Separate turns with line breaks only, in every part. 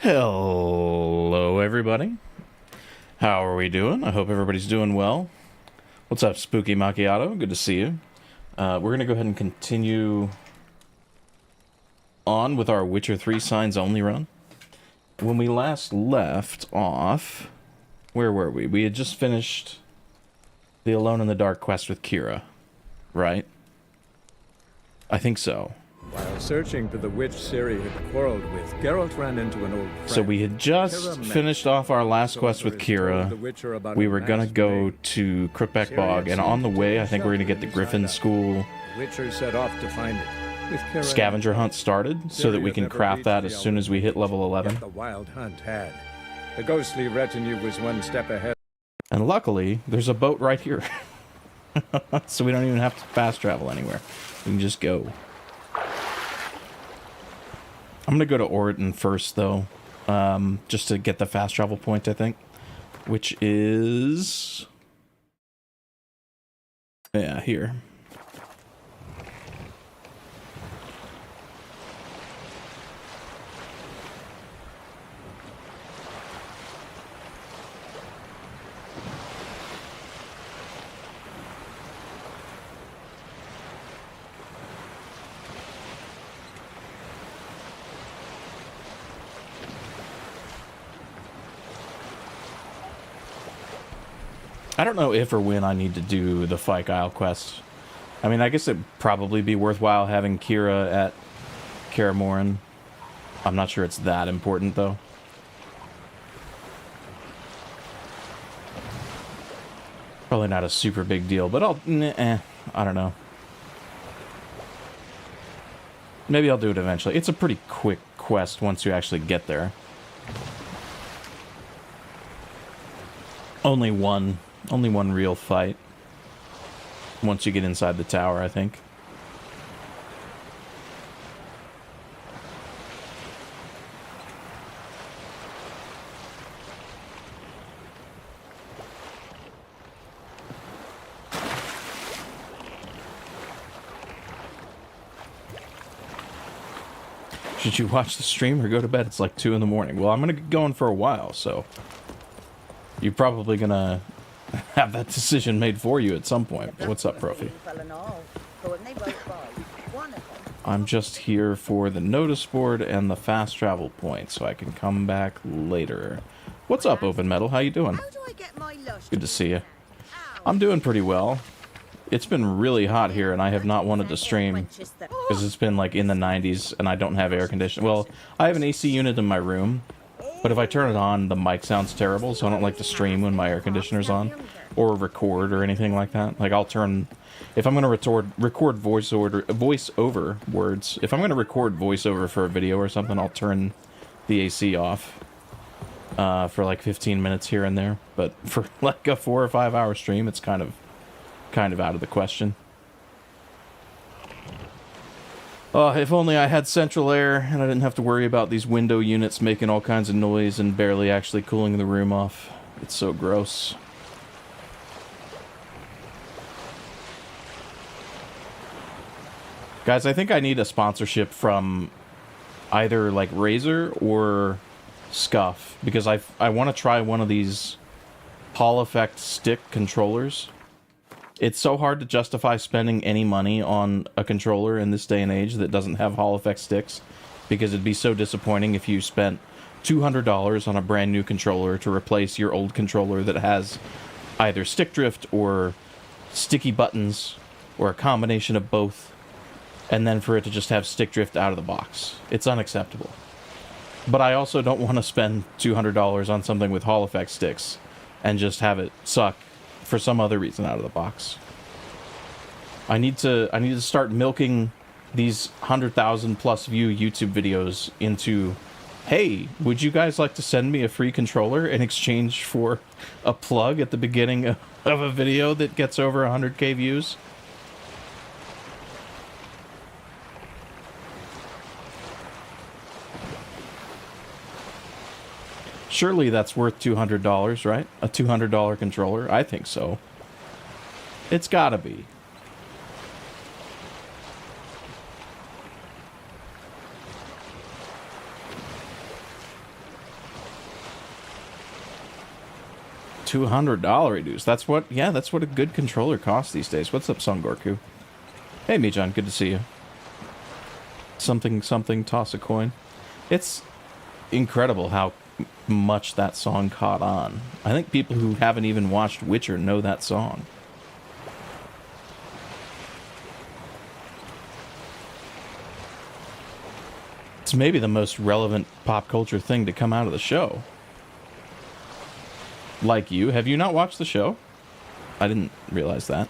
Hello, everybody. How are we doing? I hope everybody's doing well. What's up, Spooky Macchiato? Good to see you. We're going to go ahead and continue on with our Witcher 3 Signs Only run. When we last left off, where were we? We had just finished the Alone in the Dark quest with Kira, right? I think so.
While searching for the witch Ciri had quarreled with, Geralt ran into an old friend.
So we had just finished off our last quest with Kira. We were gonna go to Crookback Bog, and on the way, I think we're gonna get the Griffin School
The Witcher set off to find it. With Kira
scavenger hunt started, so that we can craft that as soon as we hit level 11.
The wild hunt had. The ghostly retinue was one step ahead.
And luckily, there's a boat right here. So we don't even have to fast travel anywhere. We can just go. I'm gonna go to Oriton first, though, just to get the fast travel point, I think, which is... yeah, here. I don't know if or when I need to do the Fyke Isle quest. I mean, I guess it'd probably be worthwhile having Kira at Kaer Morhen. I'm not sure it's that important, though. Probably not a super big deal, but I don't know. Maybe I'll do it eventually. It's a pretty quick quest once you actually get there. Only one real fight. Once you get inside the tower, I think. Should you watch the stream or go to bed? It's like 2 in the morning. Well, I'm gonna be going for a while, so you're probably gonna have that decision made for you at some point. What's up, Profi? I'm just here for the notice board and the fast travel point, so I can come back later. What's up, Open Metal? How you doing? Good to see you. I'm doing pretty well. It's been really hot here, and I have not wanted to stream because it's been like in the 90s, and I don't have air conditioning. Well, I have an AC unit in my room, but if I turn it on, the mic sounds terrible, so I don't like to stream when my air conditioner's on, or record or anything like that. Like, I'll turn... if I'm going to record voiceover words, if I'm going to record voiceover for a video or something, I'll turn the AC off for like 15 minutes here and there. But for like a 4 or 5 hour stream, it's kind of out of the question. Oh, if only I had central air and I didn't have to worry about these window units making all kinds of noise and barely actually cooling the room off. It's so gross. Guys, I think I need a sponsorship from either like Razer or Scuff, because I want to try one of these Hall Effect stick controllers. It's so hard to justify spending any money on a controller in this day and age that doesn't have Hall Effect sticks, because it'd be so disappointing if you spent $200 on a brand new controller to replace your old controller that has either stick drift or sticky buttons or a combination of both, and then for it to just have stick drift out of the box. It's unacceptable. But I also don't want to spend $200 on something with Hall Effect sticks and just have it suck for some other reason out of the box. I need to start milking these 100,000 plus view YouTube videos into, hey, would you guys like to send me a free controller in exchange for a plug at the beginning of a video that gets over 100k views? Surely that's worth $200, right? A $200 controller? I think so. It's gotta be. $200 reduce. That's what, yeah, that's what a good controller costs these days. What's up, Son Gorku? Hey, Mijan, good to see you. Something, something, toss a coin. It's incredible how much that song caught on. I think people who haven't even watched Witcher know that song. It's maybe the most relevant pop culture thing to come out of the show. Like you, have you not watched the show? I didn't realize that.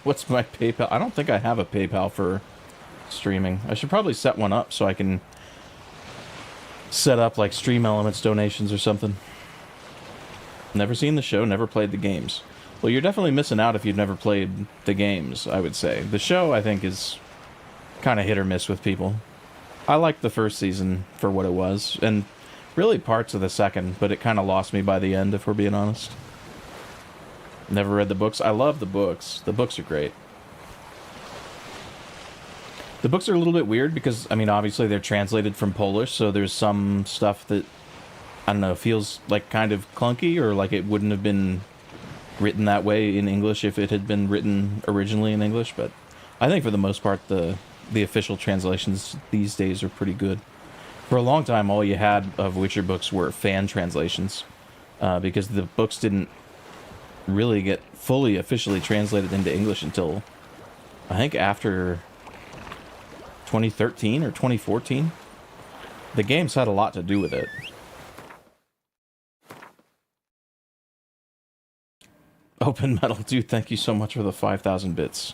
What's my PayPal? I don't think I have a PayPal for streaming. I should probably set one up so I can set up like Stream Elements donations or something. Never seen the show, never played the games. Well, you're definitely missing out if you've never played the games, I would say. The show, I think, is kind of hit or miss with people. I liked the first season for what it was, and really parts of the second, but it kind of lost me by the end, if we're being honest. Never read the books. I love the books. The books are great. The books are a little bit weird because, I mean, obviously they're translated from Polish, so there's some stuff that, I don't know, feels like kind of clunky, or like it wouldn't have been written that way in English if it had been written originally in English, but I think for the most part the official translations these days are pretty good. For a long time, all you had of Witcher books were fan translations, because the books didn't really get fully officially translated into English until, I think, after 2013 or 2014. The games had a lot to do with it. Open Metal, dude, thank you so much for the 5,000 bits.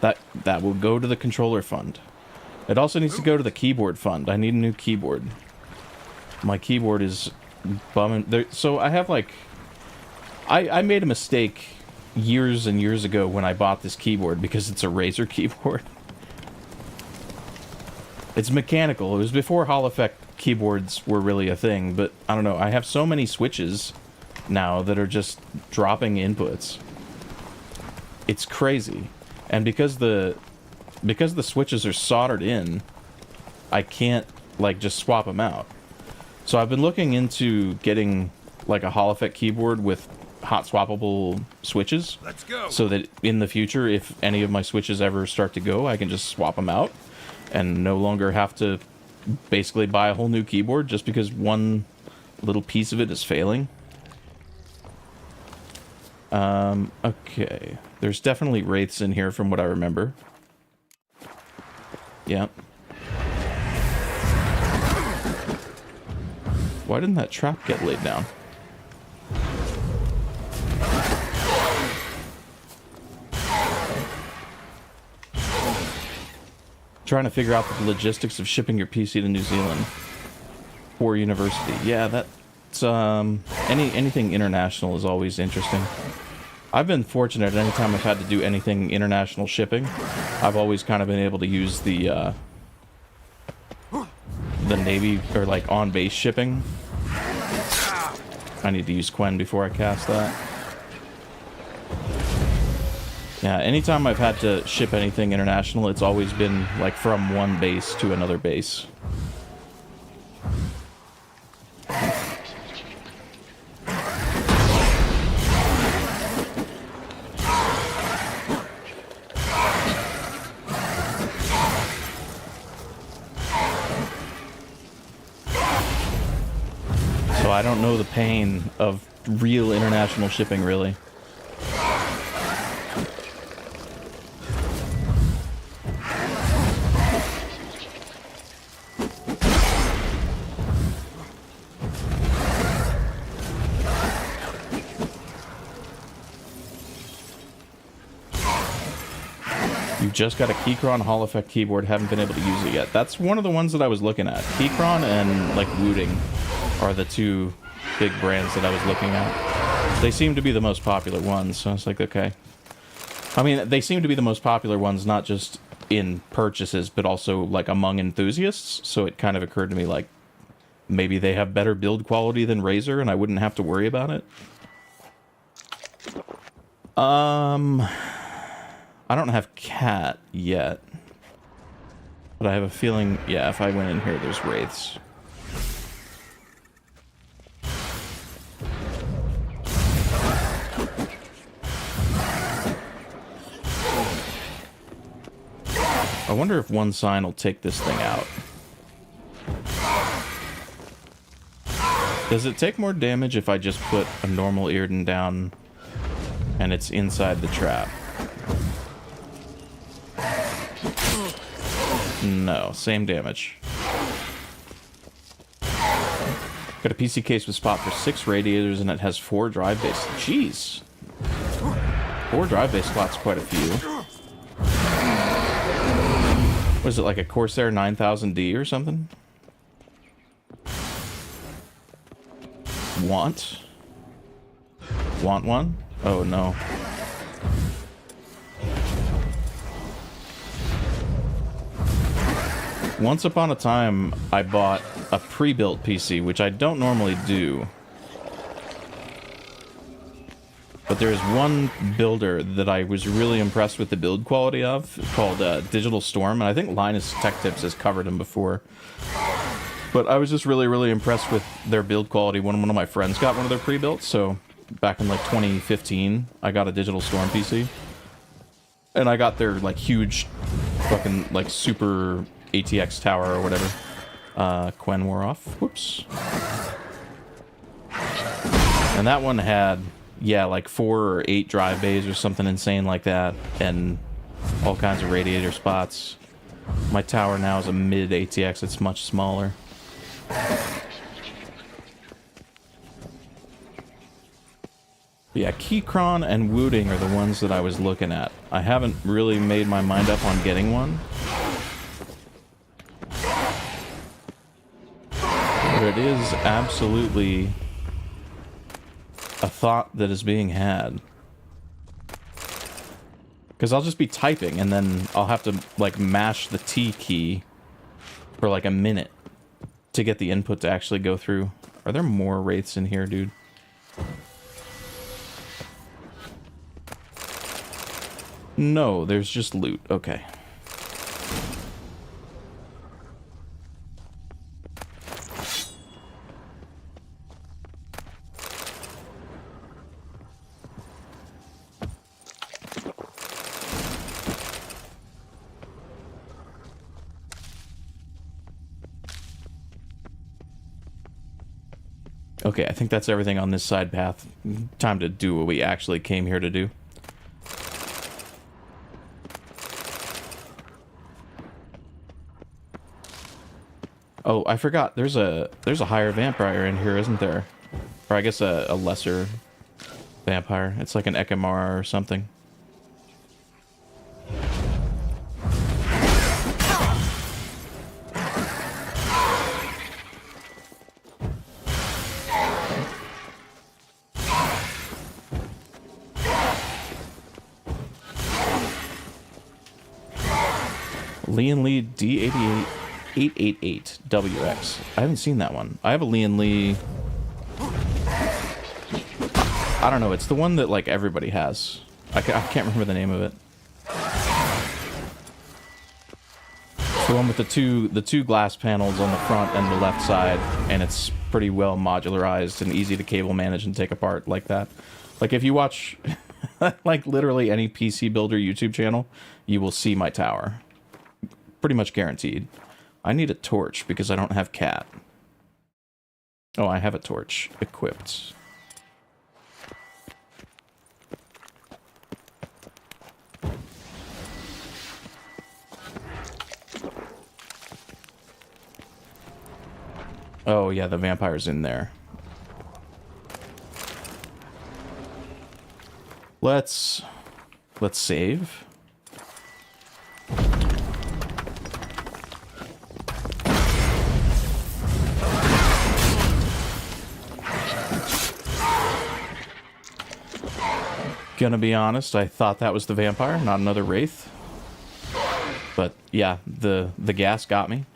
That will go to the controller fund. It also needs to go to the keyboard fund. I need a new keyboard. My keyboard is bumming. So I have like... I made a mistake years and years ago when I bought this keyboard because it's a Razer keyboard. It's mechanical. It was before Hall Effect keyboards were really a thing, but I don't know. I have so many switches now that are just dropping inputs. It's crazy. And because the switches are soldered in, I can't like just swap them out. So I've been looking into getting like a Hall Effect keyboard with hot swappable switches.
Let's go.
So that in the future, if any of my switches ever start to go, I can just swap them out and no longer have to basically buy a whole new keyboard just because one little piece of it is failing. Okay. There's definitely wraiths in here from what I remember. Yeah. Why didn't that trap get laid down? Trying to figure out the logistics of shipping your PC to New Zealand for university. Yeah, that's anything international is always interesting. I've been fortunate anytime I've had to do anything international shipping. I've always kind of been able to use the Navy, or like on base shipping. I need to use Quen before I cast that. Yeah, anytime I've had to ship anything international, it's always been like from one base to another base. So I don't know the pain of real international shipping, really. Just got a Keychron Hall Effect keyboard, haven't been able to use it yet. That's one of the ones that I was looking at. Keychron and like Wooting are the two big brands that I was looking at. They seem to be the most popular ones, so I was like, okay. I mean, they seem to be the most popular ones, not just in purchases, but also like among enthusiasts, so it kind of occurred to me like, maybe they have better build quality than Razer and I wouldn't have to worry about it. I don't have cat yet. But I have a feeling, yeah, if I went in here, there's wraiths. I wonder if one sign will take this thing out. Does it take more damage if I just put a normal Irden down and it's inside the trap? No, same damage. Got a PC case with spot for 6 radiators and it has 4 drive bays. Jeez. 4 drive bay slots, quite a few. Was it like a Corsair 9000D or something? Want one? Oh no. Once upon a time, I bought a pre-built PC, which I don't normally do. But there's one builder that I was really impressed with the build quality of, called Digital Storm, and I think Linus Tech Tips has covered him before. But I was just really, really impressed with their build quality when one of my friends got one of their pre-built, so back in like 2015, I got a Digital Storm PC. And I got their like huge fucking like super ATX tower or whatever. Quen wore off. Whoops. And that one had, yeah, like 4 or 8 drive bays or something insane like that, and all kinds of radiator spots. My tower now is a mid ATX, it's much smaller. Yeah, Keychron and Wooting are the ones that I was looking at. I haven't really made my mind up on getting one. But it is absolutely a thought that is being had. Because I'll just be typing and then I'll have to like mash the T key for like a minute to get the input to actually go through. Are there more wraiths in here, dude? No, there's just loot. Okay. Okay, I think that's everything on this side path. Time to do what we actually came here to do. Oh, I forgot. There's a higher vampire in here, isn't there? Or I guess a lesser vampire. It's like an Ekimara or something. Lian Li D88 888WX. I haven't seen that one. I have a Lian Li. I don't know. It's the one that like everybody has. I can't remember the name of it. It's the one with the two glass panels on the front and the left side, and it's pretty well modularized and easy to cable manage and take apart like that. Like if you watch like literally any PC builder YouTube channel, you will see my tower. Pretty much guaranteed. I need a torch because I don't have cat. Oh, I have a torch equipped. Oh yeah, the vampire's in there. Let's save. Gonna be honest, I thought that was the vampire, not another wraith. But yeah, the gas got me.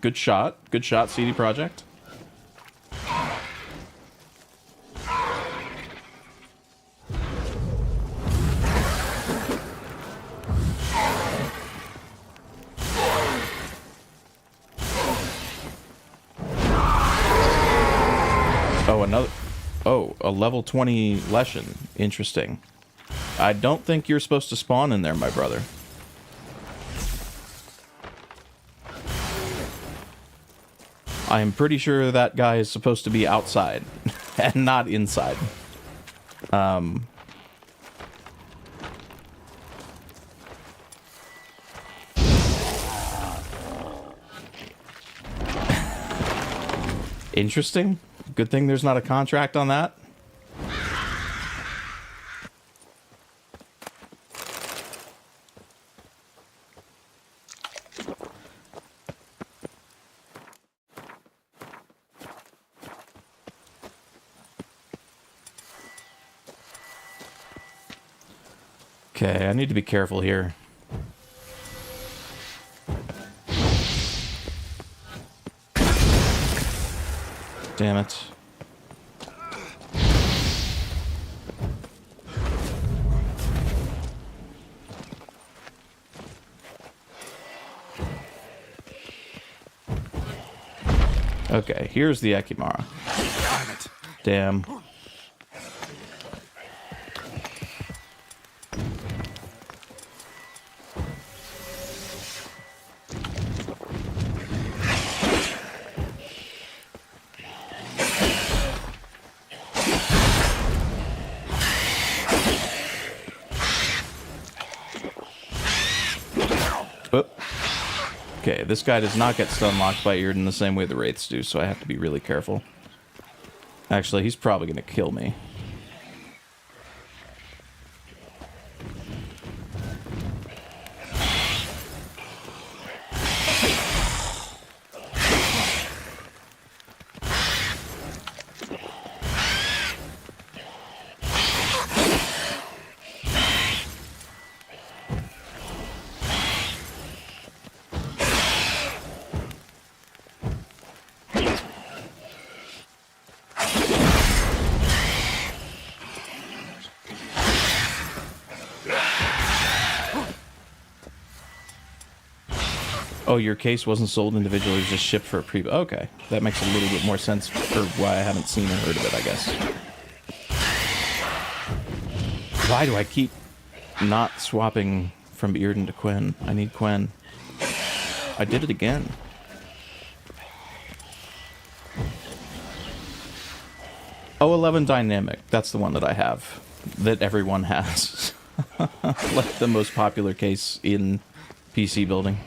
Good shot, CD Projekt. Oh, another... Oh, a level 20 Leshen. Interesting. I don't think you're supposed to spawn in there, my brother. I'm pretty sure that guy is supposed to be outside and not inside. Interesting. Good thing there's not a contract on that. Okay, I need to be careful here. Damn it. Okay, here's the Ekimara.
Damn it.
Damn. Oop. Okay, this guy does not get stun locked by Yrden the same way the Wraiths do, so I have to be really careful. Actually, he's probably going to kill me. Oh, your case wasn't sold individually, it was just shipped for a pre... Okay, that makes a little bit more sense for why I haven't seen or heard of it, I guess. Why do I keep not swapping from Yrden to Quen? I need Quen. I did it again. Oh, 11 Dynamic. That's the one that I have. That everyone has. Like the most popular case in PC building.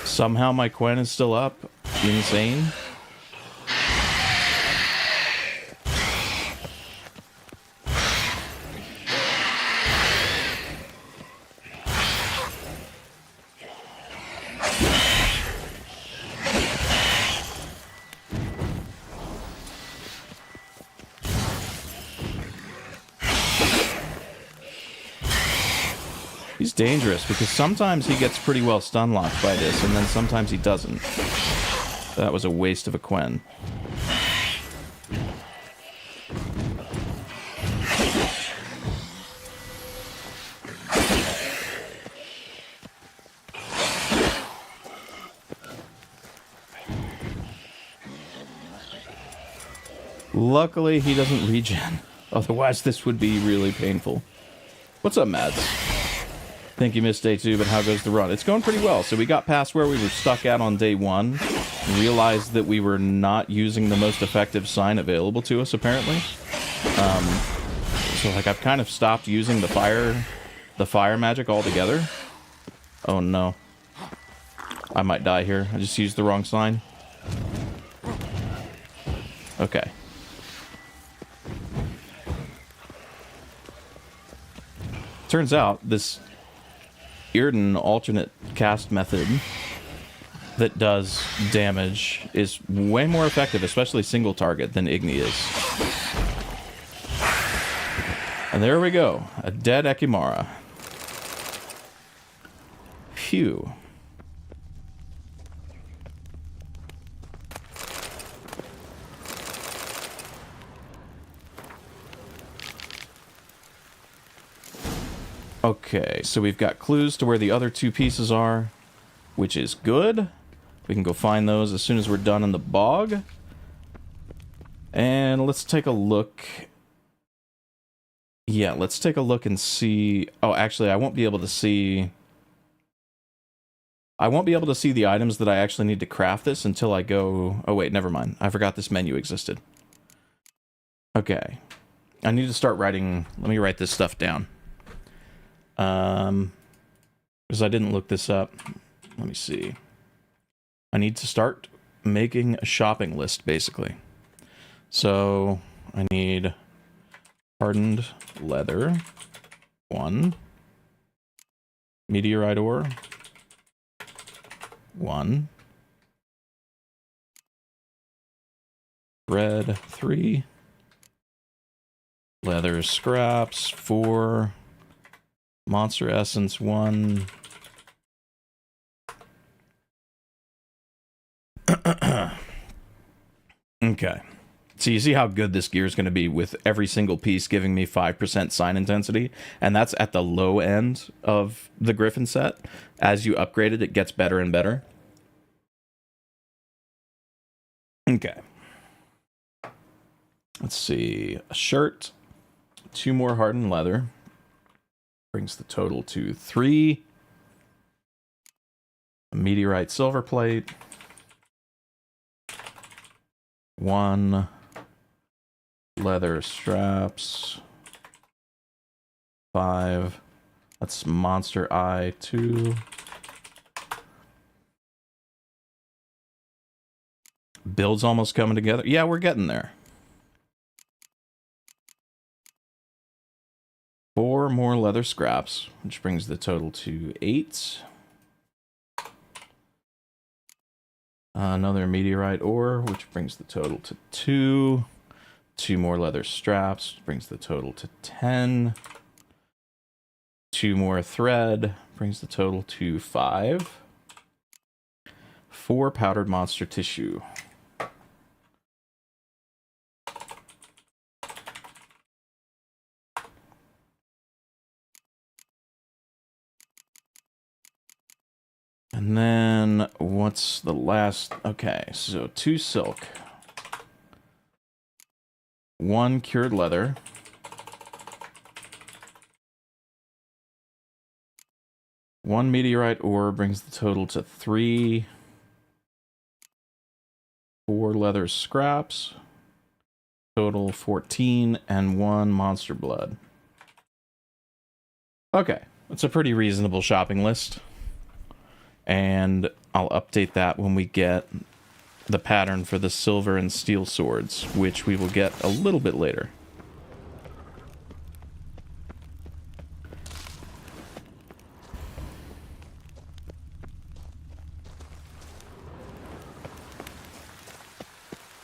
Somehow my Quen is still up. Insane. He's dangerous because sometimes he gets pretty well stun locked by this, and then sometimes he doesn't. That was a waste of a Quen. Luckily, he doesn't regen. Otherwise, this would be really painful. What's up, Mads? Think you missed day 2, but how goes the run? It's going pretty well. So we got past where we were stuck at on day 1. Realized that we were not using the most effective sign available to us, apparently. So, like, I've kind of stopped using the fire magic altogether. Oh, no. I might die here. I just used the wrong sign. Okay. Turns out, this Yrden alternate cast method that does damage is way more effective, especially single target, than Igni is. And there we go. A dead Ekimara. Phew. Okay, so we've got clues to where the other two pieces are, which is good. We can go find those as soon as we're done in the bog. And let's take a look. Yeah, let's take a look and see. Oh, actually, I won't be able to see. I won't be able to see the items that I actually need to craft this until I go. Oh, wait, never mind. I forgot this menu existed. Okay. I need to start writing. Let me write this stuff down. Because I didn't look this up. Let me see. I need to start making a shopping list, basically. So I need hardened leather, 1. Meteorite ore, 1. Thread, 3. Leather scraps, 4. Monster essence, 1. Okay. So you see how good this gear is going to be with every single piece giving me 5% sign intensity, and that's at the low end of the Griffin set. As you upgrade it, it gets better and better. Okay. Let's see. A shirt, 2 more hardened leather. Brings the total to 3. A meteorite silver plate. 1. Leather straps. 5. That's monster eye, 2. Build's almost coming together. Yeah, we're getting there. 4 more leather scraps, which brings the total to 8. Another meteorite ore, which brings the total to 2. 2 more leather straps, brings the total to 10. 2 more thread, brings the total to 5. 4 powdered monster tissue. And then, what's the last? Okay, so 2 silk. 1 cured leather. 1 meteorite ore brings the total to 3. 4 leather scraps. Total 14, and 1 monster blood. Okay, that's a pretty reasonable shopping list. And I'll update that when we get the pattern for the silver and steel swords, which we will get a little bit later.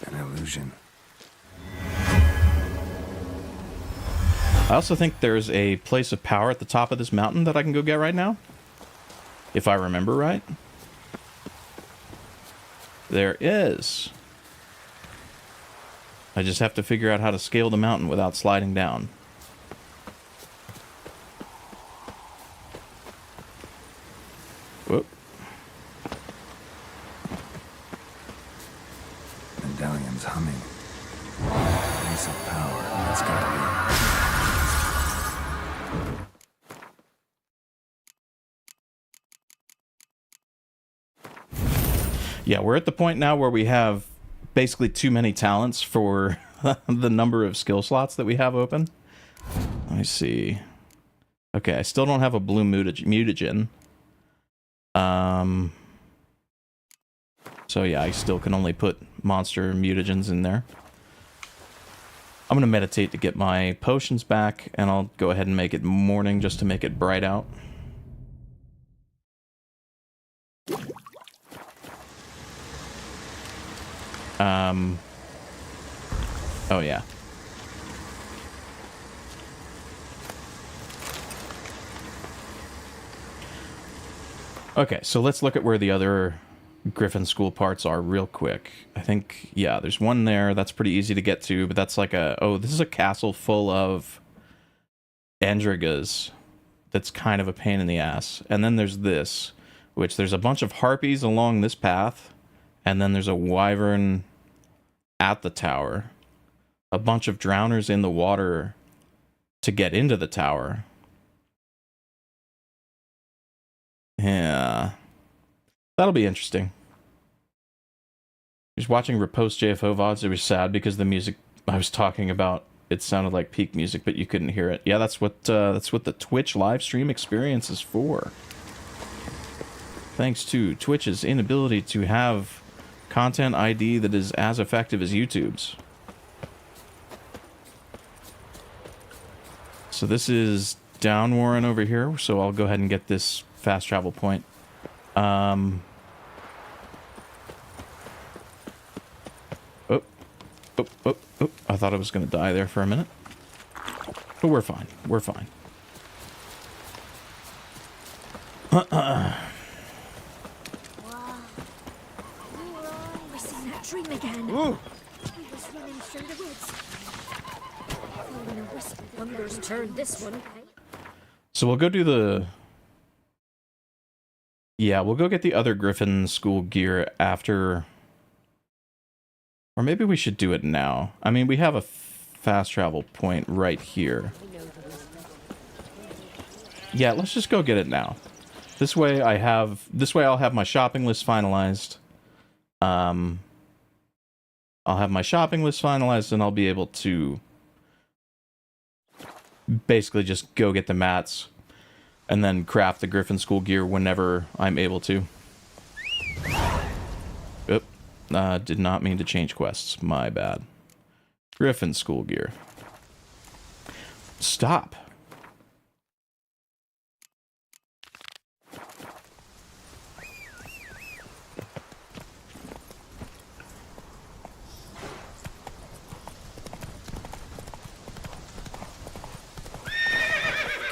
An illusion.
I also think there's a place of power at the top of this mountain that I can go get right now. If I remember right. There is. I just have to figure out how to scale the mountain without sliding down. Whoop.
Medallion's humming. Place of power. That's gotta be.
Yeah, we're at the point now where we have basically too many talents for the number of skill slots that we have open. Let me see. Okay, I still don't have a blue mutagen. So yeah, I still can only put monster mutagens in there. I'm going to meditate to get my potions back, and I'll go ahead and make it morning just to make it bright out. Oh yeah. Okay, so let's look at where the other Griffin School parts are real quick. I think, yeah, there's one there. That's pretty easy to get to, but that's like a... Oh, this is a castle full of Endrigas. That's kind of a pain in the ass. And then there's this, which there's a bunch of harpies along this path, and then there's a wyvern at the tower. A bunch of drowners in the water to get into the tower. Yeah. That'll be interesting. Just watching Riposte JFO VODs, it was sad because the music I was talking about, it sounded like peak music, but you couldn't hear it. Yeah, that's what the Twitch live stream experience is for. Thanks to Twitch's inability to have content ID that is as effective as YouTube's. So this is Down Warren over here, so I'll go ahead and get this fast travel point. Oh, I thought I was going to die there for a minute. But we're fine. We're fine.
I seen that dream again.
Ooh!
He was running through the woods. Following a whisper. Wonders turned this one.
So we'll go do the... Yeah, we'll go get the other Griffin School gear after... Or maybe we should do it now. I mean, we have a fast travel point right here. Yeah, let's just go get it now. This way I'll have my shopping list finalized. I'll have my shopping list finalized and I'll be able to basically just go get the mats and then craft the Griffin School gear whenever I'm able to. Oop. Did not mean to change quests. My bad. Griffin School gear. Stop.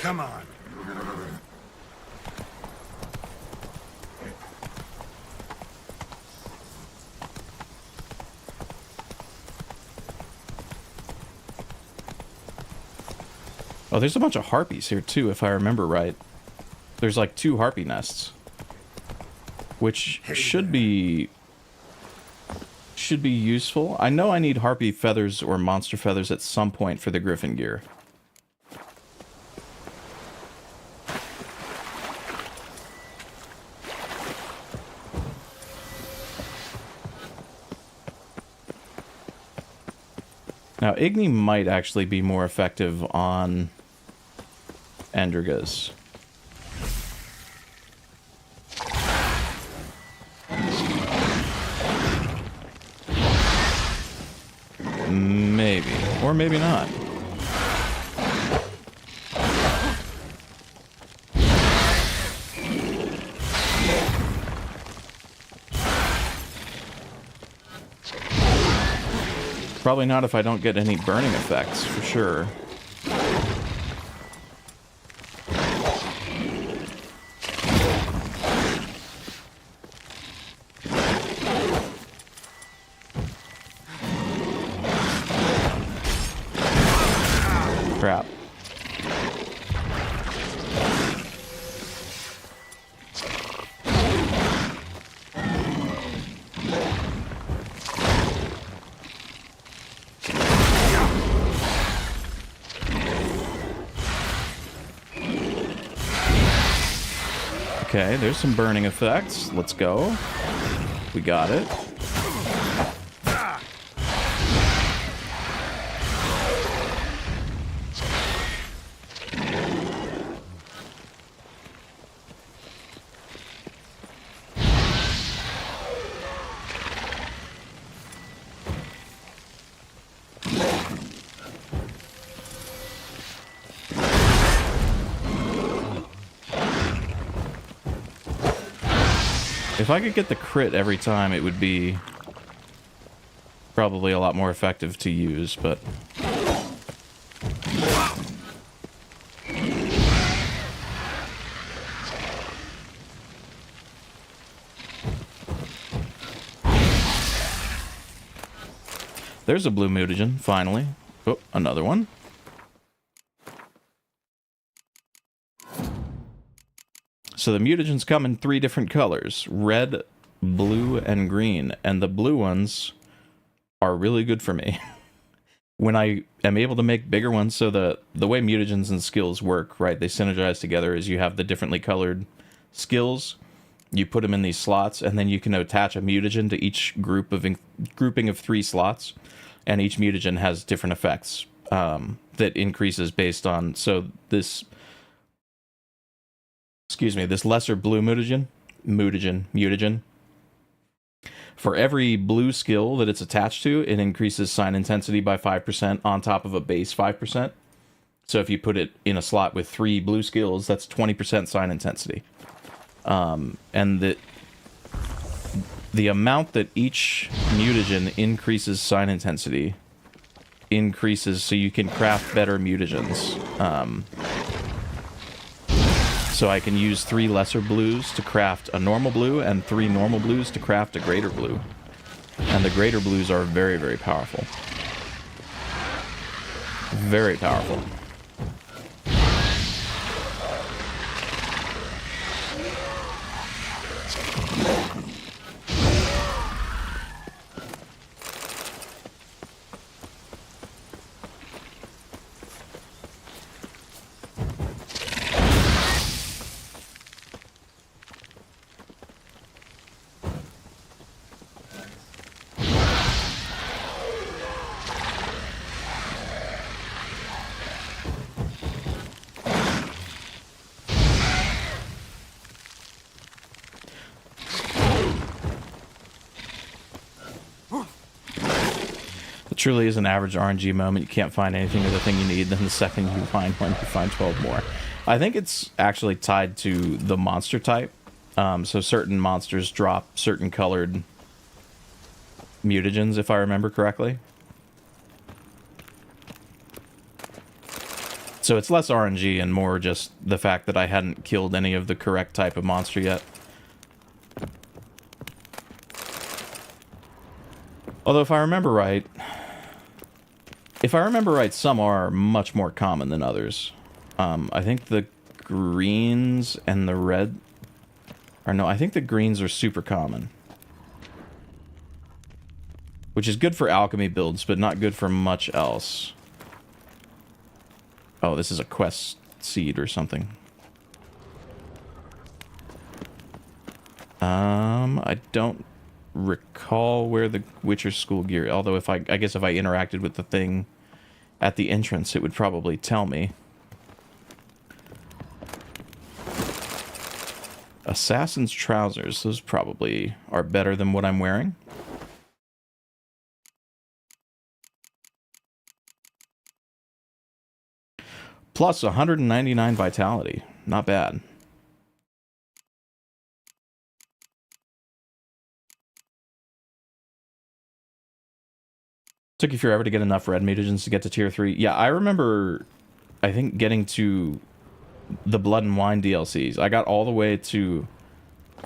Come on.
Oh, there's a bunch of harpies here too, if I remember right. There's like 2 harpy nests. Which should be useful. I know I need harpy feathers or monster feathers at some point for the Griffin gear. Now, Igni might actually be more effective on Endrigas. Maybe. Or maybe not. Probably not if I don't get any burning effects, for sure. Crap. Okay, there's some burning effects. Let's go. We got it. If I could get the crit every time, it would be probably a lot more effective to use, but... There's a blue mutagen, finally. Oh, another one. So the mutagens come in 3 different colors. Red, blue, and green. And the blue ones are really good for me. When I am able to make bigger ones, so the way mutagens and skills work, right, they synergize together is you have the differently colored skills, you put them in these slots, and then you can attach a mutagen to each grouping of 3 slots, and each mutagen has different effects that increases based on, so this lesser blue mutagen, for every blue skill that it's attached to, it increases sign intensity by 5% on top of a base 5%. So if you put it in a slot with 3 blue skills, that's 20% sign intensity. And the amount that each mutagen increases sign intensity increases so you can craft better mutagens. So I can use 3 lesser blues to craft a normal blue and 3 normal blues to craft a greater blue. And the greater blues are very, very powerful. Very powerful. Truly is an average RNG moment. You can't find anything or the thing you need, then the second you find one, you find 12 more. I think it's actually tied to the monster type. So certain monsters drop certain colored mutagens, if I remember correctly. So it's less RNG and more just the fact that I hadn't killed any of the correct type of monster yet. Although if I remember right, some are much more common than others. I think the greens and the red... Or no, I think the greens are super common. Which is good for alchemy builds, but not good for much else. Oh, this is a quest seed or something. I don't recall where the Witcher school gear... Although if I guess if I interacted with the thing at the entrance, it would probably tell me. Assassin's trousers. Those probably are better than what I'm wearing. Plus 199 vitality. Not bad. Took you forever to get enough red mutagens to get to tier 3. Yeah, I remember, I think, getting to the Blood and Wine DLCs. I got all the way to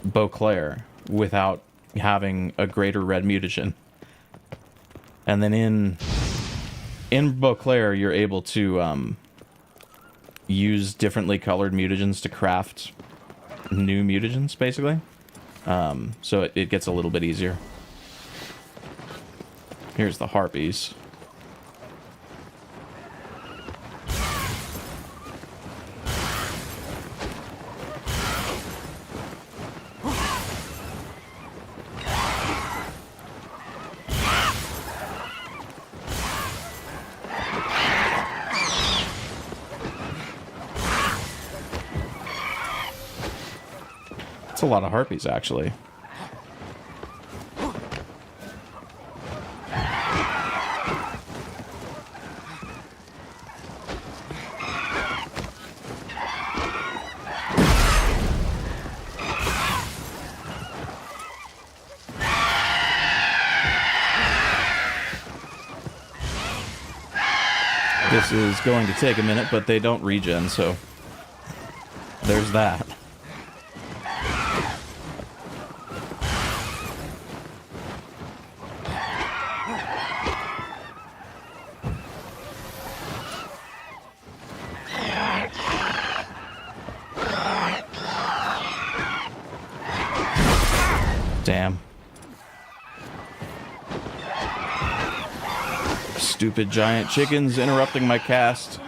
Beauclair without having a greater red mutagen. And then in Beauclair, you're able to use differently colored mutagens to craft new mutagens, basically. So it gets a little bit easier. Here's the harpies. It's a lot of harpies, actually. This is going to take a minute, but they don't regen, so there's that. Damn. Stupid giant chickens interrupting my cast.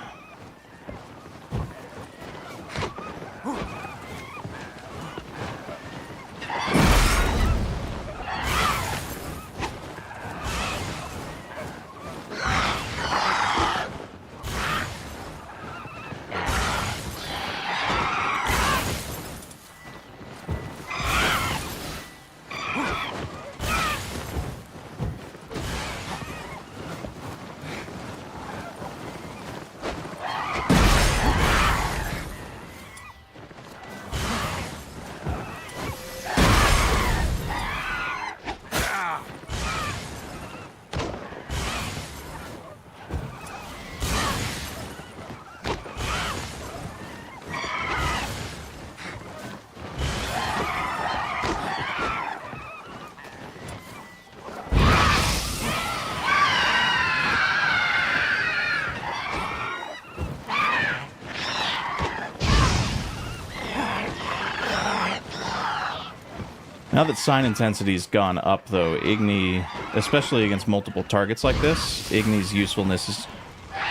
Now that sign intensity's gone up, though, Igni, especially against multiple targets like this, Igni's usefulness is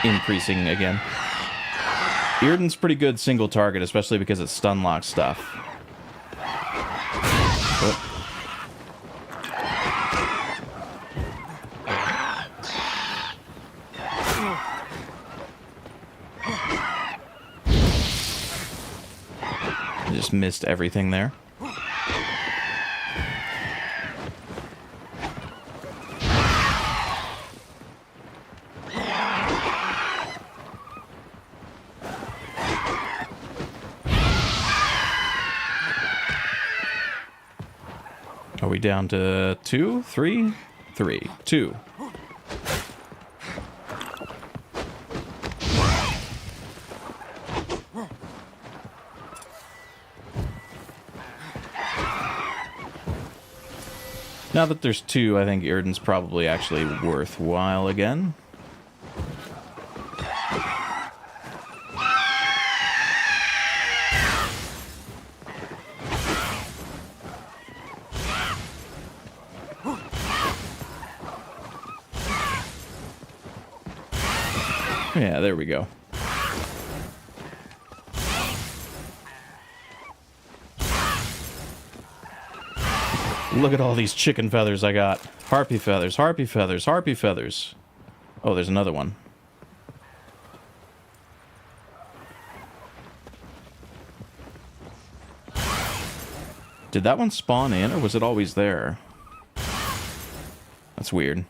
increasing again. Irden's pretty good single target, especially because it stun locks stuff. Oh. I just missed everything there. Are we down to 2, 3? 3, 2. Now that there's 2, I think Irden's probably actually worthwhile again. Yeah, there we go. Look at all these chicken feathers I got. Harpy feathers, harpy feathers, harpy feathers. Oh, there's another one. Did that one spawn in, or was it always there? That's weird.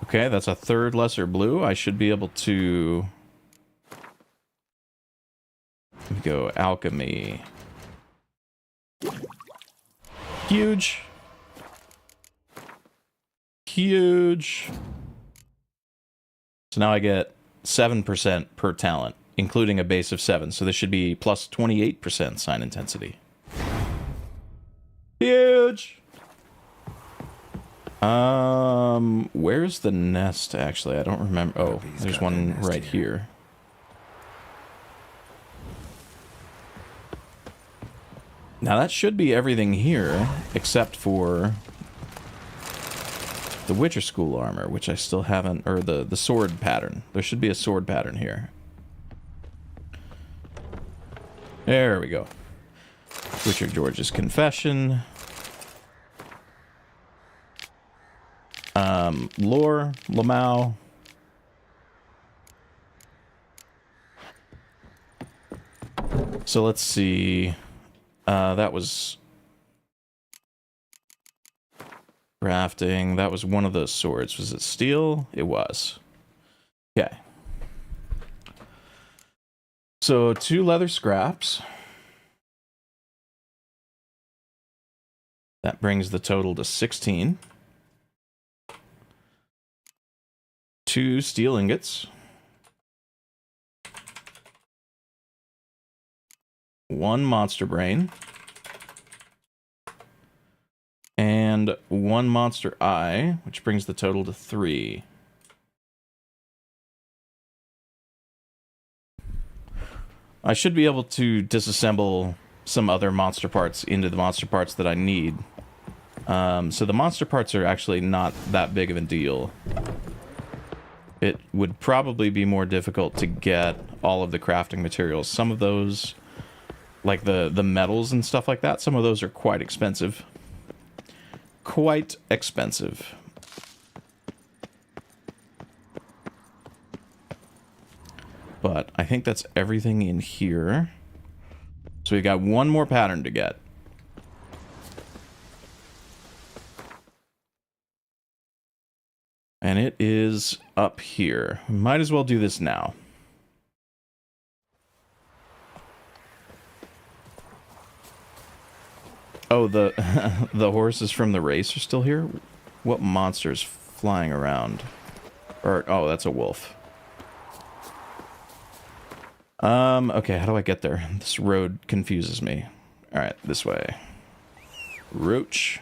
Okay, that's a third lesser blue. I should be able to... Let me go alchemy. Huge. Huge. So now I get 7% per talent, including a base of 7. So this should be plus 28% sign intensity. Huge. Where's the nest, actually? I don't remember. Oh, there's one right here. Now that should be everything here, except for the Witcher School armor, which I still haven't, or the sword pattern. There should be a sword pattern here. There we go. Witcher George's Confession. Lore, Lamau. So let's see. That was Crafting. That was one of those swords. Was it steel? It was. Okay. So 2 leather scraps. That brings the total to 16. 2 steel ingots. 1 monster brain. And 1 monster eye, which brings the total to 3. I should be able to disassemble some other monster parts into the monster parts that I need. So the monster parts are actually not that big of a deal. It would probably be more difficult to get all of the crafting materials. Some of those, like the metals and stuff like that, some of those are quite expensive. Quite expensive. But I think that's everything in here. So we got 1 more pattern to get. And it is up here. Might as well do this now. Oh, the the horses from the race are still here? What monster's flying around? Or, oh, that's a wolf. Okay, how do I get there? This road confuses me. Alright, this way. Roach.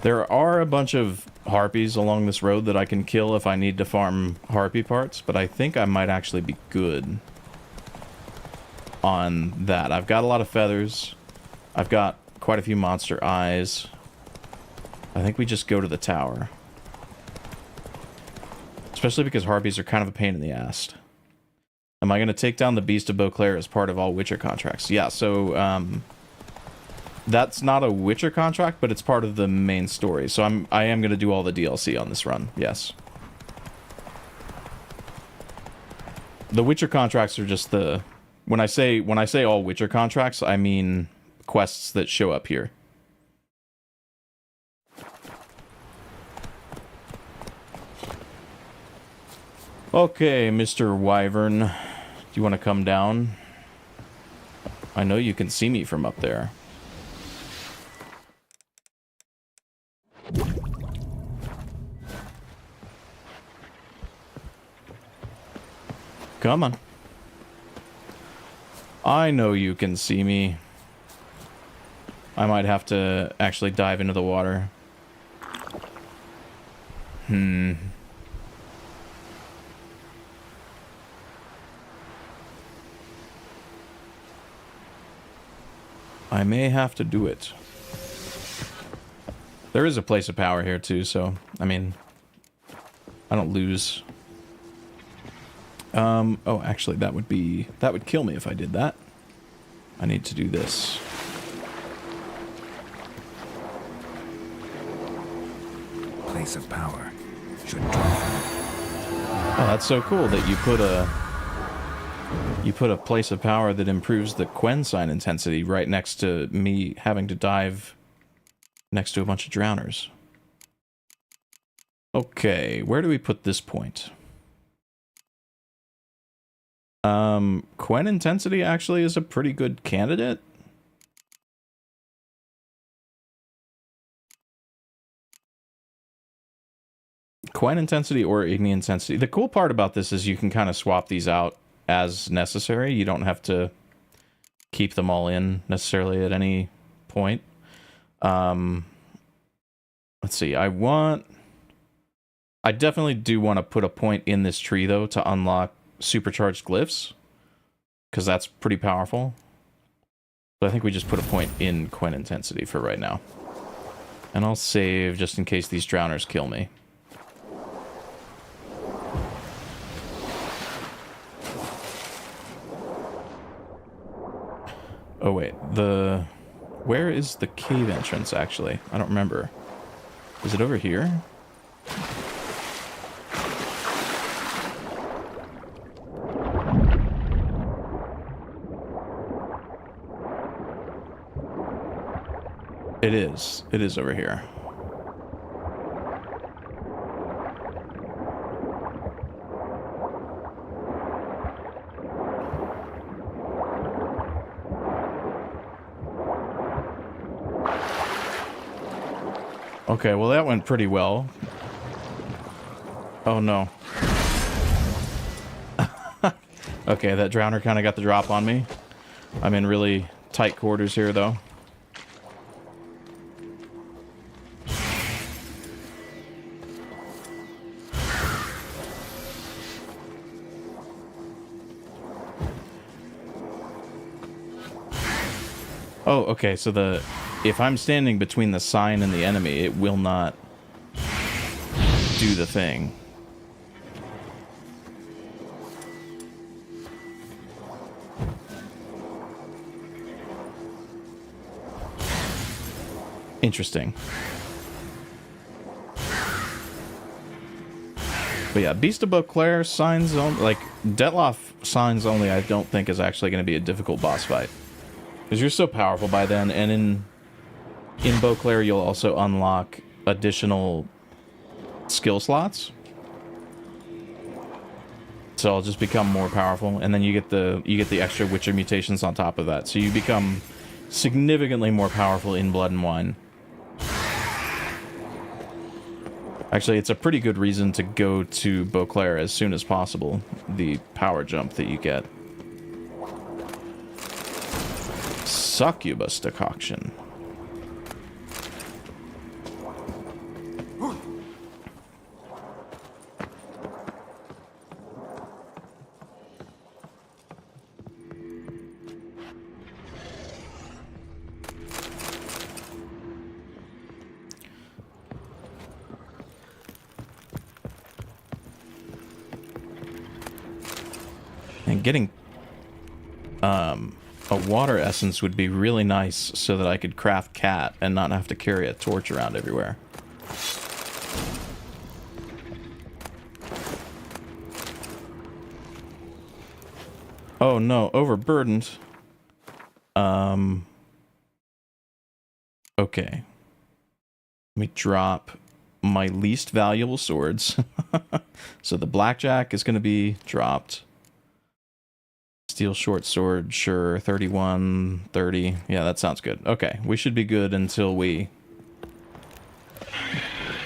There are a bunch of harpies along this road that I can kill if I need to farm harpy parts, but I think I might actually be good on that. I've got a lot of feathers. I've got quite a few monster eyes. I think we just go to the tower. Especially because harpies are kind of a pain in the ass. Am I going to take down the Beast of Beauclair as part of all Witcher contracts? Yeah, so, that's not a Witcher contract, but it's part of the main story. So I am going to do all the DLC on this run, yes. The Witcher contracts are just the... When I say all Witcher contracts, I mean quests that show up here. Okay, Mr. Wyvern. Do you want to come down? I know you can see me from up there. Come on. I know you can see me. I might have to actually dive into the water. I may have to do it. There is a place of power here too, so, I mean, I don't lose. Oh, actually, that would kill me if I did that. I need to do this.
Place of power. Should draw from it.
Oh, that's so cool that you put a place of power that improves the Quen sign intensity right next to me having to dive next to a bunch of drowners. Okay, where do we put this point? Quen intensity actually is a pretty good candidate. Quen intensity or Igni intensity. The cool part about this is you can kind of swap these out as necessary. You don't have to keep them all in necessarily at any point. Let's see. I definitely do want to put a point in this tree though to unlock supercharged glyphs, because that's pretty powerful. So I think we just put a point in Quen intensity for right now. And I'll save just in case these drowners kill me. Oh wait, where is the cave entrance actually? I don't remember. Is it over here? It is. It is over here. Okay, well that went pretty well. Oh no. Okay, that drowner kind of got the drop on me. I'm in really tight quarters here though. Oh, okay, so if I'm standing between the sign and the enemy, it will not do the thing. Interesting. But yeah, Beast of Beauclair signs only, like Detloff signs only, I don't think is actually going to be a difficult boss fight. Because you're so powerful by then, and in Beauclair you'll also unlock additional skill slots. So I'll just become more powerful, and then you get the extra Witcher mutations on top of that. So you become significantly more powerful in Blood and Wine. Actually, it's a pretty good reason to go to Beauclair as soon as possible. The power jump that you get. Succubus decoction. And getting a water essence would be really nice so that I could craft cat and not have to carry a torch around everywhere. Oh no, overburdened. Okay. Let me drop my least valuable swords. So the blackjack is going to be dropped. Steel short sword, sure. 31, 30. Yeah, that sounds good. Okay, we should be good until we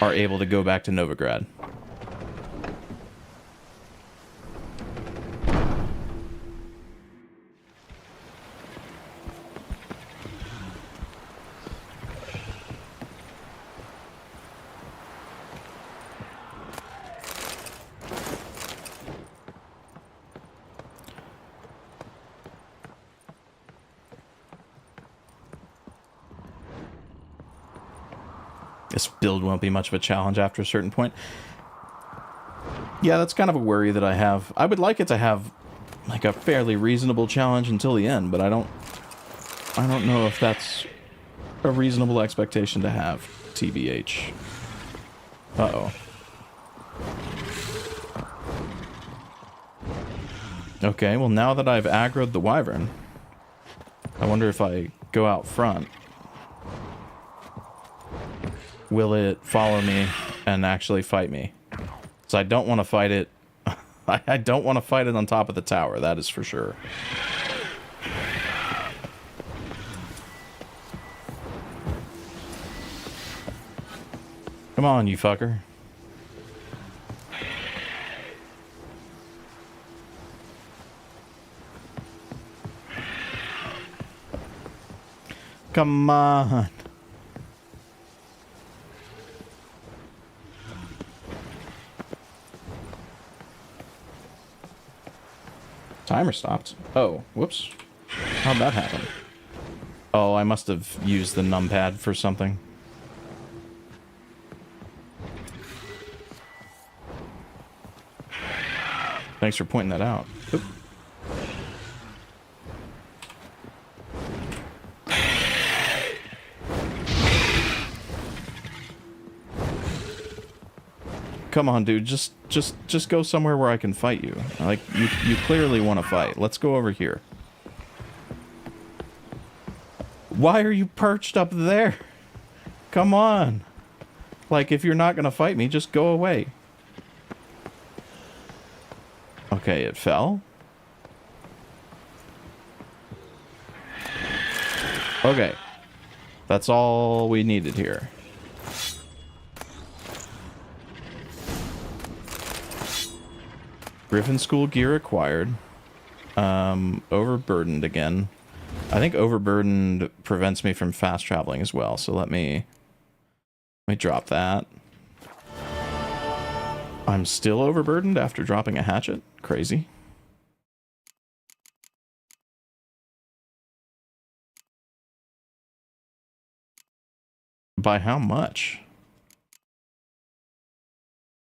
are able to go back to Novigrad. This build won't be much of a challenge after a certain point. Yeah, that's kind of a worry that I have. I would like it to have like a fairly reasonable challenge until the end, but I don't know if that's a reasonable expectation to have, TBH. Uh-oh. Okay, well now that I've aggroed the wyvern, I wonder if I go out front, will it follow me and actually fight me? So I don't want to fight it. I don't want to fight it on top of the tower, that is for sure. Come on, you fucker. Come on. Timer stopped. Oh, whoops. How'd that happen? Oh, I must have used the numpad for something. Thanks for pointing that out. Oop. Come on, dude. Just go somewhere where I can fight you. Like, you clearly want to fight. Let's go over here. Why are you perched up there? Come on. Like, if you're not gonna fight me, just go away. Okay, it fell. Okay. That's all we needed here. Griffin School gear acquired. Overburdened again. I think overburdened prevents me from fast traveling as well, so let me drop that. I'm still overburdened after dropping a hatchet? Crazy. By how much?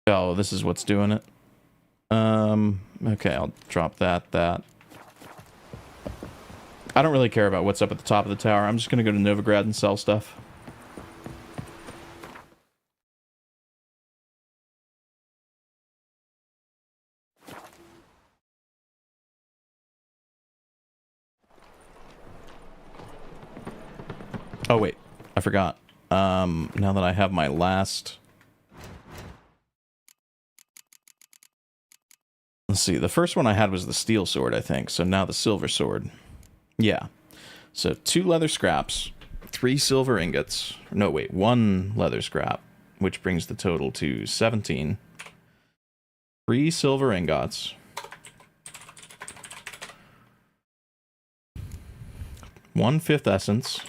Oh, this is what's doing it. Okay, I'll drop that. I don't really care about what's up at the top of the tower. I'm just gonna go to Novigrad and sell stuff. Oh wait, I forgot. Now that I have my last... Let's see, the first one I had was the steel sword, I think, so now the silver sword. Yeah. So 2 leather scraps, 3 silver ingots. No, wait, 1 leather scrap, which brings the total to 17. 3 silver ingots. 1/5 essence.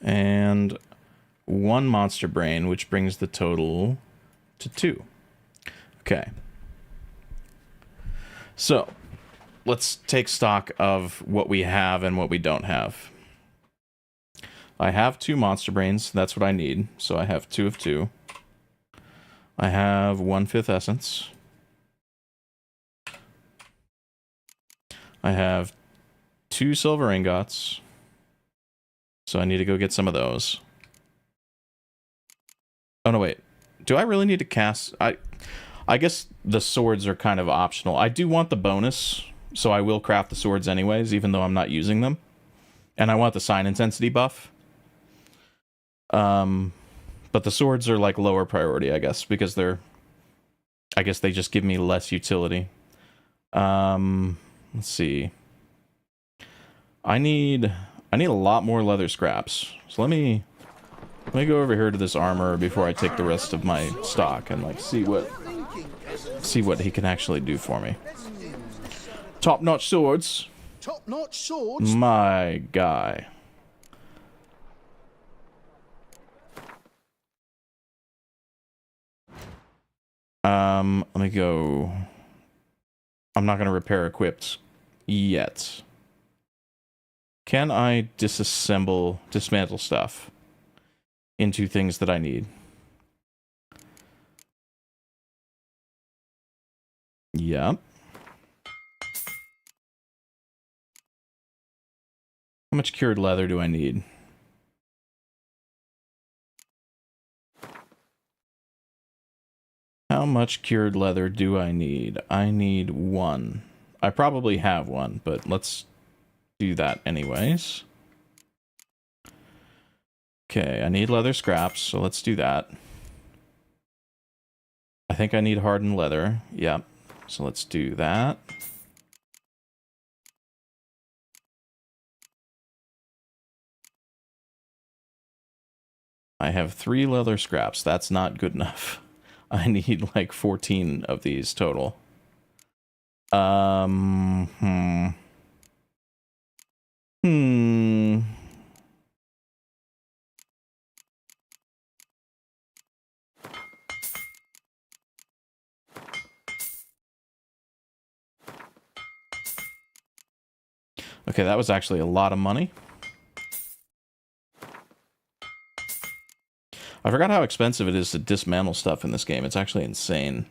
And 1 monster brain, which brings the total to 2. Okay. So, let's take stock of what we have and what we don't have. I have 2 monster brains. That's what I need. So I have 2 of 2. I have 1/5 essence. I have 2 silver ingots. So I need to go get some of those. Oh, no, wait. Do I really need to cast... I guess the swords are kind of optional. I do want the bonus, so I will craft the swords anyways, even though I'm not using them. And I want the sign intensity buff. But the swords are like lower priority, I guess, because they're... I guess they just give me less utility. Let's see. I need a lot more leather scraps. So let me go over here to this armor before I take the rest of my stock and like see what he can actually do for me. Top-notch swords.
Top-notch swords?
My guy. Let me go. I'm not going to repair equipped yet. Can I dismantle stuff into things that I need? Yep. How much cured leather do I need? How much cured leather do I need? I need 1. I probably have 1, but let's do that anyways. Okay, I need leather scraps, so let's do that. I think I need hardened leather. Yep. So let's do that. I have 3 leather scraps. That's not good enough. I need like 14 of these total. Okay, that was actually a lot of money. I forgot how expensive it is to dismantle stuff in this game. It's actually insane.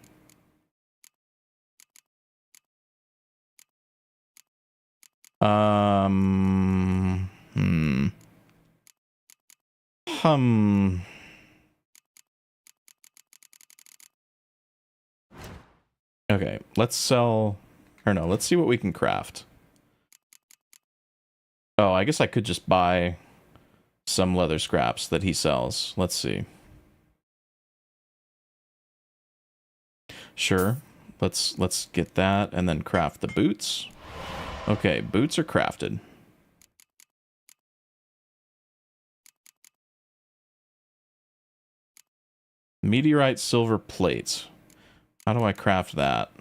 Okay, let's sell... Or no, let's see what we can craft. Oh, I guess I could just buy some leather scraps that he sells. Let's see. Sure. Let's get that and then craft the boots. Okay, boots are crafted. Meteorite silver plates. How do I craft that?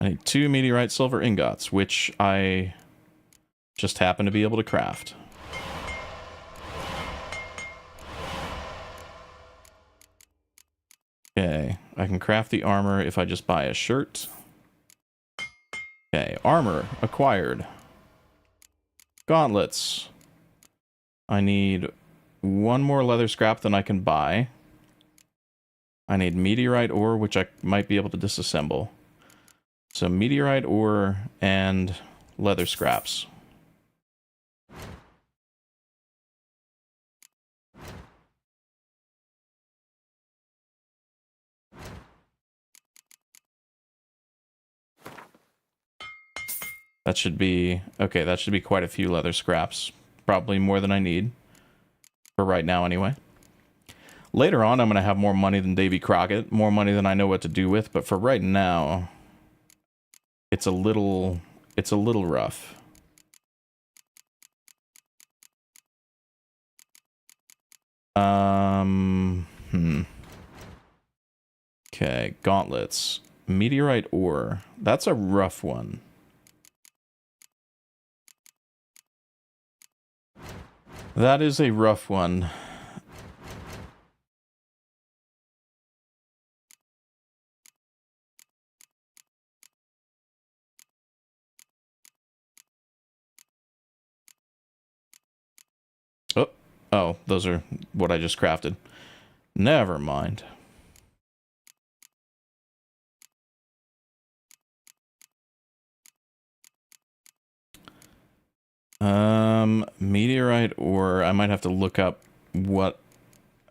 I need 2 meteorite silver ingots, which I just happen to be able to craft. Okay, I can craft the armor if I just buy a shirt. Okay, armor acquired. Gauntlets. I need 1 more leather scrap than I can buy. I need meteorite ore, which I might be able to disassemble. So meteorite ore and leather scraps. That should be... Okay, that should be quite a few leather scraps. Probably more than I need. For right now, anyway. Later on, I'm going to have more money than Davy Crockett. More money than I know what to do with. But for right now... It's a little rough. Okay, gauntlets. Meteorite ore. That's a rough one. That is a rough one. Oh, those are what I just crafted. Never mind. Meteorite ore. I might have to look up what...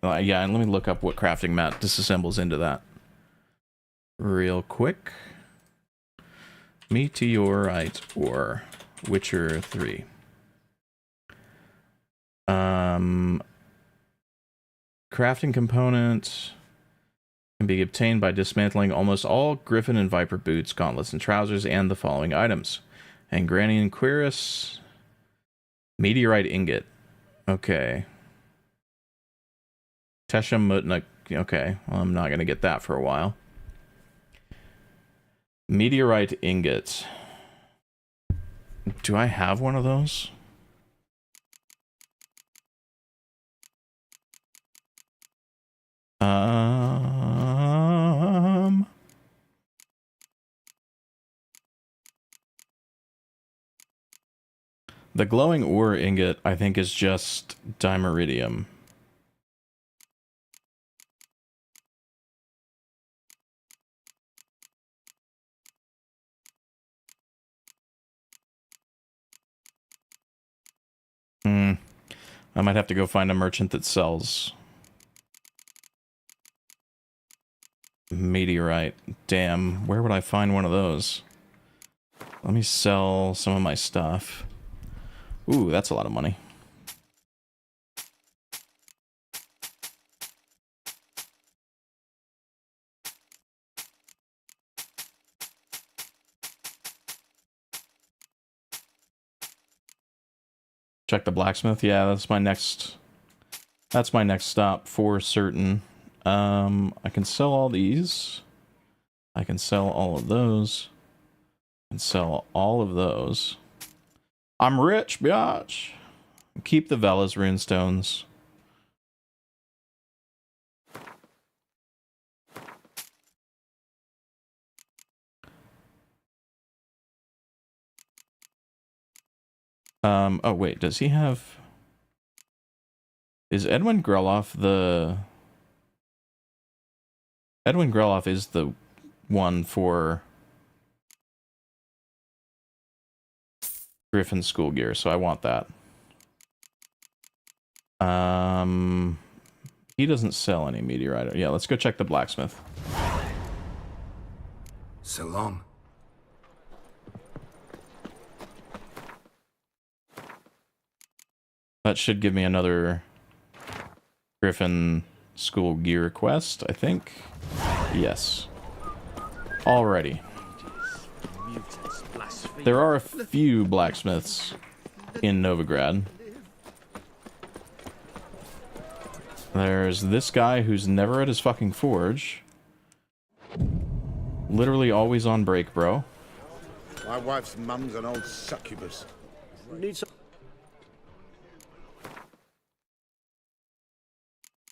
yeah, and let me look up what crafting mat disassembles into that. Real quick. Meteorite ore. Witcher 3. Crafting component can be obtained by dismantling almost all Griffin and Viper boots, gauntlets, and trousers, and the following items. Angranian cuirass, meteorite ingot. Okay. Teshem Mutna. Okay, well, I'm not going to get that for a while. Meteorite ingot. Do I have one of those? The glowing ore ingot, I think, is just dimeridium. I might have to go find a merchant that sells meteorite. Damn, where would I find one of those? Let me sell some of my stuff. Ooh, that's a lot of money. Check the blacksmith. Yeah, that's my next stop for certain. I can sell all these. I can sell all of those. And sell all of those. I'm rich, biatch. Keep the Velas runestones. Oh wait, does he have... Is Edwin Greloff the... Edwin Greloff is the one for Griffin school gear, so I want that. He doesn't sell any meteorite. Yeah, let's go check the blacksmith.
So long.
That should give me another Griffin School Gear quest, I think. Yes. Alrighty. There are a few blacksmiths in Novigrad. There's this guy who's never at his fucking forge. Literally always on break, bro.
My wife's mum's an old succubus. Need some.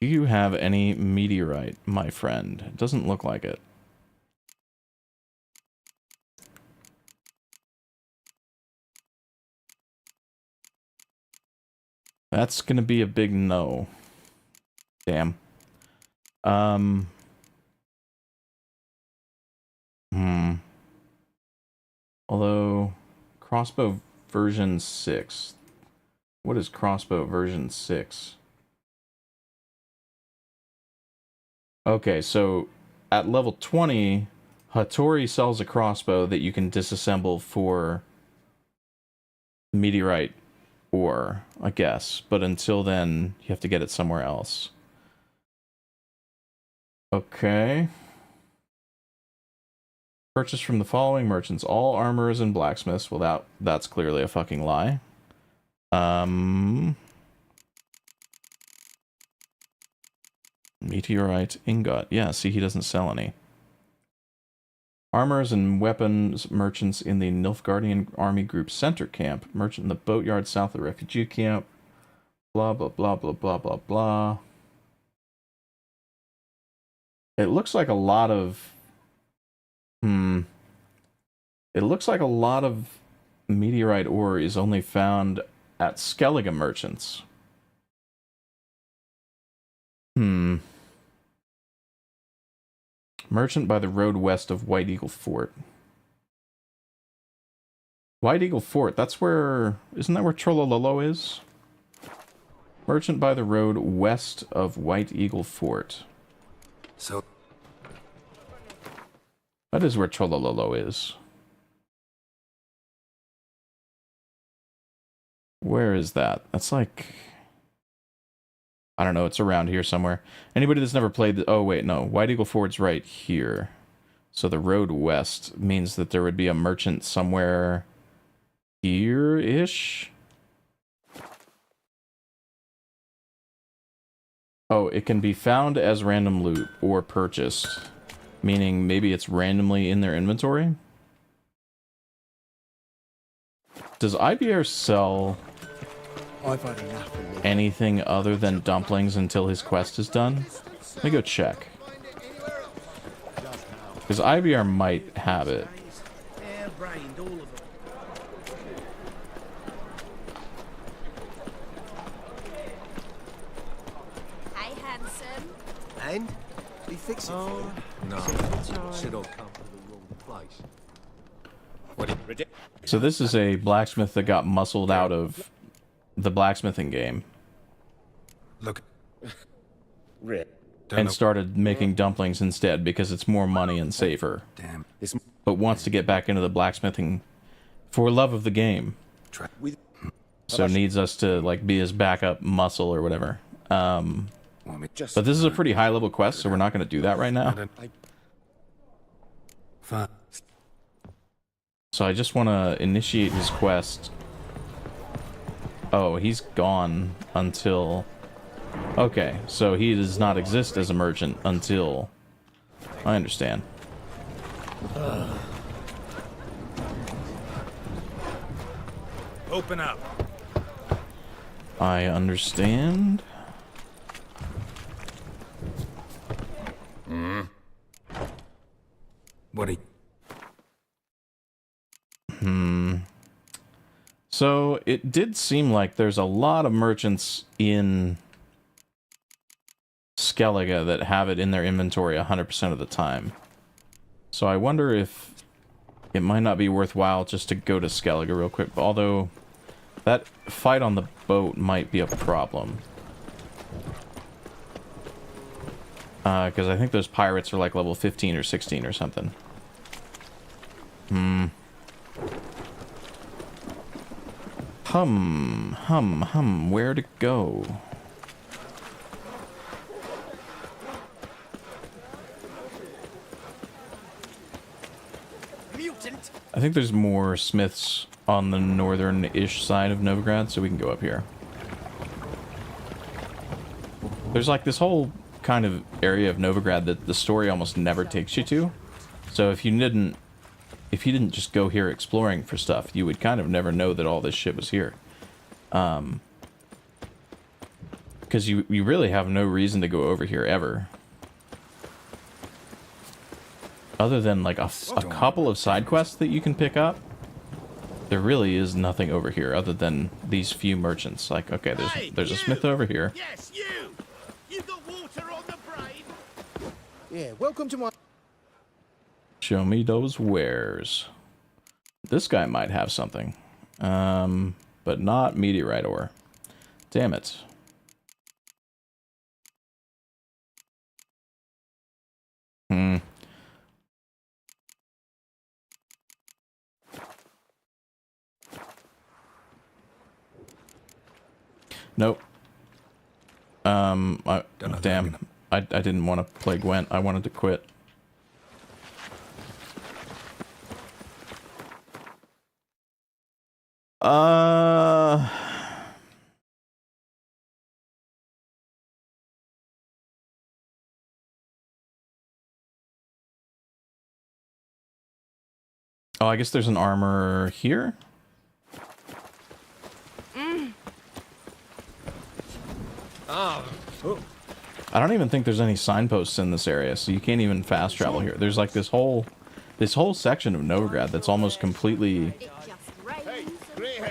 Do you have any meteorite, my friend? It doesn't look like it. That's gonna be a big no. Damn. Although, crossbow version 6. What is crossbow version 6? Okay, so at level 20, Hattori sells a crossbow that you can disassemble for meteorite ore, I guess. But until then, you have to get it somewhere else. Okay. Purchase from the following merchants. All armorers and blacksmiths. Well, that's clearly a fucking lie. Meteorite ingot. Yeah, see, he doesn't sell any. Armorers and weapons merchants in the Nilfgaardian Army Group Center Camp. Merchant in the boatyard south of the refugee camp. Blah, blah, blah, blah, blah, blah, blah. It looks like a lot of... It looks like a lot of meteorite ore is only found at Skellige merchants. Merchant by the road west of White Eagle Fort. White Eagle Fort, that's where... Isn't that where Trollololo is? Merchant by the road west of White Eagle Fort.
So,
That is where Trollololo is. Where is that? That's like... I don't know, it's around here somewhere. Anybody that's never played the... Oh, wait, no. White Eagle Ford's right here. So the road west means that there would be a merchant somewhere here-ish? Oh, it can be found as random loot or purchased. Meaning maybe it's randomly in their inventory? Does IBR sell
I've had enough of this.
anything other than dumplings until his quest is done? Let me go check. Because IBR might have it.
Hair-brained, all of them.
Hey, handsome.
And? He fix it for you?
no. Should all come to the wrong place.
So this is a blacksmith that got muscled out of the blacksmithing game
Look,
Rip.
and started making dumplings instead because it's more money and safer.
damn.
It's
But wants to get back into the blacksmithing for love of the game.
with
So needs us to like be his backup muscle or whatever.
Want me
just.
But this is a pretty high level quest, so we're not going to do that right now.
Fine.
So I just want to initiate his quest. Oh, he's gone until... Okay, so he does not exist as a merchant until... I understand.
Open up.
I understand.
What are you...
So it did seem like there's a lot of merchants in Skellige that have it in their inventory 100% of the time. So I wonder if it might not be worthwhile just to go to Skellige real quick. Although that fight on the boat might be a problem. Because I think those pirates are like level 15 or 16 or something. Where to go?
Mutant.
I think there's more smiths on the northern-ish side of Novigrad, so we can go up here. There's like this whole kind of area of Novigrad that the story almost never takes you to. So if you didn't just go here exploring for stuff, you would kind of never know that all this shit was here. Because you really have no reason to go over here ever. Other than like a couple of side quests that you can pick up, there really is nothing over here other than these few merchants. Like, okay, there's a smith over here.
Yes, you! You got water on the brain?
Yeah, welcome to my...
Show me those wares. This guy might have something. But not meteorite ore. Damn it. Nope. Damn. I didn't want to play Gwent. I wanted to quit. Oh, I guess there's an armor here? I don't even think there's any signposts in this area, so you can't even fast travel here. There's like this whole section of Novigrad that's almost completely
It just rains.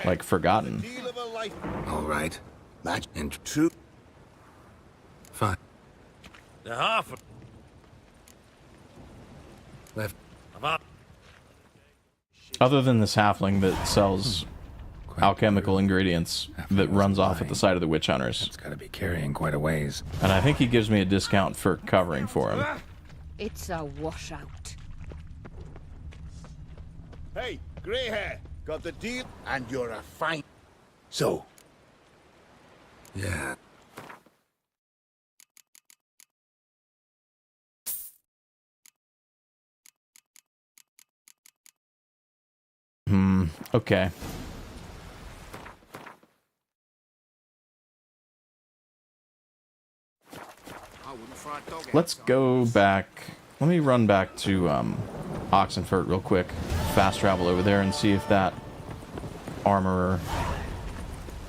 like forgotten.
Deal of a life.
All right.
Match
And
true.
fine.
The half
Left.
of
Other than this halfling that sells
Quite
alchemical
true.
ingredients
Halfling
that runs
was
off at the
blind.
side of the witch hunters.
It's gotta be carrying quite a ways.
And I think he gives me a discount for covering for him.
It's a washout.
Hey, grey hair. Got the deal? And you're a fine. So,
Yeah.
Okay.
I wouldn't fry a dog.
Let's go back. Let me run back to Oxenfurt real quick. Fast travel over there and see if that armorer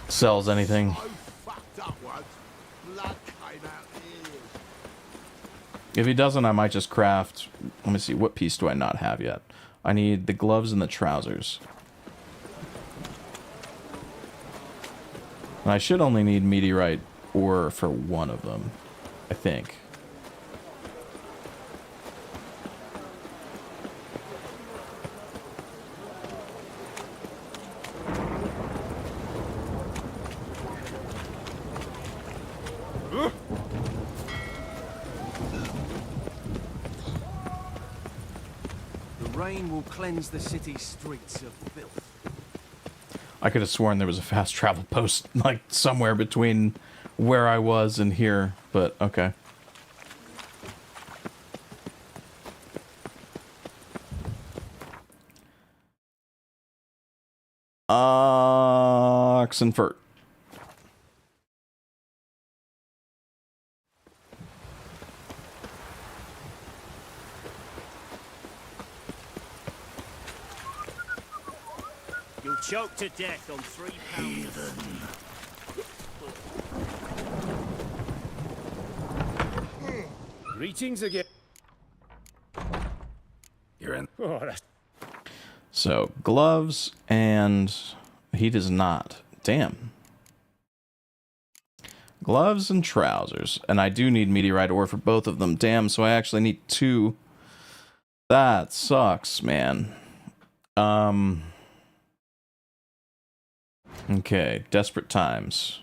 sells anything.
So fucked up once. Blood came out here.
If he doesn't, I might just craft... Let me see, what piece do I not have yet? I need the gloves and the trousers. And I should only need meteorite ore for one of them, I think.
The rain will cleanse the city's streets of filth.
I could have sworn there was a fast travel post, like, somewhere between where I was and here, but okay. Oxenfurt.
You'll choke to death on 3 pounds.
Greetings again.
You're in.
Oh, that's...
So, gloves, and he does not. Damn. Gloves and trousers. And I do need meteorite ore for both of them. Damn, so I actually need 2. That sucks, man. Okay, desperate times.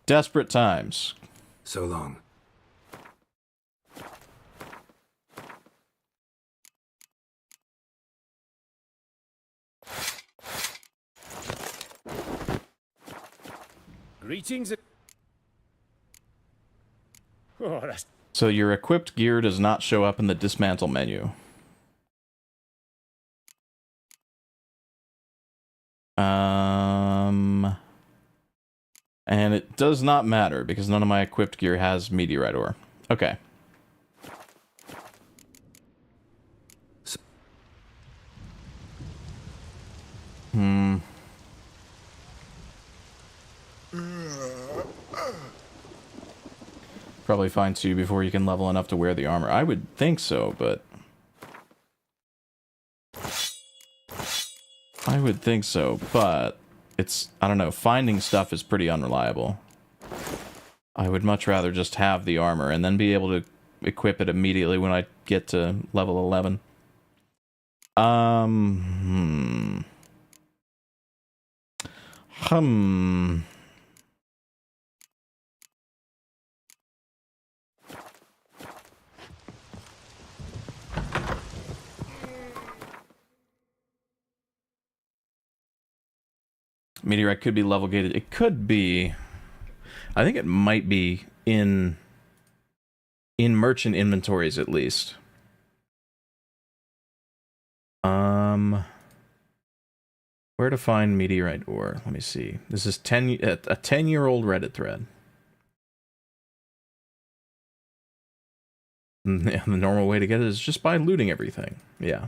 Desperate times.
So long.
Greetings. Oh, that's
So your equipped gear does not show up in the dismantle menu. And it does not matter because none of my equipped gear has meteorite ore. Okay. Probably find 2 before you can level enough to wear the armor. I would think so, but... I would think so, but... It's... I don't know, finding stuff is pretty unreliable. I would much rather just have the armor and then be able to equip it immediately when I get to level 11. Meteorite could be level gated. It could be. I think it might be in merchant inventories at least. Where to find meteorite ore? Let me see. This is a 10-year-old Reddit thread. Yeah, the normal way to get it is just by looting everything. Yeah.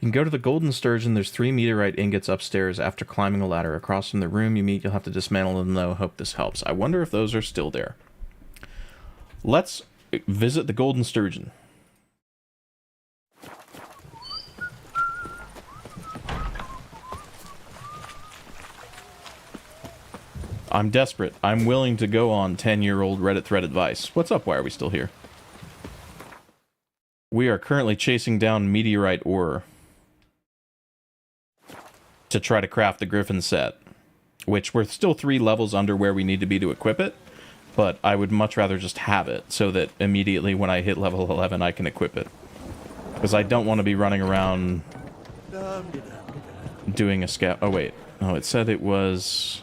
You can go to the Golden Sturgeon. There's 3 meteorite ingots upstairs after climbing a ladder. Across from the room you meet, you'll have to dismantle them, though. Hope this helps. I wonder if those are still there. Let's visit the Golden Sturgeon. I'm desperate. I'm willing to go on 10-year-old Reddit thread advice. What's up? Why are we still here? We are currently chasing down meteorite ore to try to craft the Griffin set, which we're still 3 levels under where we need to be to equip it, but I would much rather just have it so that immediately when I hit level 11 I can equip it. Because I don't want to be running around doing a scout. Oh wait, no, it said it was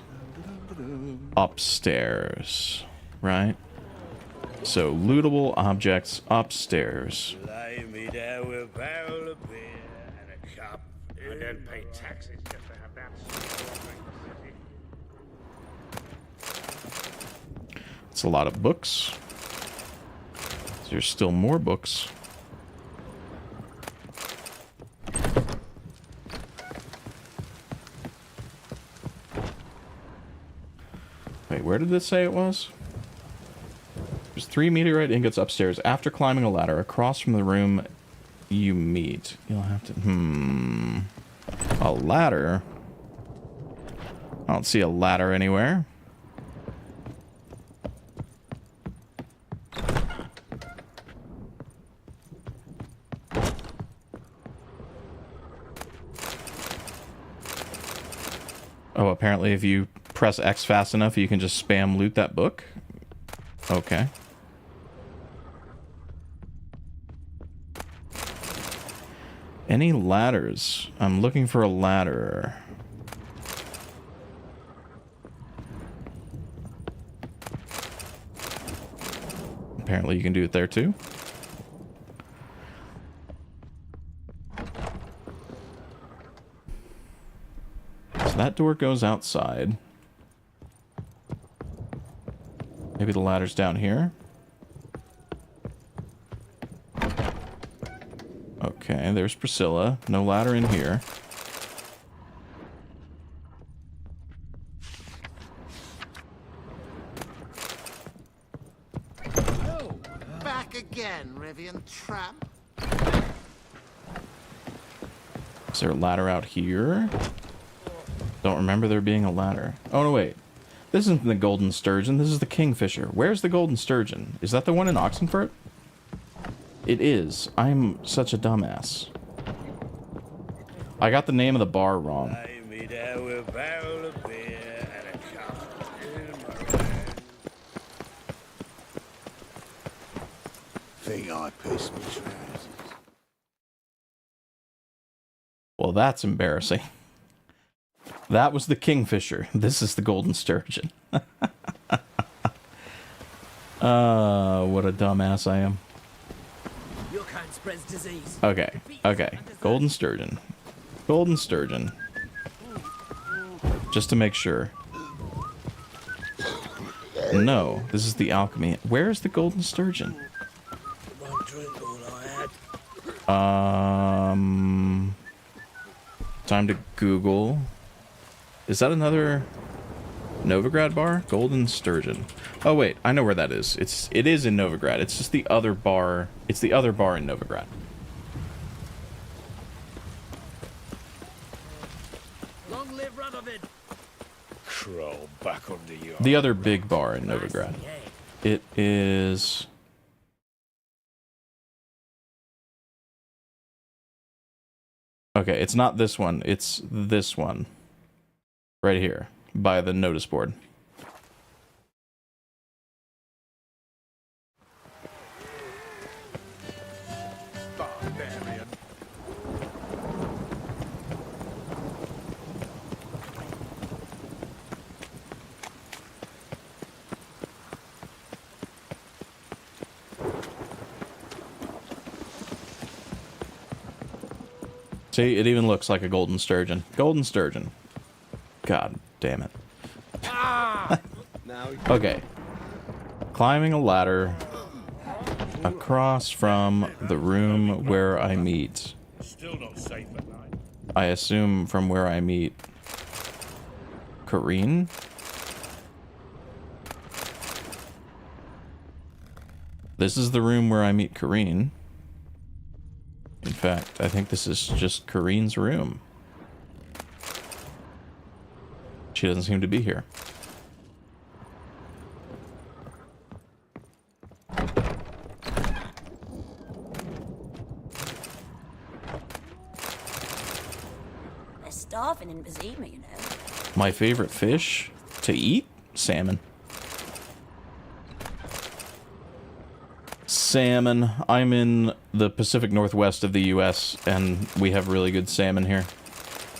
upstairs, right? So lootable objects upstairs.
lay me down with a barrel of beer and a cup. I don't pay taxes just to have that.
It's a lot of books. There's still more books. Wait, where did this say it was? There's 3 meteorite ingots upstairs. After climbing a ladder across from the room you meet, you'll have to... A ladder? I don't see a ladder anywhere. Oh, apparently if you press X fast enough, you can just spam loot that book? Okay. Any ladders? I'm looking for a ladder. Apparently you can do it there too. So that door goes outside. Maybe the ladder's down here. Okay, there's Priscilla. No ladder in here.
Back again, Rivian tramp.
Is there a ladder out here? Don't remember there being a ladder. Oh, no, wait. This isn't the Golden Sturgeon. This is the Kingfisher. Where's the Golden Sturgeon? Is that the one in Oxenfurt? It is. I'm such a dumbass. I got the name of the bar wrong.
Lay me down with a barrel of beer and a cup in my hand.
Think I pissed my trousers.
Well, that's embarrassing. That was the kingfisher. This is the golden sturgeon. What a dumbass I am.
Your kind spreads disease.
Okay, okay. Golden sturgeon. Golden sturgeon. Just to make sure. No, this is the alchemy. Where is the golden sturgeon?
Won't drink all I had.
Time to Google. Is that another Novigrad bar? Golden sturgeon. Oh wait, I know where that is. It is in Novigrad. It's just the other bar. It's the other bar in Novigrad.
Long live Radovid.
Crawl back under your...
The other big bar in Novigrad. It is... Okay, it's not this one. It's this one. Right here. By the notice board.
Barbarian.
See, it even looks like a golden sturgeon. Golden sturgeon. God damn it. Okay. Climbing a ladder across from the room where I meet.
Still not safe at night.
I assume from where I meet Kareen? This is the room where I meet Kareen. In fact, I think this is just Kareen's room. She doesn't seem to be here.
They're starving in Bazima, you know.
My favorite fish to eat? Salmon. Salmon. I'm in the Pacific Northwest of the US, and we have really good salmon here.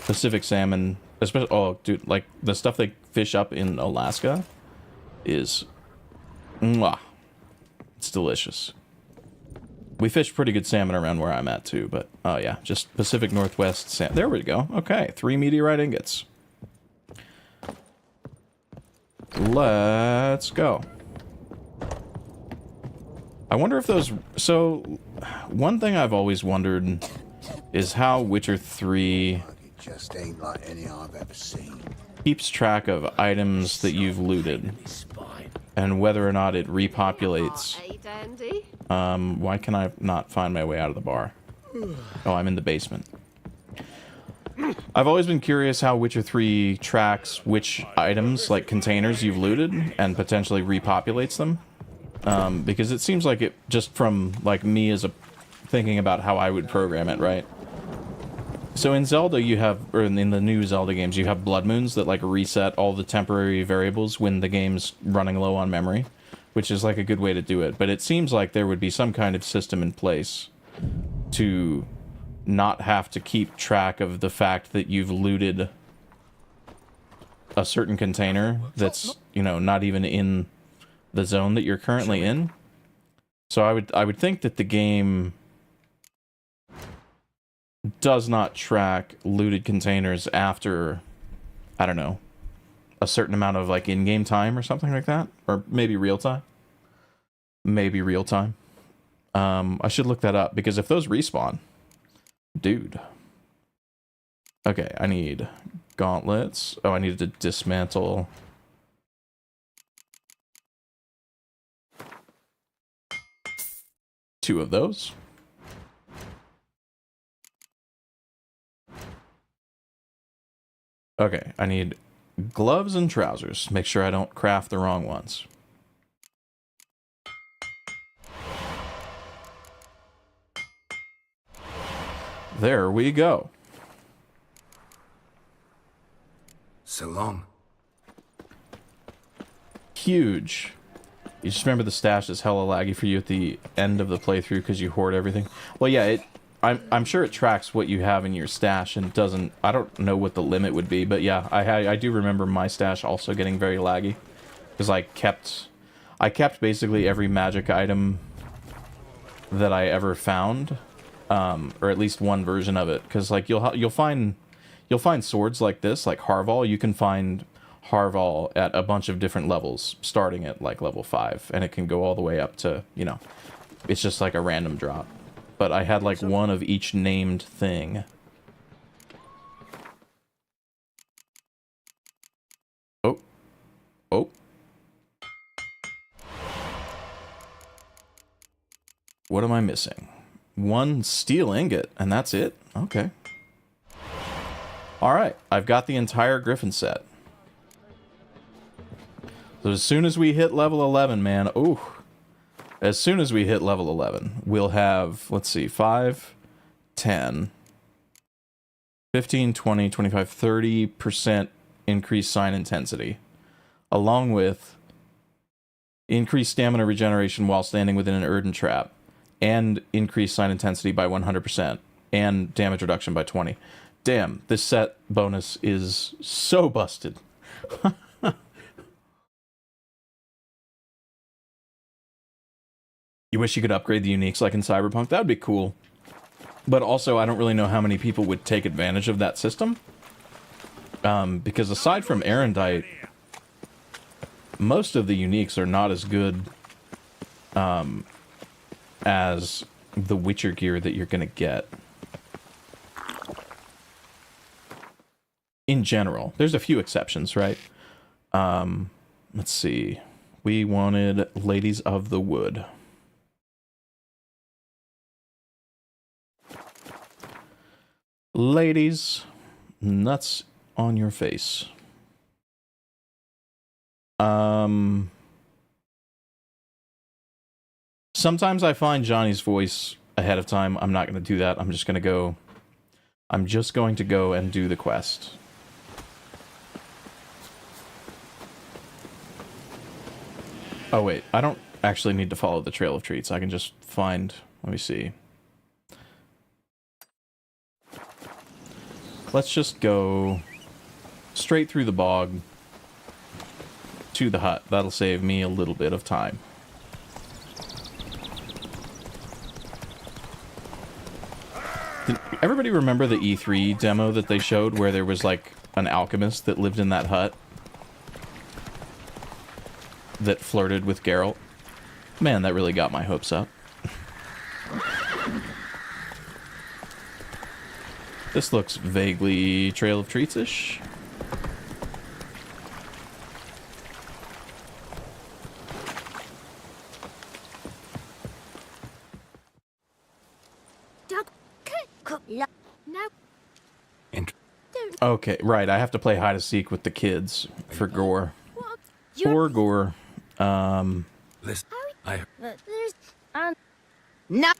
Pacific salmon, especially, oh, dude, like, the stuff they fish up in Alaska is, mwah, it's delicious. We fish pretty good salmon around where I'm at, too, but, oh, yeah, just Pacific Northwest salmon. There we go. Okay, 3 meteorite ingots. Let's go. I wonder if those... So, one thing I've always wondered is how Witcher 3
It just ain't like any I've ever seen.
keeps track of items that you've looted and whether or not it repopulates.
Hey, Dandy.
Why can I not find my way out of the bar? Oh, I'm in the basement. I've always been curious how Witcher 3 tracks which items, like containers, you've looted and potentially repopulates them. Because it seems like it, just from like me as a thinking about how I would program it, right? So in Zelda you have, or in the new Zelda games, you have blood moons that like reset all the temporary variables when the game's running low on memory, which is like a good way to do it. But it seems like there would be some kind of system in place to not have to keep track of the fact that you've looted a certain container that's, you know, not even in the zone that you're currently in. So I would think that the game does not track looted containers after, I don't know, a certain amount of like in-game time or something like that, or maybe real time. Maybe real time. I should look that up because if those respawn, dude. Okay, I need gauntlets. Oh, I needed to dismantle. Two of those. Okay, I need gloves and trousers. Make sure I don't craft the wrong ones. There we go.
So long.
Huge You just remember the stash is hella laggy for you at the end of the playthrough because you hoard everything. Well, yeah, I'm sure it tracks what you have in your stash and doesn't... I don't know what the limit would be, but yeah, I do remember my stash also getting very laggy. Because I kept basically every magic item that I ever found, or at least one version of it. Because like you'll find swords like this, like Harval. You can find Harval at a bunch of different levels, starting at like level 5, and it can go all the way up to, you know, it's just like a random drop. But I had like one of each named thing. Oh. Oh. What am I missing? One steel ingot, and that's it? Okay. Alright, I've got the entire Griffin set. So as soon as we hit level 11, man, ooh. As soon as we hit level 11, we'll have, let's see, 5, 10, 15, 20, 25, 30% increased sign intensity, along with increased stamina regeneration while standing within an Erdin trap, and increased sign intensity by 100%, and damage reduction by 20. Damn, this set bonus is so busted. You wish you could upgrade the uniques like in Cyberpunk? That would be cool. But also, I don't really know how many people would take advantage of that system. Because aside from Erendite, most of the uniques are not as good as the Witcher gear that you're going to get. In general. There's a few exceptions, right? Let's see. We wanted Ladies of the Wood. Ladies, nuts on your face. Sometimes I find Johnny's voice ahead of time. I'm not going to do that. I'm just going to go and do the quest. Oh wait, I don't actually need to follow the Trail of Treats. I can just find, let me see. Let's just go straight through the bog to the hut. That'll save me a little bit of time. Did everybody remember the E3 demo that they showed where there was like an alchemist that lived in that hut that flirted with Geralt? Man, that really got my hopes up. This looks vaguely Trail of Treats-ish. Okay, right, I have to play hide-and-seek with the kids for gore. For gore.
Listen, I
No.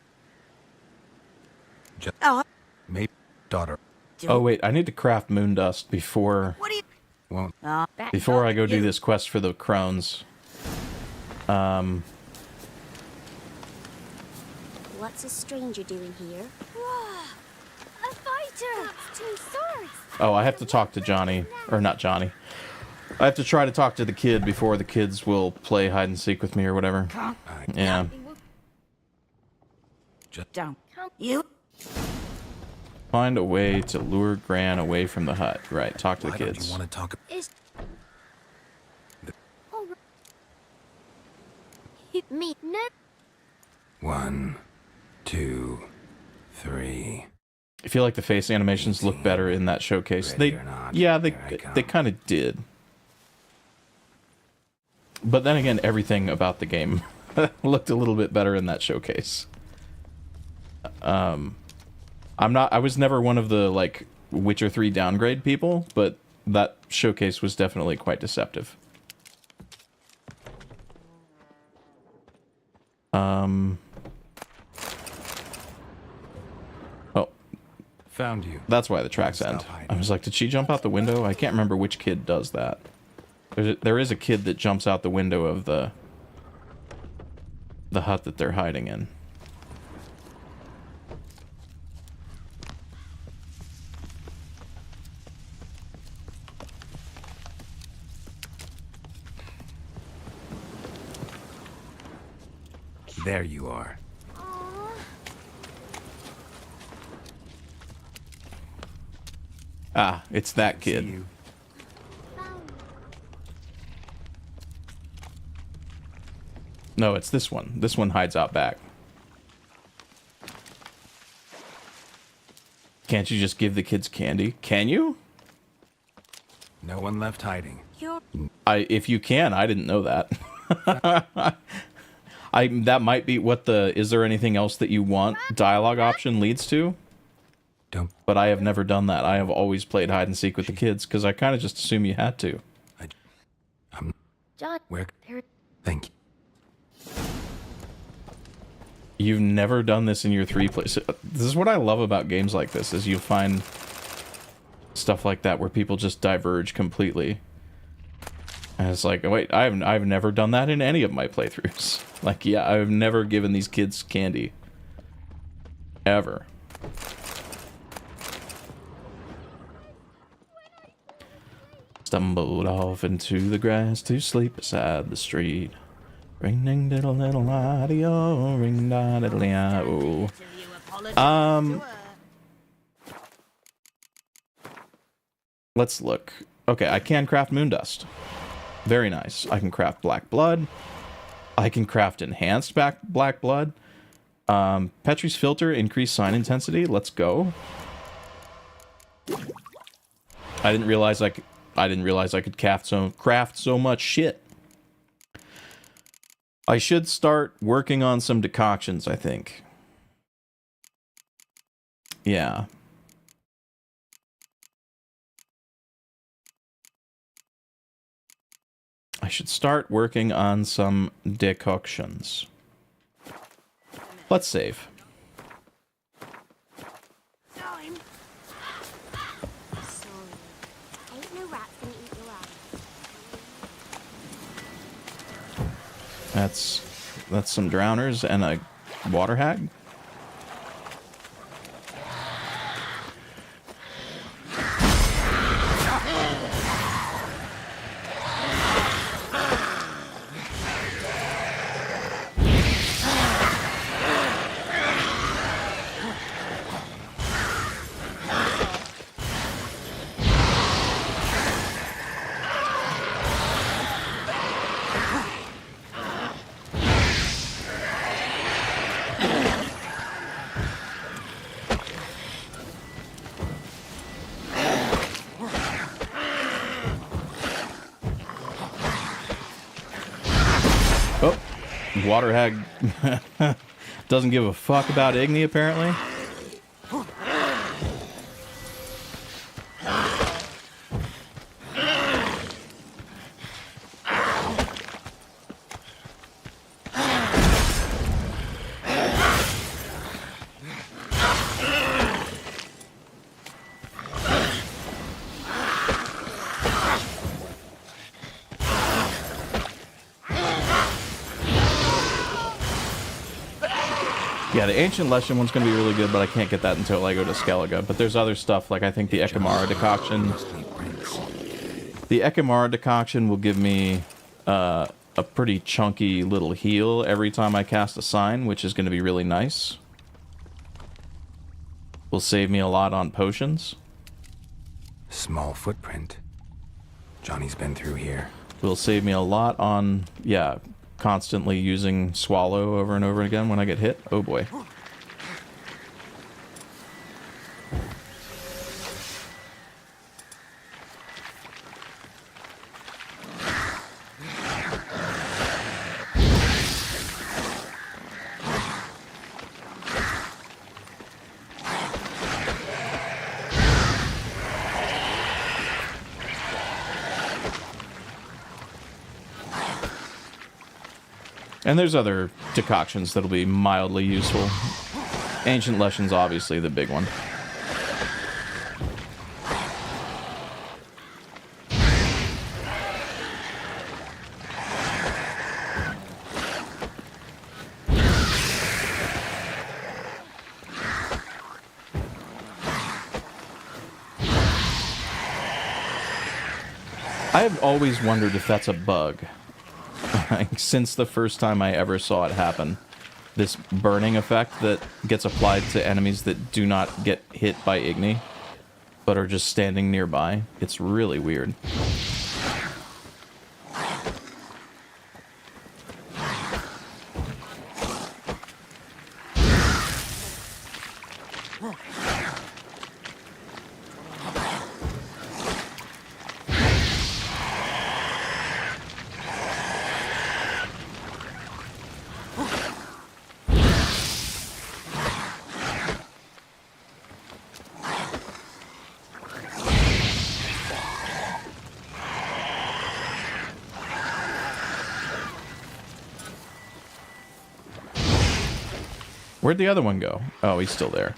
just maybe daughter
Oh wait, I need to craft moon dust before
won't.
I go do this quest for the crones.
What's a stranger doing here? A fighter! That's 2 swords!
Oh, I have to talk to Johnny. Or not Johnny. I have to try to talk to the kid before the kids will play hide and seek with me or whatever. Yeah.
Don't you?
Find a way to lure Gran away from the hut. Right, talk to the
Why don't
kids.
you want to talk?
Is... Me, no.
1, 2, 3.
I feel like the face animations look better in that showcase.
Ready or not,
Yeah,
here I
they
come.
kind of did. But then again, everything about the game looked a little bit better in that showcase. I was never one of the, like, Witcher 3 downgrade people, but that showcase was definitely quite deceptive. Oh.
Found you.
That's why the tracks end. I was like, did she jump out the window? I can't remember which kid does that. There is a kid that jumps out the window of the the hut that they're hiding in.
There you are.
Ah, it's that
See
kid.
you.
No, it's this one. This one hides out back. Can't you just give the kids candy? Can you?
No one left hiding.
You're
If you can, I didn't know that. That might be what the is there anything else that you want dialogue option leads to?
Don't.
But I have never done that. I have always played hide and seek with the kids because I kind of just assume you had to.
I'm.
John.
Where?
There.
Thank you.
You've never done this in your 3 places. This is what I love about games like this, is you find stuff like that where people just diverge completely. And it's like, wait, I've never done that in any of my playthroughs. Like, yeah, I've never given these kids candy. Ever. Stumbled off into the grass to sleep beside the street. Ring ding diddle diddle la-dee-o, ring da diddle oh. Let's look. Okay, I can craft moondust. Very nice. I can craft black blood. I can craft enhanced black blood. Petrie's filter, increased sign intensity. Let's go. I didn't realize I could craft so much shit. I should start working on some decoctions, I think. Yeah. I should start working on some decoctions. Let's save.
Sorry. Ain't no rat's gonna eat you up.
That's some drowners and a water hag. Water hag doesn't give a fuck about Igni, apparently. Yeah, the Ancient Leshen one's going to be really good, but I can't get that until I go to Skellige. But there's other stuff, like I think the Ekimara decoction. The Ekimara decoction will give me a pretty chunky little heal every time I cast a sign, which is going to be really nice. Will save me a lot on potions.
Small footprint. Johnny's been through here.
Will save me a lot on, yeah, constantly using Swallow over and over again when I get hit. Oh boy. And there's other decoctions that'll be mildly useful. Ancient Leshen's obviously the big one. I've always wondered if that's a bug. Since the first time I ever saw it happen. This burning effect that gets applied to enemies that do not get hit by Igni, but are just standing nearby. It's really weird. Where'd the other one go? Oh, he's still there.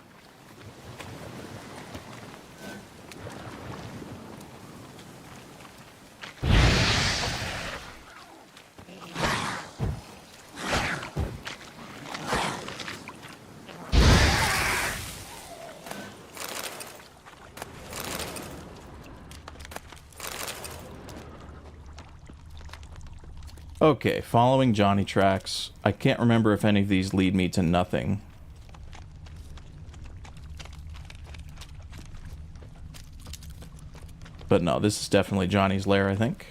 Okay, following Johnny tracks. I can't remember if any of these lead me to nothing. But no, this is definitely Johnny's lair, I think.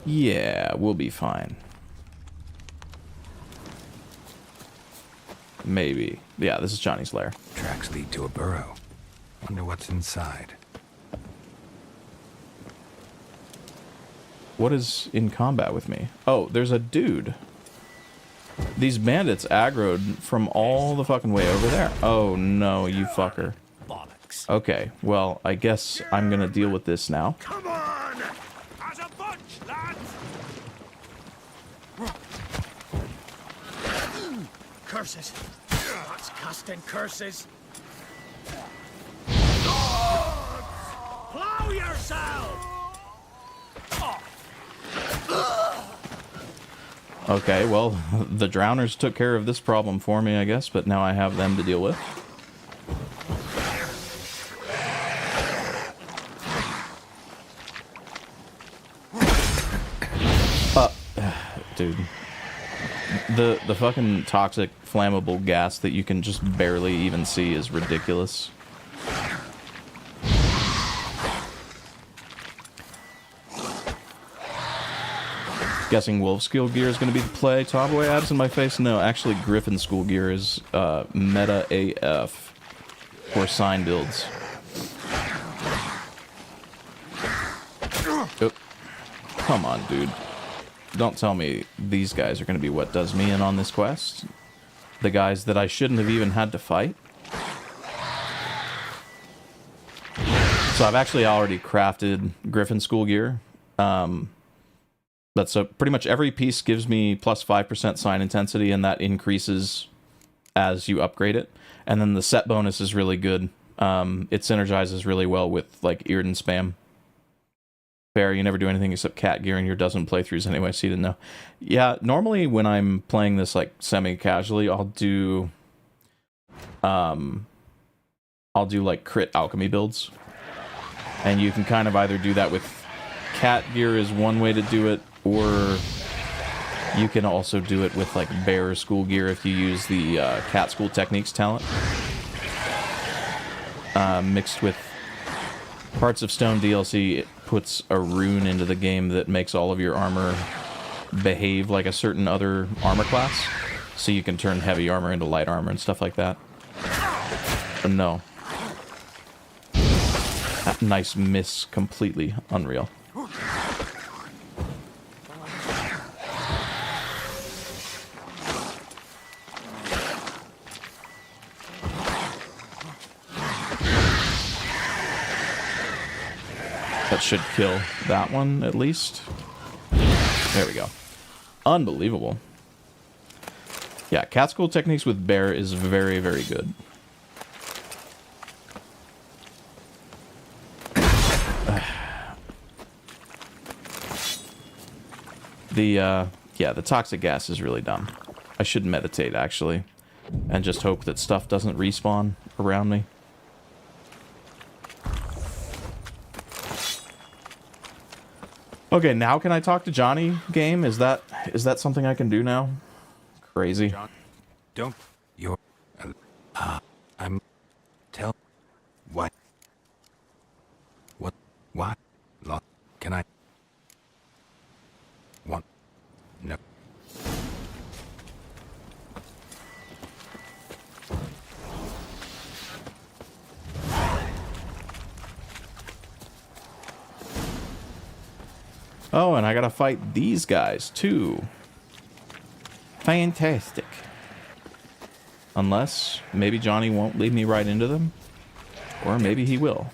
Yeah, we'll be fine. Maybe. Yeah, this is Johnny's lair.
Tracks lead to a burrow. Wonder what's inside.
What is in combat with me? Oh, there's a dude. These bandits aggroed from all the fucking way over there. Oh no, you fucker.
Bollocks.
Okay, well, I guess I'm gonna deal with this now.
Come on! As a bunch, lads!
Curses. That's casting curses.
Plow yourself!
Okay, well, the drowners took care of this problem for me, I guess, but now I have them to deal with. Dude. The fucking toxic flammable gas that you can just barely even see is ridiculous. Guessing Wolf Skill Gear is going to be the play. Tomboy abs in my face? No, actually Griffin School Gear is meta AF for sign builds. Oh. Come on, dude. Don't tell me these guys are going to be what does me in on this quest. The guys that I shouldn't have even had to fight. So I've actually already crafted Griffin School Gear. That's pretty much every piece gives me plus 5% sign intensity, and that increases as you upgrade it. And then the set bonus is really good. It synergizes really well with like Irden spam. Fair, you never do anything except cat gear in your dozen playthroughs anyway, so you didn't know. Yeah, normally when I'm playing this like semi-casually, I'll do like crit alchemy builds. And you can kind of either do that with cat gear is one way to do it, or you can also do it with like bear school gear if you use the cat school techniques talent. Mixed with Parts of Stone DLC, it puts a rune into the game that makes all of your armor behave like a certain other armor class. So you can turn heavy armor into light armor and stuff like that. But no. That nice miss, completely unreal. That should kill that one, at least. There we go. Unbelievable. Yeah, cat school techniques with bear is very, very good. The toxic gas is really dumb. I should meditate, actually, and just hope that stuff doesn't respawn around me. Okay, now can I talk to Johnny, game? Is that something I can do now? Crazy.
John, don't. You're. I'm. Tell. What? What? What? Can I? What? No.
Oh, and I gotta fight these guys, too. Fantastic. Unless, maybe Johnny won't lead me right into them. Or maybe he will.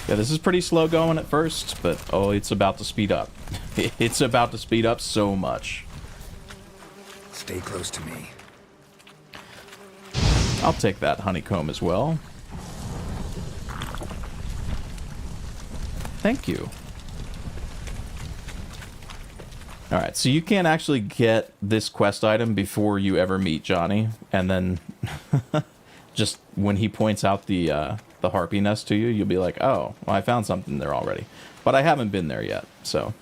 Yeah, this is pretty slow going at first, but oh, it's about to speed up. It's about to speed up so much.
Stay close to me.
I'll take that honeycomb as well. Thank you. Alright, so you can't actually get this quest item before you ever meet Johnny, and then just when he points out the harpy nest to you, you'll be like, oh, well, I found something there already. But I haven't been there yet, so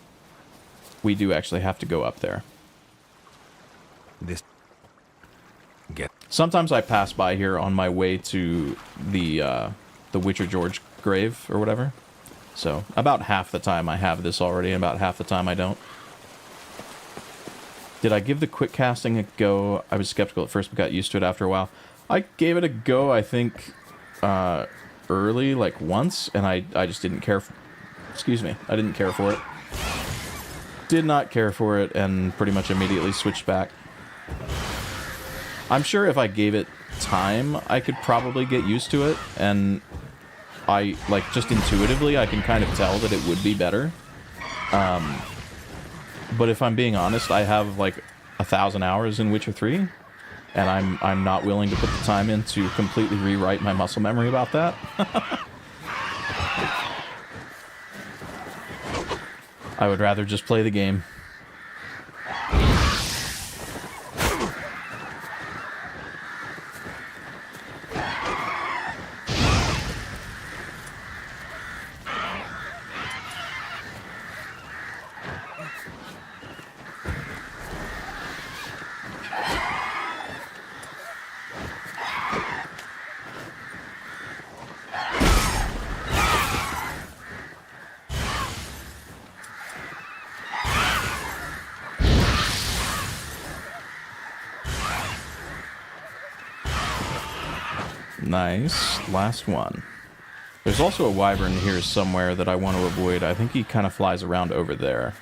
we do actually have to go up there.
This. Get.
Sometimes I pass by here on my way to the Witcher George grave or whatever. So about half the time I have this already, and about half the time I don't. Did I give the quick casting a go? I was skeptical at first, but got used to it after a while. I gave it a go, I think, early, like once, and I just didn't care for, excuse me, I didn't care for it. Did not care for it, and pretty much immediately switched back. I'm sure if I gave it time, I could probably get used to it, and I, like, just intuitively, I can kind of tell that it would be better. But if I'm being honest, I have, like, 1,000 hours in Witcher 3, and I'm not willing to put the time in to completely rewrite my muscle memory about that. I would rather just play the game. Nice. Last one. There's also a wyvern here somewhere that I want to avoid. I think he kind of flies around over there.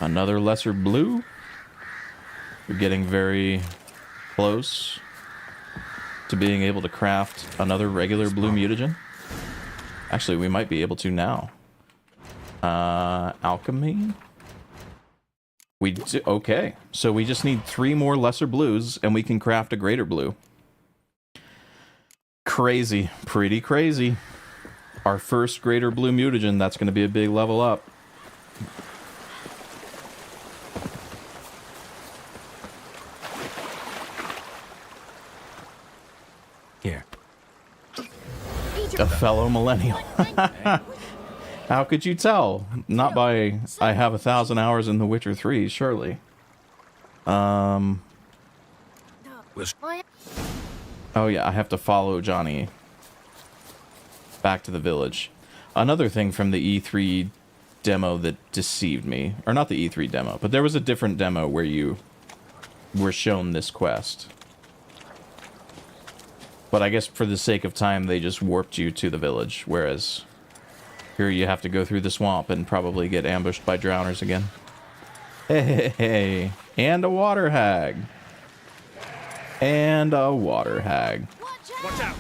Another lesser blue. We're getting very close to being able to craft another regular blue mutagen. Actually, we might be able to now. Alchemy? Okay, so we just need 3 more lesser blues, and we can craft a greater blue. Crazy. Pretty crazy. Our first greater blue mutagen, that's going to be a big level up.
Here.
A fellow millennial. How could you tell? Not by I have 1,000 hours in The Witcher 3, surely. Oh yeah, I have to follow Johnny back to the village. Another thing from the E3 demo that deceived me. Or not the E3 demo, but there was a different demo where you were shown this quest. But I guess for the sake of time, they just warped you to the village, whereas here you have to go through the swamp and probably get ambushed by drowners again. Hey, and a water hag. And a water hag.
Watch out!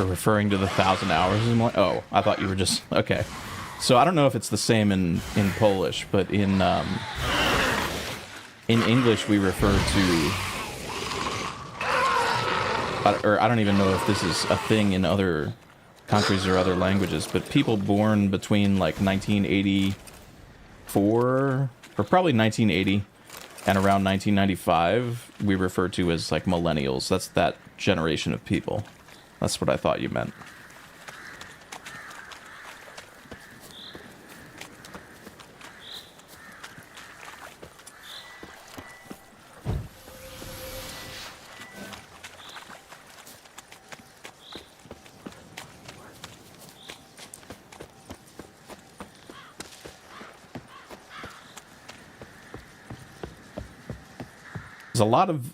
Referring to the 1,000 hours. Oh, I thought you were just okay. So I don't know if it's the same in Polish, but in English we refer to, or I don't even know if this is a thing in other countries or other languages, but people born between like 1984 or probably 1980 and around 1995 we refer to as like millennials. That's that generation of people. That's what I thought you meant.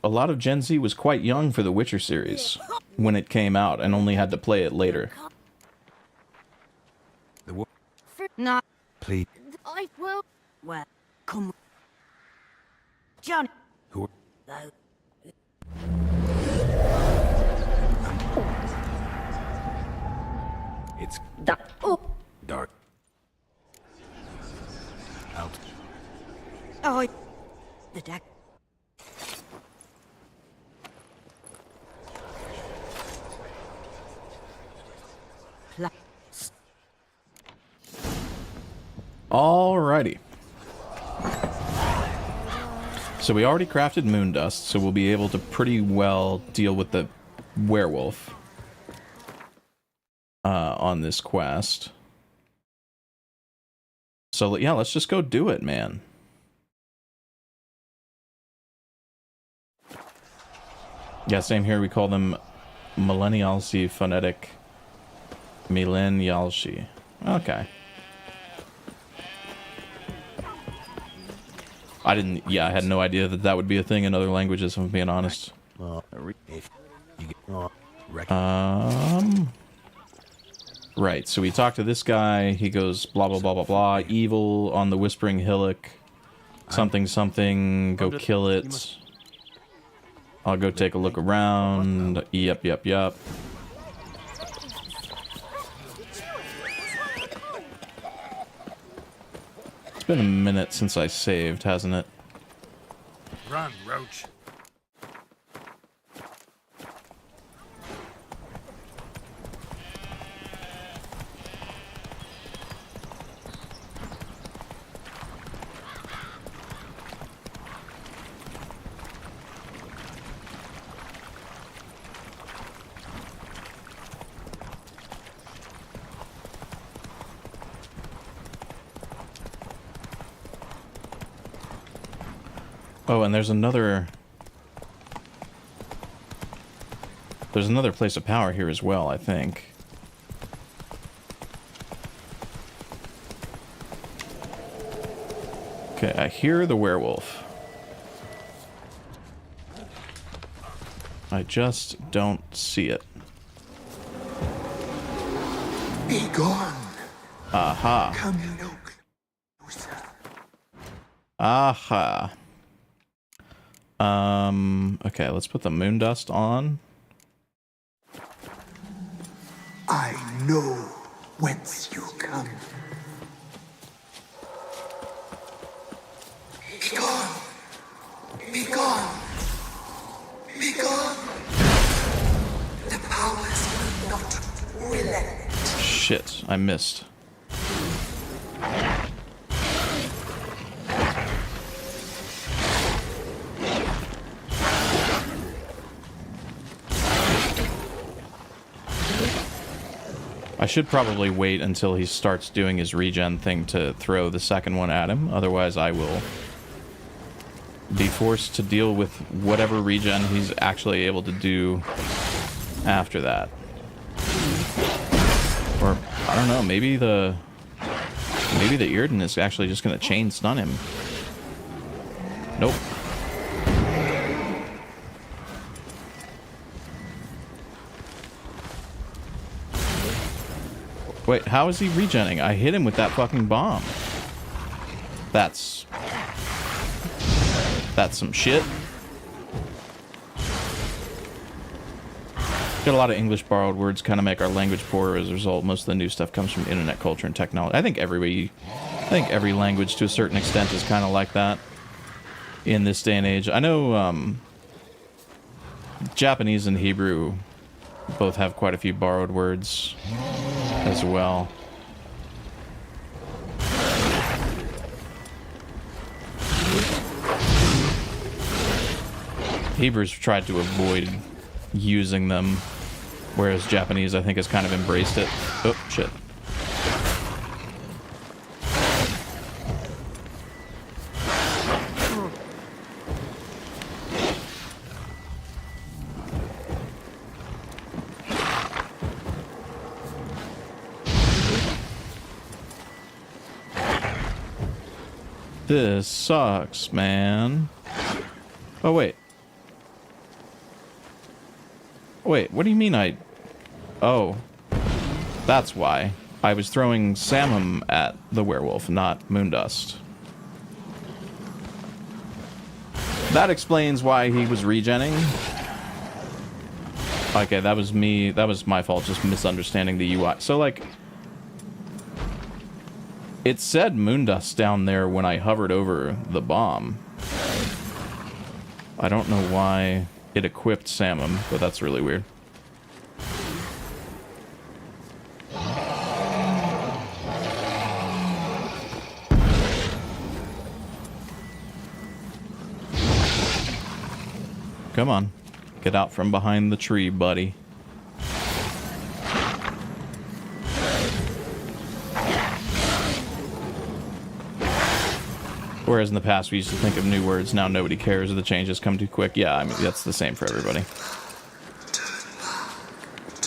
A lot of Gen Z was quite young for the Witcher series when it came out and only had to play it later.
Not.
Please.
I will.
Well, come. John.
Who? It's
Oh.
dark. Out.
Oh, the deck.
Alrighty. So we already crafted moon dust, so we'll be able to pretty well deal with the werewolf on this quest. So yeah, let's just go do it, man. Yeah, same here. We call them Millennialsi phonetic Millennialsi. Okay. I had no idea that that would be a thing in other languages, if I'm being honest. Right, so we talk to this guy, he goes blah blah blah blah blah, evil on the Whispering Hillock, something something, go kill it. I'll go take a look around, yep. It's been a minute since I saved, hasn't it?
Run, Roach.
Oh, and there's another place of power here as well, I think. Okay, I hear the werewolf. I just don't see it.
Be gone.
Aha.
Come no closer.
Aha. Okay, let's put the moon dust on.
I know whence you come. Be gone! Be gone! Be gone! The powers will not relent.
Shit, I missed. I should probably wait until he starts doing his regen thing to throw the second one at him. Otherwise, I will be forced to deal with whatever regen he's actually able to do after that. Or, I don't know, maybe the Irden is actually just going to chain stun him. Nope. Wait, how is he regenning? I hit him with that fucking bomb. That's some shit. Got a lot of English borrowed words, kind of make our language poorer as a result. Most of the new stuff comes from internet culture and technology. I think every language to a certain extent is kind of like that in this day and age. I know Japanese and Hebrew both have quite a few borrowed words as well. Hebrews tried to avoid using them, whereas Japanese, I think, has kind of embraced it. Oh, shit. This sucks, man. Oh, wait. Wait, what do you mean Oh. That's why. I was throwing Samum at the werewolf, not Moondust. That explains why he was regenning. Okay, that was me. That was my fault, just misunderstanding the UI. So, like, it said Moondust down there when I hovered over the bomb. I don't know why it equipped Samum, but that's really weird. Come on. Get out from behind the tree, buddy. Whereas in the past we used to think of new words, now nobody cares or the changes come too quick. Yeah, I mean, that's the same for everybody.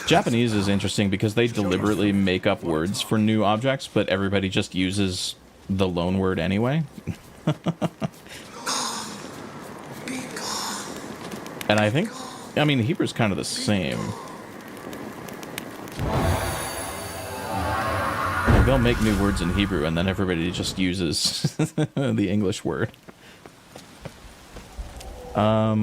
Japanese is interesting because they deliberately make up words for new objects, but everybody just uses the loan word anyway. And I think, I mean, Hebrew's kind of the same. Like, they'll make new words in Hebrew and then everybody just uses the English word. Let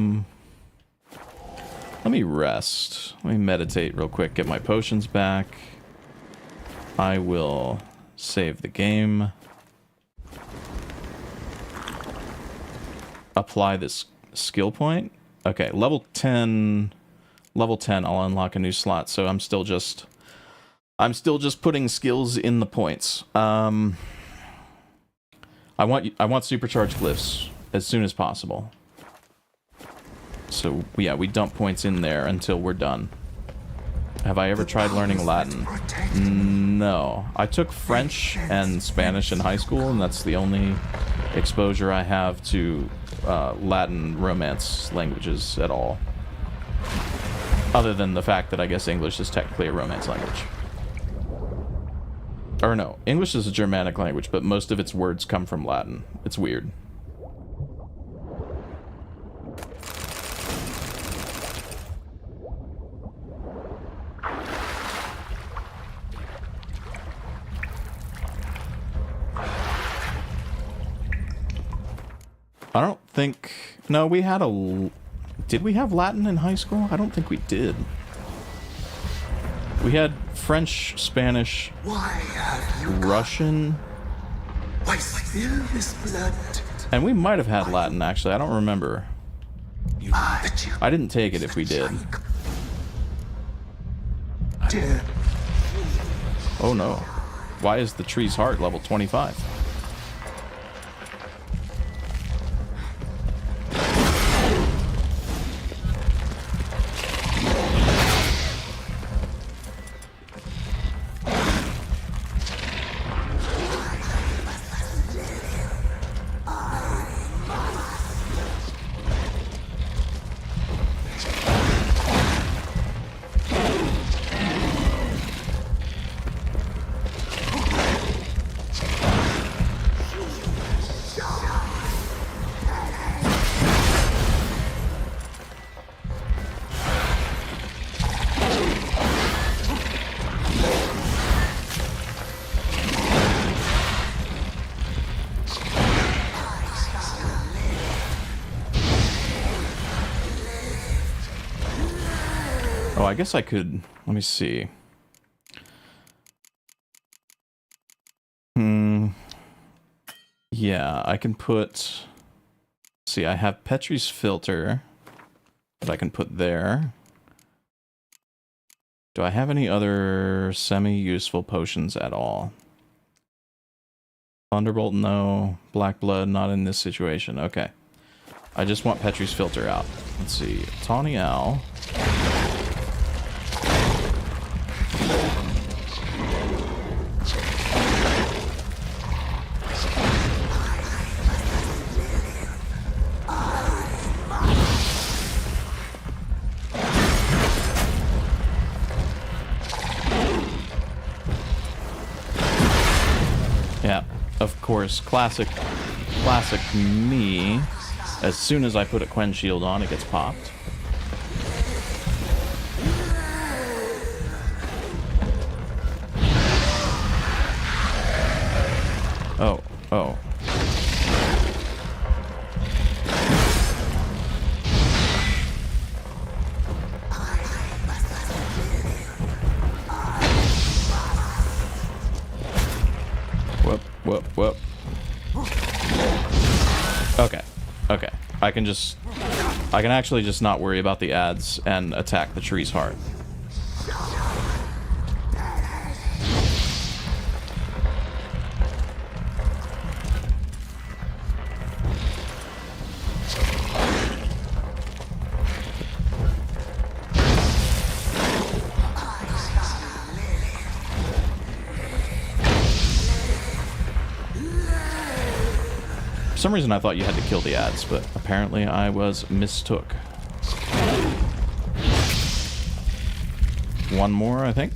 me rest. Let me meditate real quick, get my potions back. I will save the game. Apply this skill point. Okay, level 10, I'll unlock a new slot, so I'm still just putting skills in the points. I want supercharged glyphs as soon as possible. So, yeah, we dump points in there until we're done. Have I ever tried learning Latin? No. I took French and Spanish in high school, and that's the only exposure I have to Latin Romance languages at all. Other than the fact that I guess English is technically a Romance language. Or no, English is a Germanic language, but most of its words come from Latin. It's weird. I don't think... No, we had a... Did we have Latin in high school? I don't think we did. We had French, Spanish, Russian,
Why spill this blood?
and we might have had Latin, actually. I don't remember. I didn't take it if we did. Oh no. Why is the tree's heart level 25? Oh, I guess I could... Let me see. Yeah, I can put... See, I have Petrie's filter that I can put there. Do I have any other semi-useful potions at all? Thunderbolt, no. Black Blood, not in this situation. Okay. I just want Petrie's filter out. Let's see. Tawny Owl. Yeah, of course, classic me. As soon as I put a Quen shield on, it gets popped. Oh, oh. Whoop, whoop, whoop. Okay, okay. I can actually just not worry about the ads and attack the tree's heart. For some reason I thought you had to kill the ads, but apparently I was mistook. One more, I think.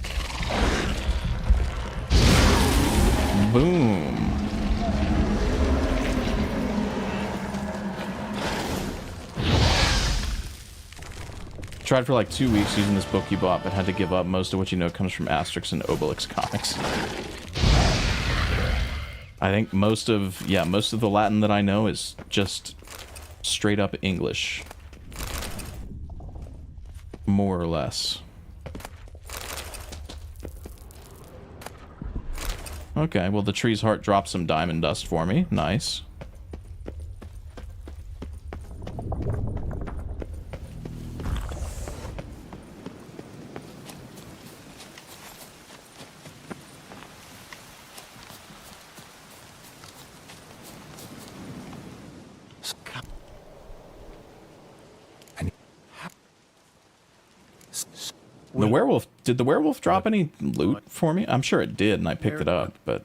Boom. Tried for like 2 weeks using this book you bought, but had to give up. Most of what you know comes from Asterix and Obelix comics. I think most of the Latin that I know is just straight up English. More or less. Okay, well the tree's heart dropped some diamond dust for me. Nice. The werewolf, did the werewolf drop any loot for me? I'm sure it did, and I picked it up, but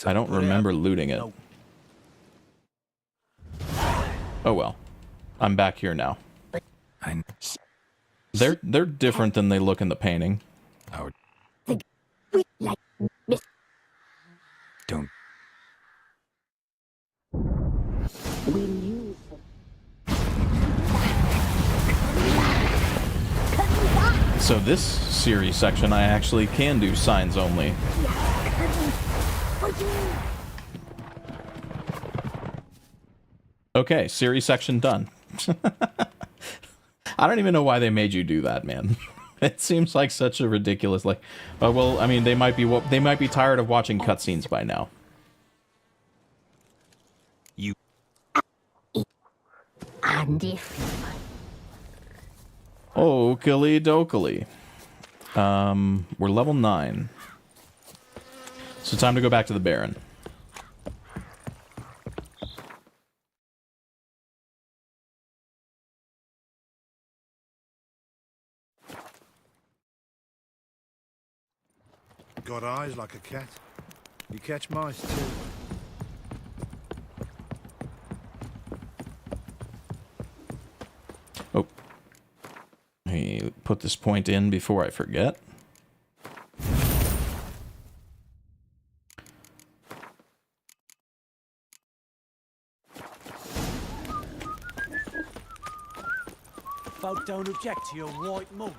I don't remember looting it. Oh well. I'm back here now. They're different than they look in the painting.
Don't.
So this series section, I actually can do signs only. Okay, series section done. I don't even know why they made you do that, man. It seems like such a ridiculous, like, well, I mean, they might be tired of watching cutscenes by now.
And if
Okily dokily. We're level 9. So time to go back to the Baron.
Got eyes like a cat. You catch mice too.
Oh. Let me put this point in before I forget.
Folk don't object to your white mug.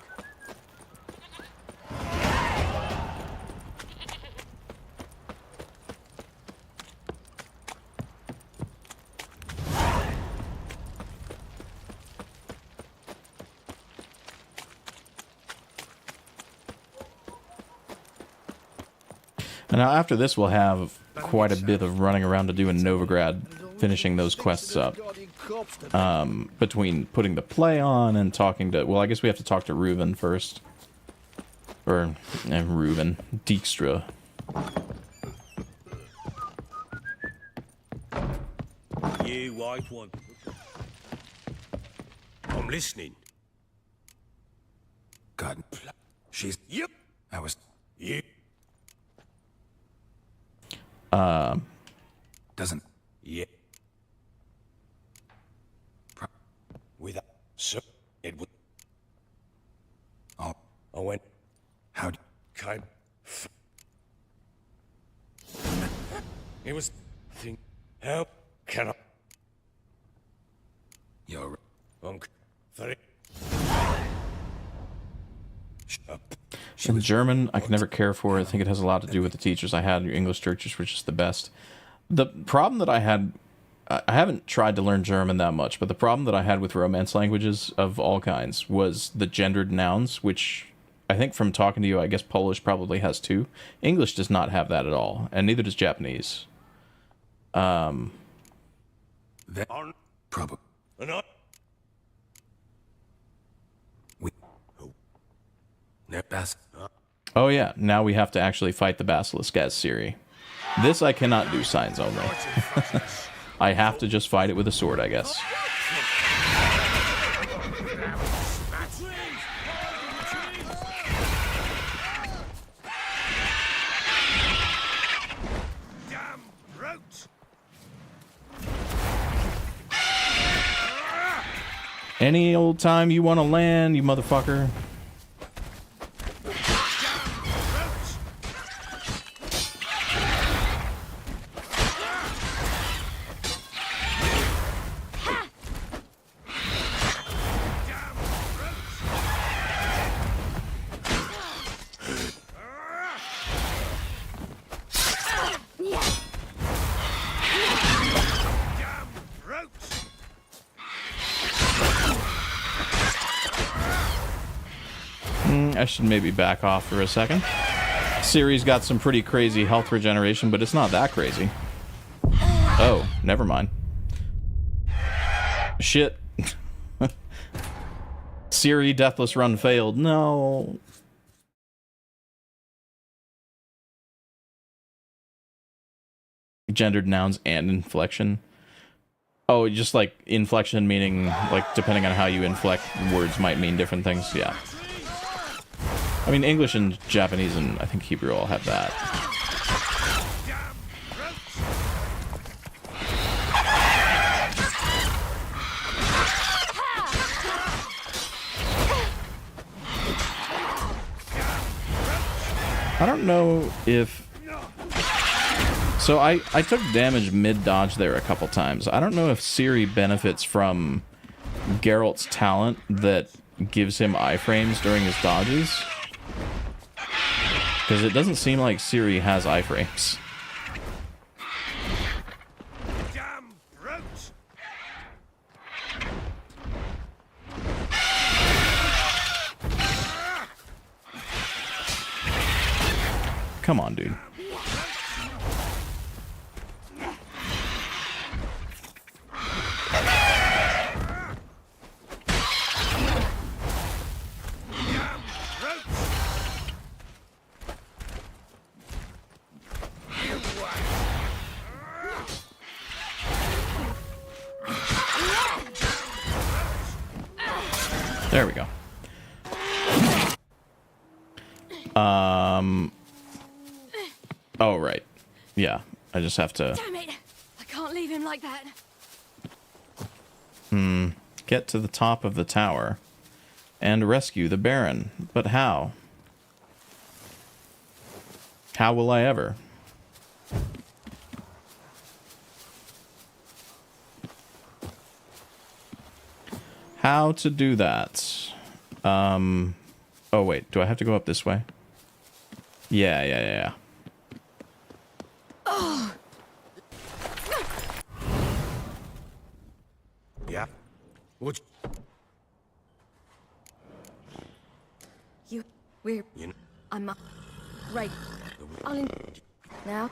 And now after this, we'll have quite a bit of running around to do in Novigrad, finishing those quests up. Between putting the play on and talking to... Well, I guess we have to talk to Reuven first. Or, Reuven. Dijkstra.
You white one. I'm listening.
God, she's...
Yep.
I was...
You.
Doesn't...
Yeah. With Sir Edward.
Oh,
I went.
how d...
Came. It was. Think. How can I?
You're...
I'm. Sorry.
In German, I can never care for it. I think it has a lot to do with the teachers I had. Your English teachers were just the best. The problem that I had... I haven't tried to learn German that much, but the problem that I had with Romance languages of all kinds was the gendered nouns, which I think from talking to you, I guess Polish probably has too. English does not have that at all, and neither does Japanese.
That...
On.
Probably...
And I.
We... Their best...
Oh yeah, now we have to actually fight the Basilisk as Ciri. This I cannot do signs only. I have to just fight it with a sword, I guess.
Damn roach.
Any old time you want to land, you motherfucker. I should maybe back off for a second. Ciri's got some pretty crazy health regeneration, but it's not that crazy. Oh, never mind. Shit. Ciri, Deathless Run failed. No. Gendered nouns and inflection. Oh, just like inflection meaning, like, depending on how you inflect, words might mean different things. Yeah. I mean, English and Japanese and I think Hebrew all have that. I don't know if... So I took damage mid-dodge there a couple times. I don't know if Ciri benefits from Geralt's talent that gives him iframes during his dodges. Because it doesn't seem like Ciri has iframes.
Damn roach.
Come on, dude. There we go. Oh, right. Yeah, I just have to
Damn it! I can't leave him like that.
get to the top of the tower and rescue the Baron. But how? How will I ever? How to do that? Oh wait, do I have to go up this way? Yeah.
Yeah. Would
We're.
you know?
I'm. Right. I'll in. Now.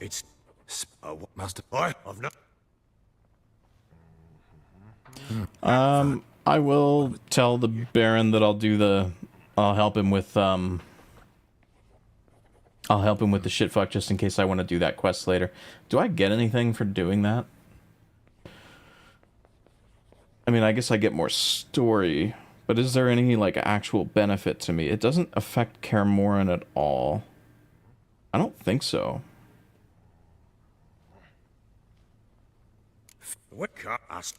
It's. Master. I've not.
I will tell the Baron that I'll do the. I'll help him with the shitfuck just in case I want to do that quest later. Do I get anything for doing that? I mean, I guess I get more story, but is there any, like, actual benefit to me? It doesn't affect Kaer Morhen at all. I don't think so.
What car? Us.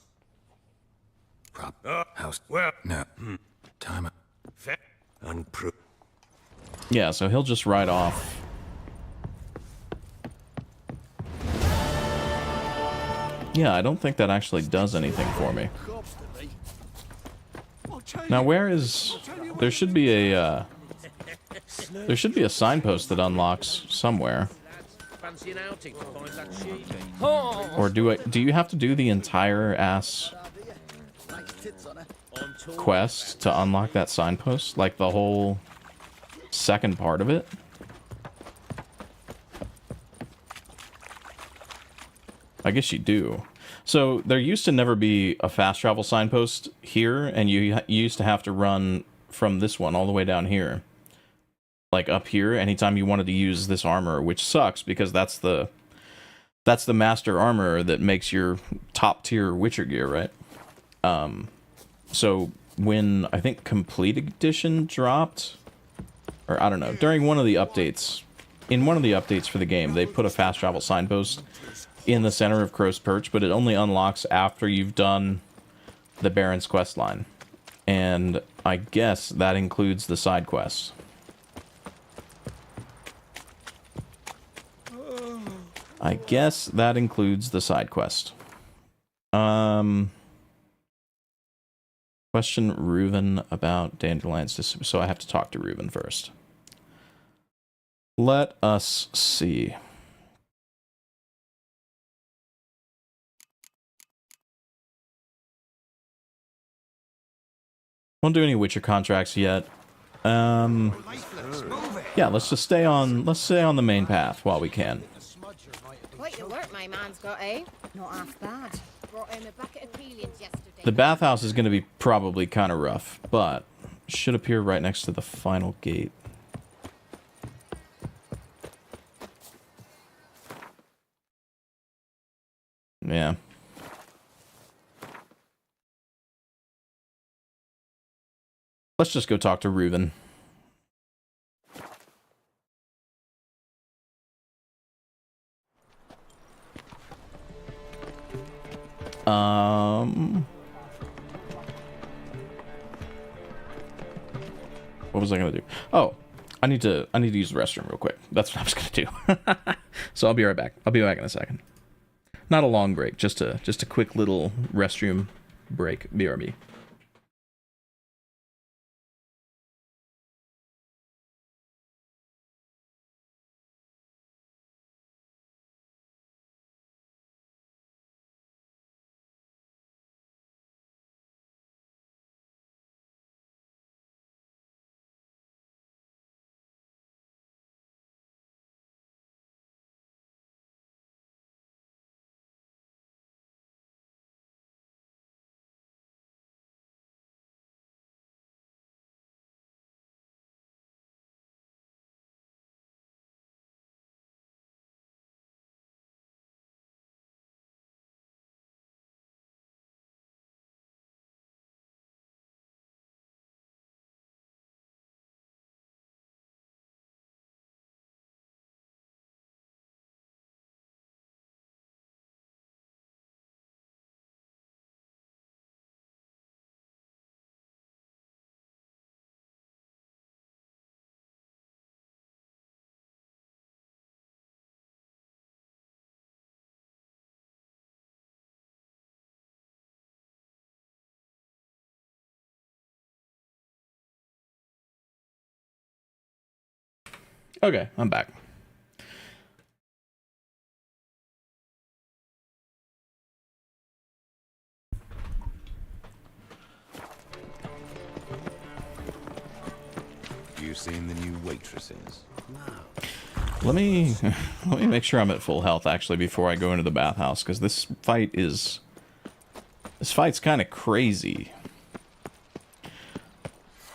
Prop. House.
Well.
No. Time.
Fair. Unproved.
Yeah, so he'll just ride off. Yeah, I don't think that actually does anything for me. Now, where is... There should be a signpost that unlocks somewhere.
Fancy an outing to find that sheep.
Or do you have to do the entire ass quest to unlock that signpost? Like the whole second part of it? I guess you do. So there used to never be a fast travel signpost here, and you used to have to run from this one all the way down here. Like up here, anytime you wanted to use this armor, which sucks because that's the master armor that makes your top tier Witcher gear, right? So when I think Complete Edition dropped, or I don't know, during one of the updates, in one of the updates for the game, they put a fast travel signpost in the center of Crow's Perch, but it only unlocks after you've done the Baron's quest line. And I guess that includes the side quests. I guess that includes the side quest. Question Reuven about Dandelions. So I have to talk to Reuven first. Let us see. Won't do any Witcher contracts yet. Yeah, let's stay on the main path while we can.
Quite the work my man's got, eh?
Not half bad.
Brought him a bucket of peelings yesterday.
The bathhouse is going to be probably kind of rough, but should appear right next to the final gate. Yeah. Let's just go talk to Reuven. What was I gonna do? Oh, I need to use the restroom real quick. That's what I was gonna do. So I'll be right back. I'll be back in a second. Not a long break, just a quick little restroom break. BRB. Okay, I'm back.
You seen the new waitresses?
Let me make sure I'm at full health actually before I go into the bathhouse, because this fight's kind of crazy.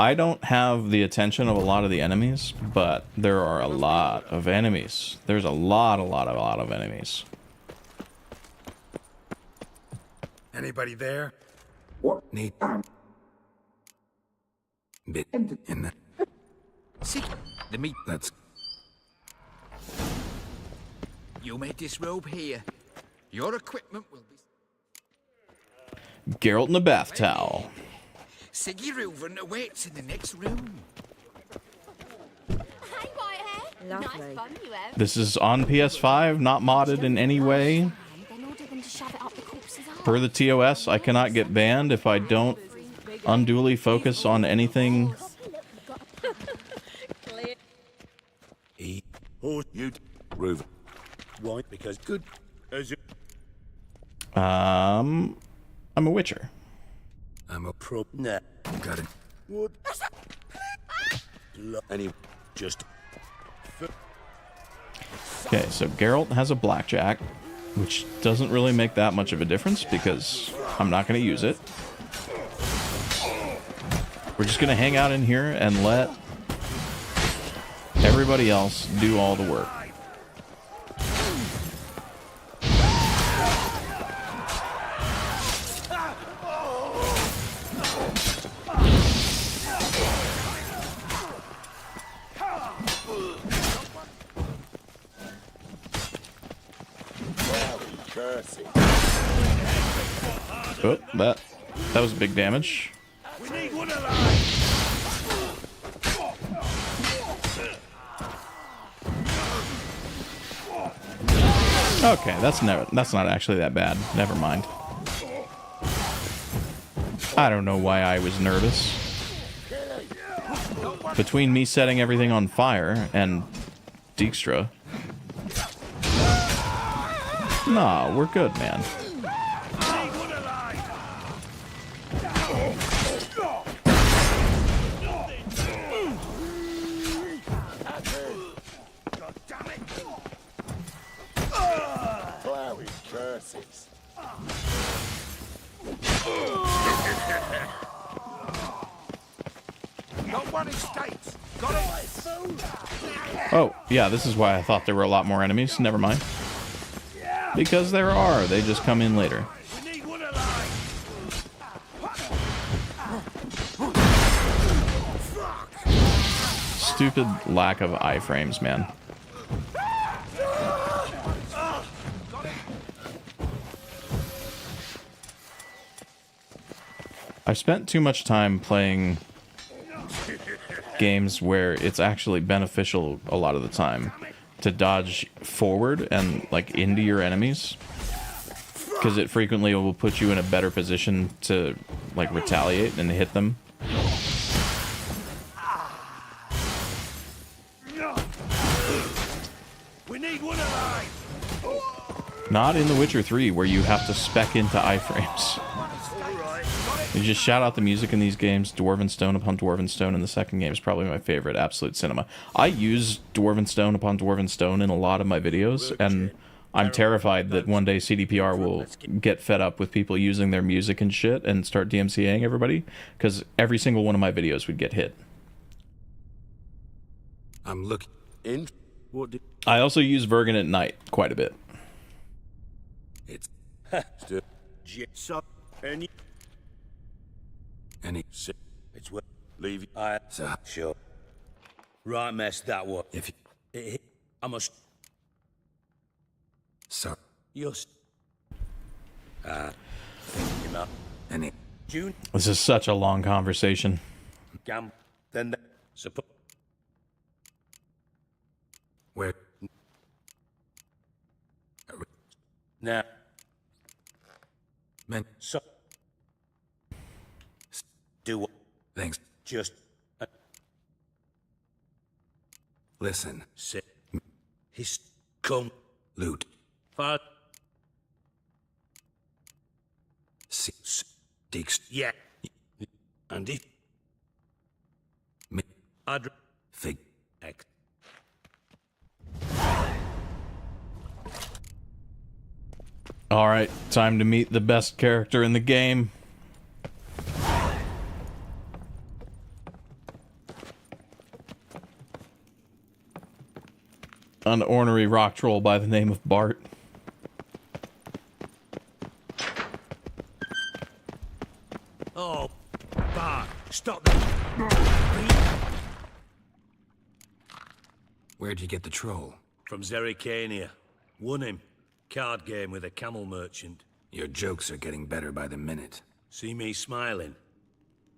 I don't have the attention of a lot of the enemies, but there are a lot of enemies. There's a lot of enemies.
Anybody there? What? Need bit in the see the meat. That's
you made this robe here. Your equipment will be.
Geralt in the bath towel.
Siggy Reuven awaits in the next room.
Hi, Whitehair.
Lovely.
Nice fun you have.
This is on PS5, not modded in any way.
Then order them to shove it up the corpse's arse.
Per the TOS, I cannot get banned if I don't unduly focus on anything.
Oh, you, Reuven. Why? Because good as you.
I'm a Witcher.
I'm a
Pro. Nah.
got it.
Would. Any. Just.
Okay, so Geralt has a blackjack, which doesn't really make that much of a difference because I'm not going to use it. We're just going to hang out in here and let everybody else do all the work. Oh, that was big damage.
We need one alive.
Okay, that's not actually that bad. Never mind. I don't know why I was nervous. Between me setting everything on fire and Dijkstra. Nah, we're good, man. Oh, yeah, this is why I thought there were a lot more enemies. Never mind. Because there are. They just come in later. Stupid lack of iframes, man. I've spent too much time playing games where it's actually beneficial a lot of the time to dodge forward and like into your enemies, because it frequently will put you in a better position to like retaliate and hit them.
We need one alive.
Not in The Witcher 3 where you have to spec into iframes. You just shout out the music in these games. Dwarven Stone upon Dwarven Stone in the second game is probably my favorite. Absolute Cinema. I use Dwarven Stone upon Dwarven Stone in a lot of my videos, and I'm terrified that one day CDPR will get fed up with people using their music and shit and start DMCAing everybody, because every single one of my videos would get hit.
I'm looking in.
What did.
I also use Vergen at night quite a bit.
It's
So. Any. It's what. Leave. I. Sure. Right, mess that one.
if you,
I must.
so
Just. You know.
any
June.
This is such a long conversation.
Gam. Then. Support.
where
Now.
men
So. Do what?
thanks
Just.
Listen.
Sit. He's come.
Loot.
Far.
Sticks.
Yeah. And if.
Me.
I'd.
Fig.
X.
Alright, time to meet the best character in the game. An ornery rock troll by the name of Bart.
Oh, Bart, stop that.
Where'd you get the troll?
From Zerrikania. Won him. Card game with a camel merchant.
Your jokes are getting better by the minute.
See me smiling?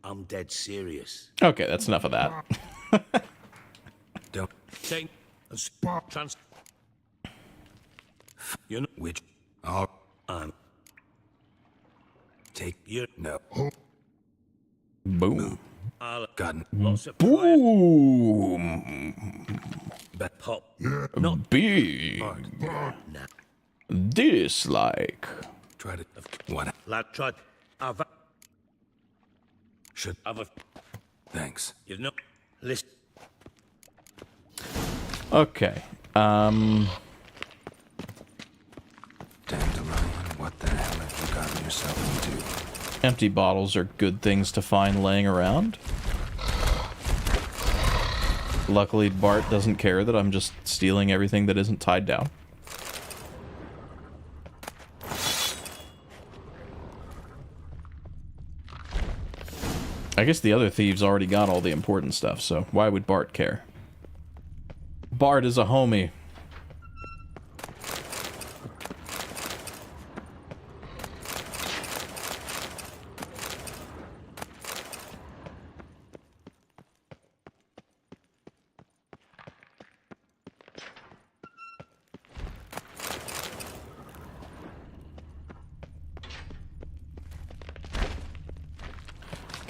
I'm dead serious.
Okay, that's enough of that.
Don't.
Take trans. You know
Which? All.
I'm.
Take.
You
No.
Boom.
I'll
Gotten.
lots of
Boom.
But
pop. Not
Big.
nah.
Dislike.
try to. What?
Lad tried. I've.
Should.
I've.
Thanks.
You know. Listen.
Okay.
Dandelion, what the hell have you gotten yourself into?
Empty bottles are good things to find laying around. Luckily, Bart doesn't care that I'm just stealing everything that isn't tied down. I guess the other thieves already got all the important stuff, so why would Bart care? Bart is a homie.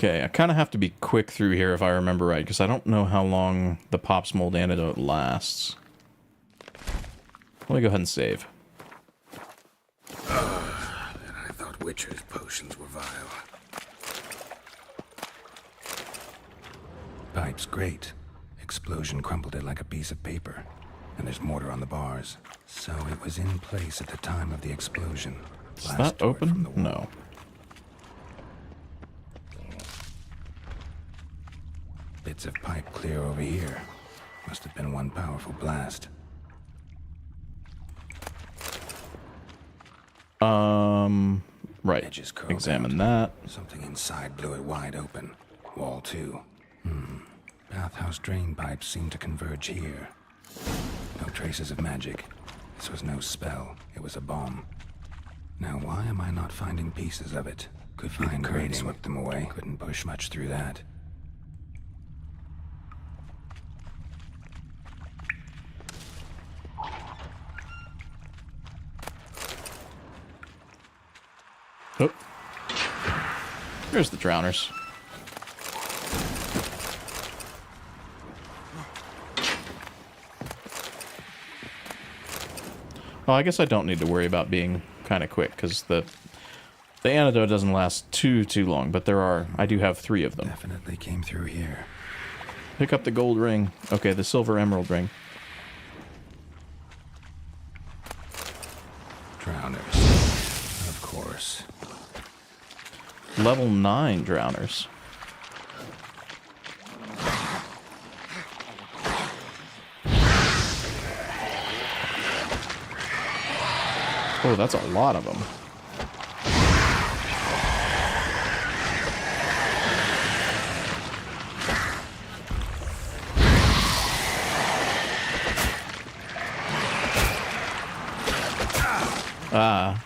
Okay, I kind of have to be quick through here if I remember right, because I don't know how long the Pops Mold antidote lasts. Let me go ahead and save.
I thought Witcher's potions were vile. Pipe's great. Explosion crumpled it like a piece of paper. And there's mortar on the bars. So it was in place at the time of the explosion.
Is
Blast
that
tore it from
open?
the wall.
No.
Bits of pipe clear over here. Must have been one powerful blast.
Right.
Edges curled
Examine
out.
that.
Something inside blew it wide open. Wall 2. Bathhouse drain pipes seem to converge here. No traces of magic. This was no spell. It was a bomb. Now why am I not finding pieces of it? Could find current swept them away. Couldn't push much through that.
Oh. There's the drowners. Well, I guess I don't need to worry about being kind of quick, because the antidote doesn't last too long, but I do have 3 of them.
Definitely came through here.
Pick up the gold ring. Okay, the silver emerald ring.
Drowners. Of course.
Level 9 drowners. Oh, that's a lot of them. Ah.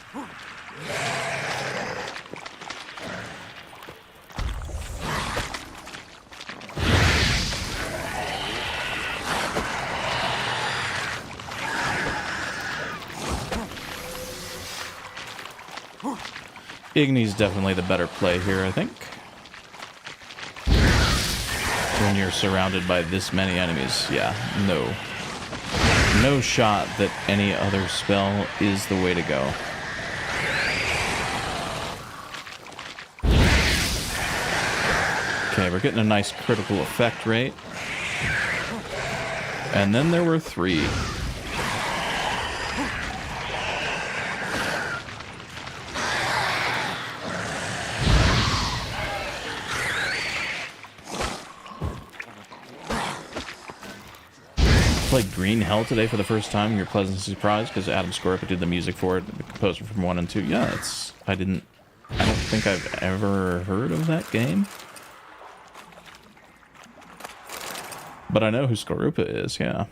Igni's definitely the better play here, I think. when you're surrounded by this many enemies. Yeah, no shot that any other spell is the way to go. Okay, we're getting a nice critical effect rate. And then there were 3. Played Green Hell today for the first time. You're pleasantly surprised because Adam Scorpa did the music for it, the composer from 1 and 2. Yeah, I don't think I've ever heard of that game. But I know who Skorupa is, yeah.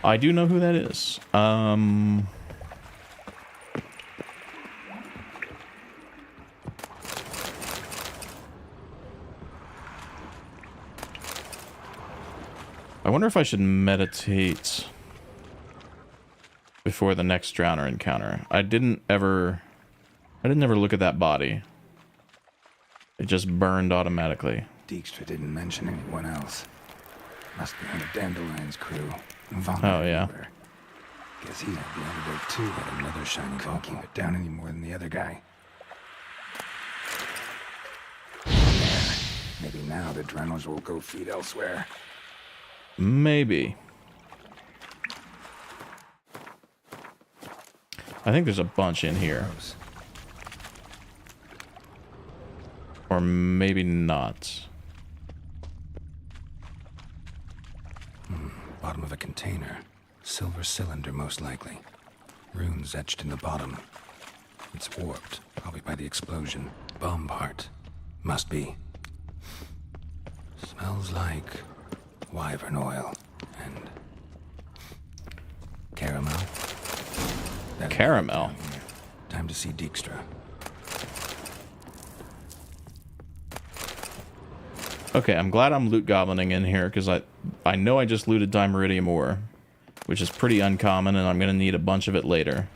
I do know who that is. I wonder if I should meditate before the next Drowner encounter. I didn't ever look at that body. It just burned automatically.
Dijkstra didn't mention anyone else. Must be on the Dandelion's crew. Vomit
oh, yeah.
everywhere. Guess he's at the antidote too, but another shiny can't keep it down any more than the other guy. There. Maybe now the Drennels will go feed elsewhere.
Maybe. I think there's a bunch in here. Or maybe not.
Bottom of a container. Silver cylinder, most likely. Runes etched in the bottom. It's warped, probably by the explosion. Bomb part. Must be. Smells like wyvern oil and caramel.
Caramel?
Time to see Dijkstra.
Okay, I'm glad I'm loot goblining in here, because I know I just looted Dimeridium ore, which is pretty uncommon, and I'm going to need a bunch of it later.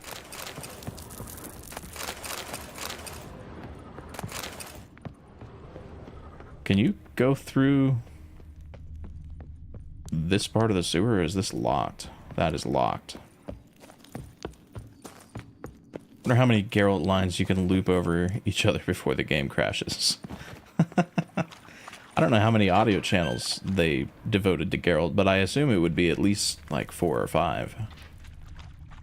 Can you go through this part of the sewer, or is this locked? That is locked. I wonder how many Geralt lines you can loop over each other before the game crashes. I don't know how many audio channels they devoted to Geralt, but I assume it would be at least like 4 or 5.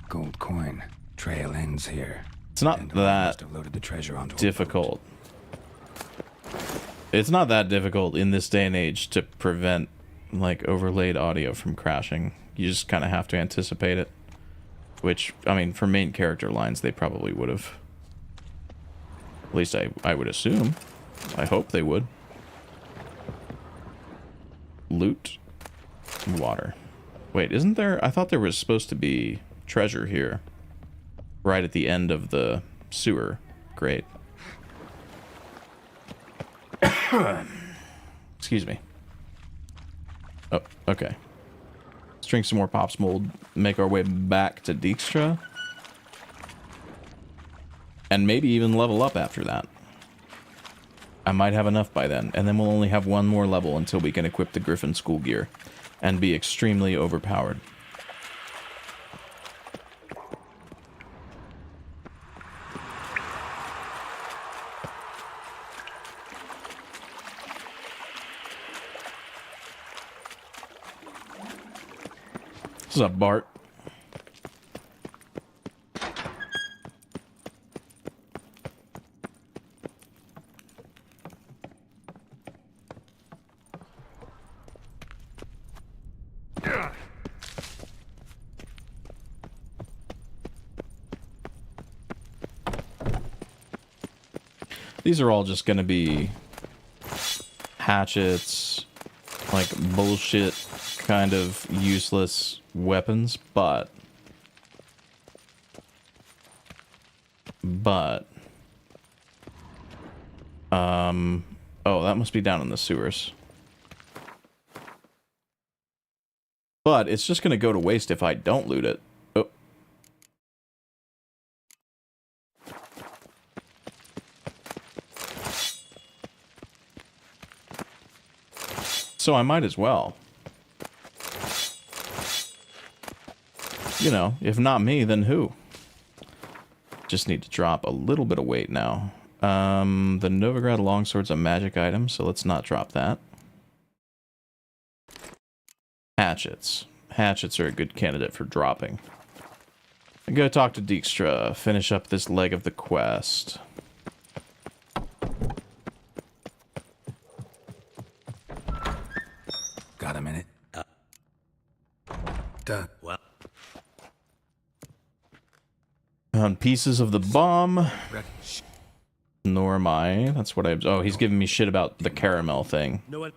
Gold coin. Trail ends here.
It's not that
loaded the treasure onto
difficult. It's not that difficult in this day and age to prevent like overlaid audio from crashing. You just kind of have to anticipate it. Which, I mean, for main character lines, they probably would have. At least I would assume. I hope they would. Loot. Water. Wait, isn't there... I thought there was supposed to be treasure here. Right at the end of the sewer. Great. Excuse me. Oh, okay. Let's drink some more Pop's Mold. Make our way back to Dijkstra. And maybe even level up after that. I might have enough by then, and then we'll only have one more level until we can equip the Griffin school gear and be extremely overpowered. What's up, Bart? These are all just gonna be hatchets, like bullshit kind of useless weapons, but oh, that must be down in the sewers. But it's just gonna go to waste if I don't loot it. Oh. So I might as well. You know, if not me, then who? Just need to drop a little bit of weight now. The Novigrad longsword's a magic item, so let's not drop that. Hatchets. Hatchets are a good candidate for dropping. I go talk to Dijkstra, finish up this leg of the quest.
Got a minute? Done.
Well.
On pieces of the bomb. Nor am I. That's what I... Oh, he's giving me shit about the caramel thing.
No one.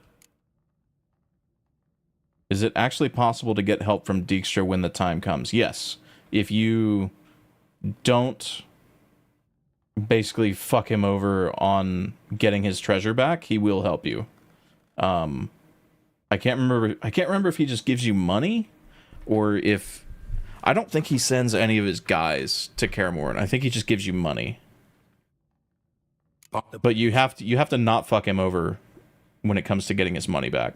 Is it actually possible to get help from Dijkstra when the time comes? Yes. If you don't basically fuck him over on getting his treasure back, he will help you. I can't remember if he just gives you money or if... I don't think he sends any of his guys to Kaer Morhen. I think he just gives you money. But you have to not fuck him over when it comes to getting his money back.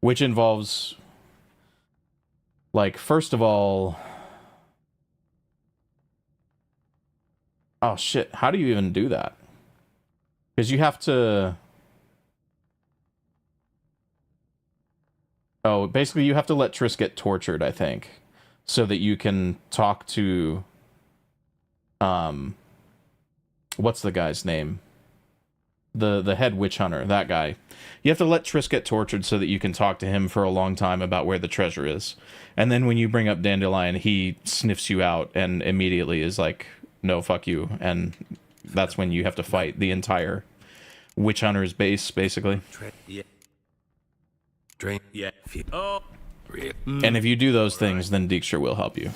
Which involves, like, first of all... Oh, shit. How do you even do that? Because you have to... Oh, basically you have to let Triss get tortured, I think. So that you can talk to... What's the guy's name? The head witch hunter, that guy. You have to let Triss get tortured so that you can talk to him for a long time about where the treasure is. And then when you bring up Dandelion, he sniffs you out and immediately is like, no, fuck you. And that's when you have to fight the entire witch hunter's base, basically.
Yeah.
Drain.
Yeah. Oh.
And if you do those things, then Dijkstra will help you.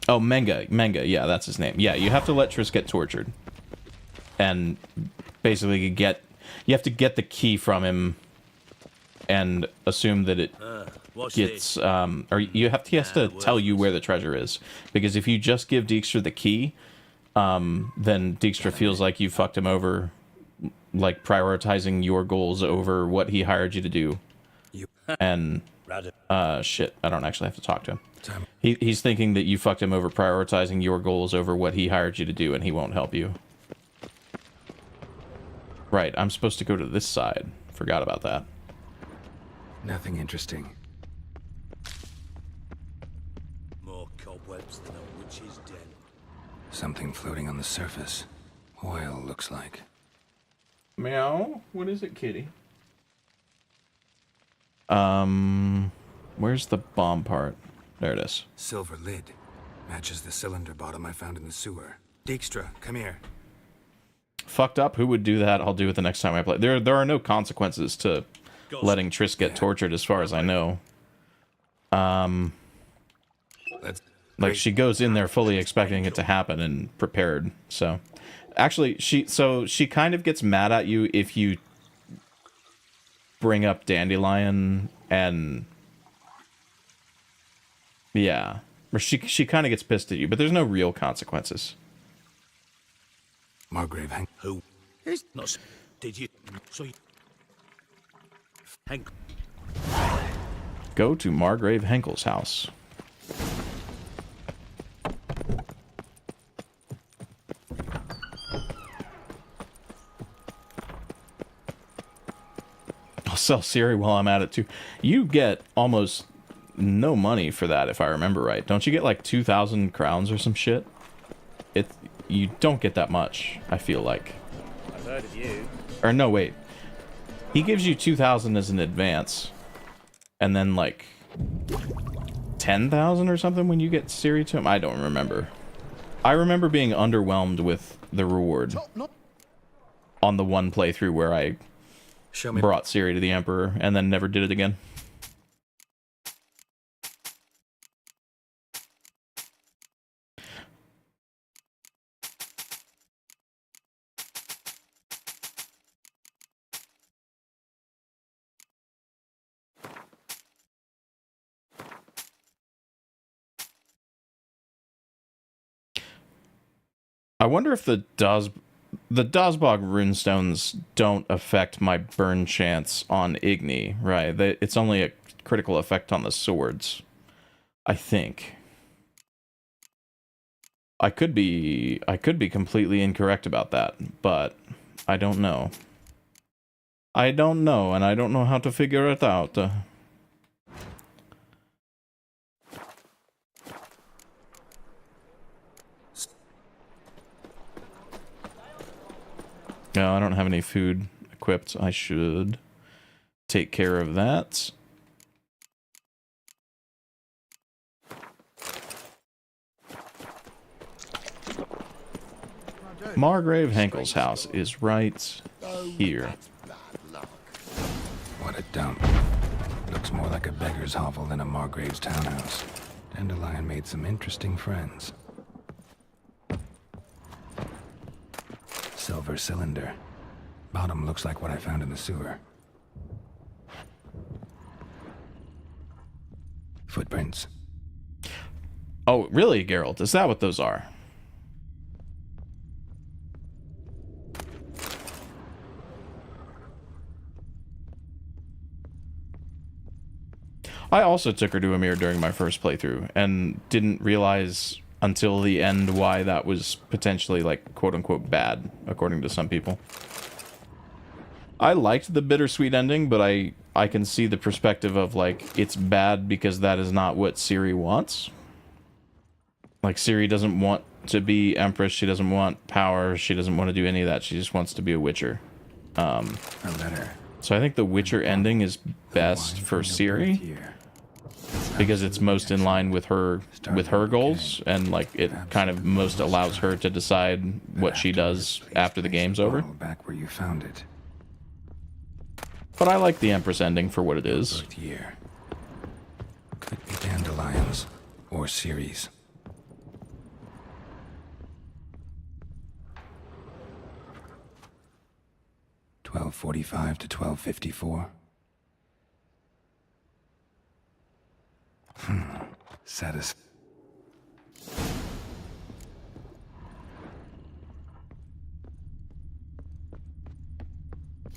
Oh, Menga, yeah, that's his name. Yeah, you have to let Triss get tortured. And basically you have to get the key from him and assume that it gets, or he has to tell you where the treasure is. Because if you just give Dijkstra the key, then Dijkstra feels like you fucked him over, like prioritizing your goals over what he hired you to do. And, shit, I don't actually have to talk to him. He's thinking that you fucked him over prioritizing your goals over what he hired you to do, and he won't help you. Right, I'm supposed to go to this side. Forgot about that.
Nothing interesting.
More cobwebs than a witch's den.
Something floating on the surface. Oil, looks like.
Meow? What is it, kitty? Where's the bomb part? There it is.
Silver lid. Matches the cylinder bottom I found in the sewer. Dijkstra, come here.
Fucked up? Who would do that? I'll do it the next time I play. There are no consequences to letting Triss get tortured, as far as I know. Like, she goes in there fully expecting it to happen and prepared, so... Actually, she kind of gets mad at you if you bring up Dandelion and... Yeah. Or she kind of gets pissed at you, but there's no real consequences.
Margrave Henk.
Who? Is not. Did you? So you. Henk.
Go to Margrave Henkel's house. I'll sell Ciri while I'm at it too. You get almost no money for that, if I remember right. Don't you get like 2,000 crowns or some shit? You don't get that much, I feel like.
I've heard of you.
Or no, wait. He gives you 2,000 as an advance. And then like 10,000 or something when you get Ciri to him? I don't remember. I remember being underwhelmed with the reward on the one playthrough where I brought Ciri to the Emperor and then never did it again. I wonder if the the Dazbog runestones don't affect my burn chance on Igni, right? It's only a critical effect on the swords, I think. I could be completely incorrect about that, but I don't know. I don't know, and I don't know how to figure it out. No, I don't have any food equipped. I should take care of that. Margrave Henkel's house is right here.
What a dump. Looks more like a beggar's hovel than a Margrave's townhouse. Dandelion made some interesting friends. Silver cylinder. Bottom looks like what I found in the sewer. Footprints.
Oh, really, Geralt? Is that what those are? I also took her to a mirror during my first playthrough and didn't realize until the end why that was potentially, like, quote-unquote bad, according to some people. I liked the bittersweet ending, but I can see the perspective of, like, it's bad because that is not what Ciri wants. Like, Ciri doesn't want to be Empress, she doesn't want power, she doesn't want to do any of that, she just wants to be a Witcher.
A letter.
So I think the Witcher ending is best for Ciri, because it's most in line with her goals, and like it kind of most allows her to decide what she does after the game's over.
Back where you found it.
But I like the Empress ending for what it is.
Year. Could be Dandelions or Ciri's. $12:45 to $12:54.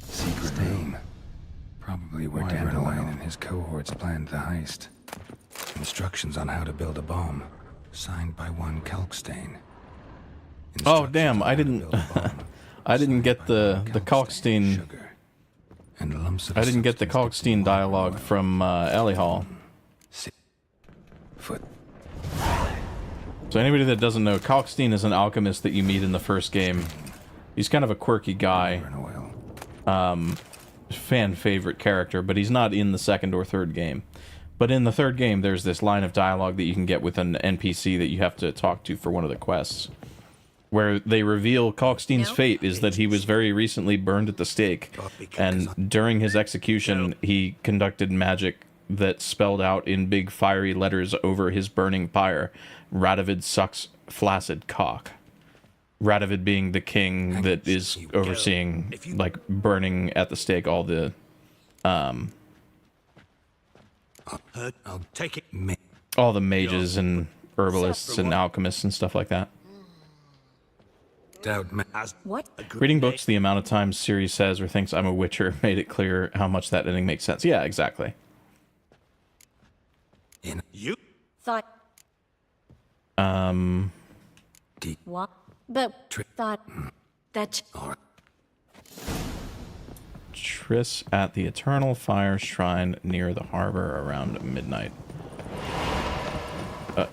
Secret room. Probably where Dandelion and his cohorts planned the heist. Instructions on how to build a bomb. Signed by one Kalkstein.
Oh damn! I didn't. I didn't get the Kalkstein. I didn't get the Kalkstein dialogue from Ellie Hall. So anybody that doesn't know, Kalkstein is an alchemist that you meet in the first game. He's kind of a quirky guy. Fan favorite character, but he's not in the second or third game. But in the third game, there's this line of dialogue that you can get with an NPC that you have to talk to for one of the quests, where they reveal Kalkstein's fate is that he was very recently burned at the stake, and during his execution, he conducted magic that spelled out in big fiery letters over his burning pyre, Radovid sucks flaccid cock. Radovid being the king that is overseeing, like, burning at the stake all the,
I'll take it.
all the mages and herbalists and alchemists and stuff like that.
What?
Reading books, the amount of times Ciri says or thinks I'm a Witcher made it clear how much that ending makes sense. Yeah, exactly.
You
Thought. What? But thought that.
Triss at the Eternal Fire Shrine near the harbor around midnight. That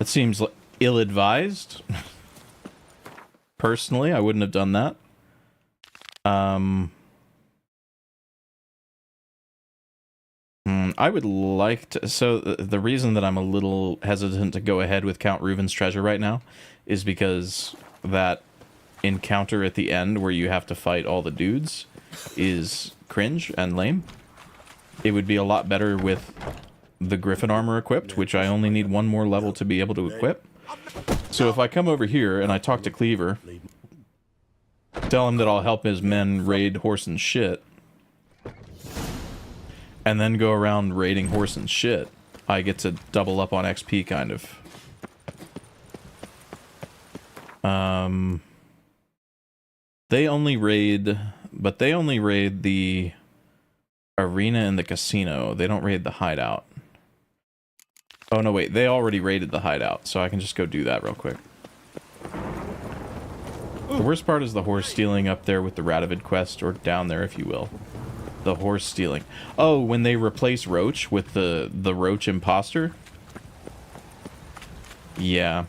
seems ill-advised. Personally, I wouldn't have done that. I would like to... So, the reason that I'm a little hesitant to go ahead with Count Reuven's treasure right now is because that encounter at the end where you have to fight all the dudes is cringe and lame. It would be a lot better with the Griffin armor equipped, which I only need one more level to be able to equip. So if I come over here and I talk to Cleaver, tell him that I'll help his men raid horse and shit, and then go around raiding horse and shit, I get to double up on XP, kind of. They only raid, but they only raid the arena and the casino. They don't raid the hideout. Oh, no, wait. They already raided the hideout, so I can just go do that real quick. The worst part is the horse stealing up there with the Radovid quest, or down there, if you will. The horse stealing. Oh, when they replace Roach with the Roach imposter? Yeah.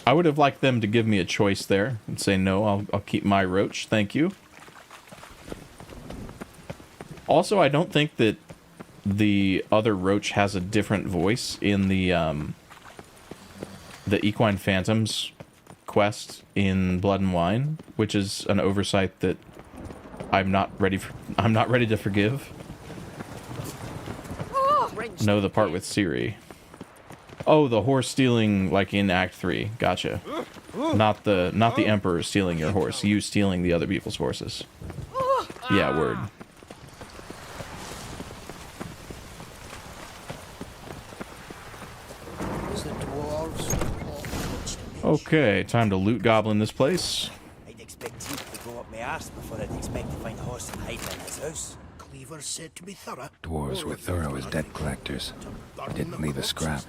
I would have liked them to give me a choice there and say, no, I'll keep my Roach, thank you. Also, I don't think that the other Roach has a different voice in the Equine Phantoms quest in Blood and Wine, which is an oversight that I'm not ready to forgive. No, the part with Ciri. Oh, the horse stealing, like in Act 3. Gotcha. Not the Emperor stealing your horse. You stealing the other people's horses. Yeah, word. Okay, time to loot goblin this place.
I'd expect teeth to go up my arse before I'd expect to find a horse hiding in his house. Cleaver's said to be thorough.
Dwarves were thorough as debt collectors. Didn't leave a scrap.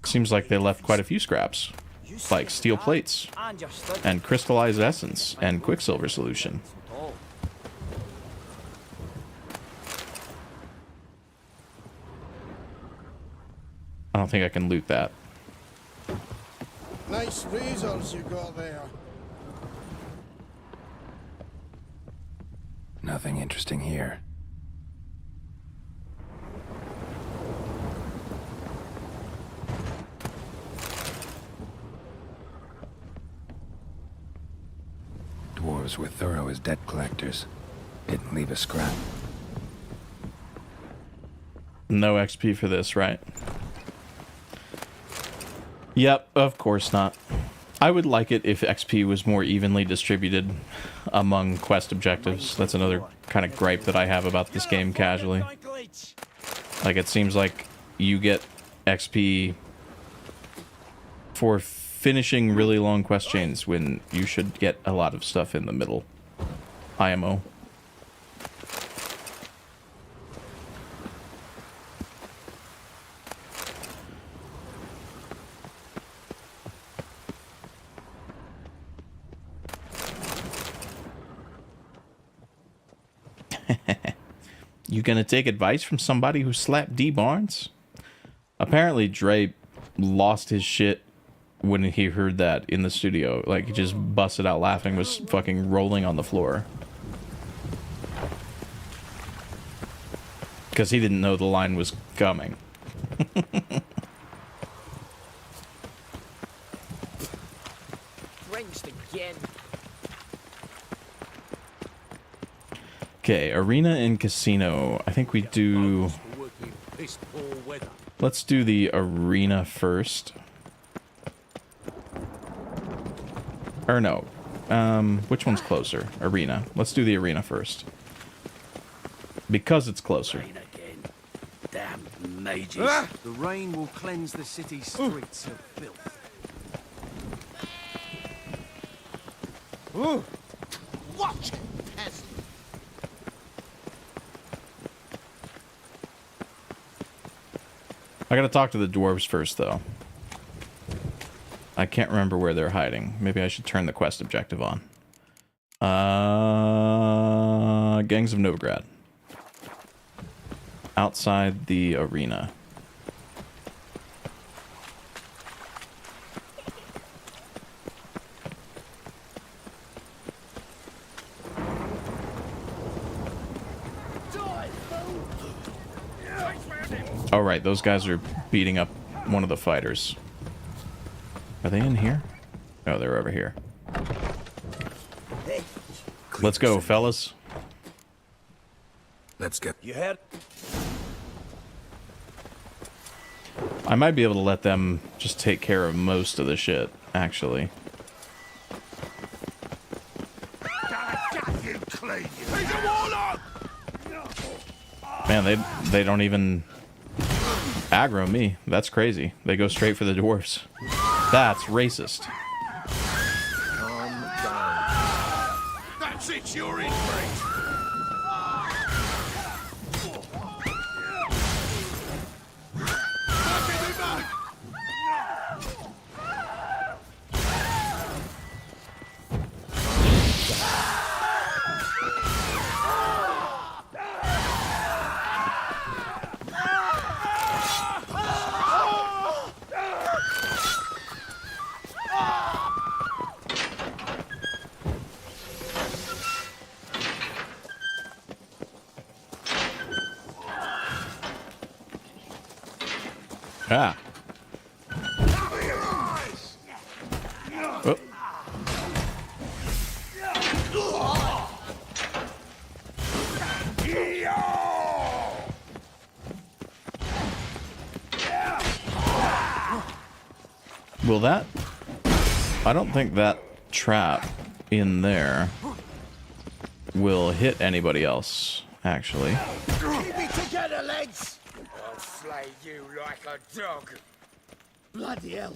Seems like they left quite a few scraps, like steel plates, and crystallized essence, and quicksilver solution. I don't think I can loot that.
Nice razors you got there.
Nothing interesting here. Dwarves were thorough as debt collectors. Didn't leave a scrap.
No XP for this, right? Yep, of course not. I would like it if XP was more evenly distributed among quest objectives. That's another kind of gripe that I have about this game casually. Like, it seems like you get XP for finishing really long quest chains when you should get a lot of stuff in the middle. IMO. You gonna take advice from somebody who slapped D. Barnes? Apparently Dre lost his shit when he heard that in the studio. Like, he just busted out laughing, was fucking rolling on the floor. Because he didn't know the line was coming.
Again.
Okay, arena and casino. I think we do... Let's do the arena first. Or no. Which one's closer? Arena. Let's do the arena first. Because it's closer.
Damn mages. The rain will cleanse the city streets of filth.
Watch it, peasant.
I gotta talk to the dwarves first, though. I can't remember where they're hiding. Maybe I should turn the quest objective on. Gangs of Novigrad. Outside the arena. Oh, right, those guys are beating up one of the fighters. Are they in here? Oh, they're over here. Let's go, fellas.
Let's get...
You heard?
I might be able to let them just take care of most of the shit, actually. Man, they don't even aggro me. That's crazy. They go straight for the dwarves. That's racist.
Calm down.
That's it, you're in, mate.
Ah. Oh. Will that... I don't think that trap in there will hit anybody else, actually.
Keep it together, lads!
I'll flay you like a dog.
Bloody hell.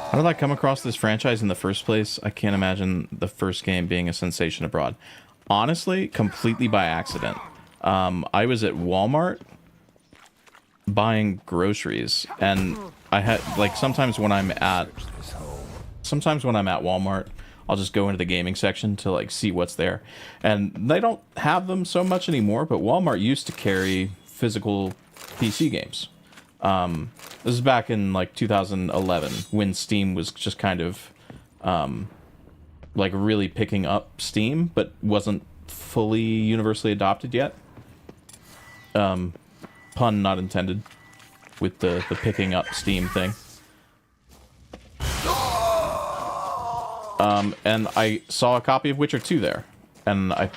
How did I come across this franchise in the first place? I can't imagine the first game being a sensation abroad. Honestly, completely by accident. I was at Walmart buying groceries, and I had, like, sometimes when I'm at Walmart, I'll just go into the gaming section to, like, see what's there. And they don't have them so much anymore, but Walmart used to carry physical PC games. This is back in like 2011 when Steam was just kind of like really picking up steam, but wasn't fully universally adopted yet. Pun not intended with the picking up steam thing. And I saw a copy of Witcher 2 there, and I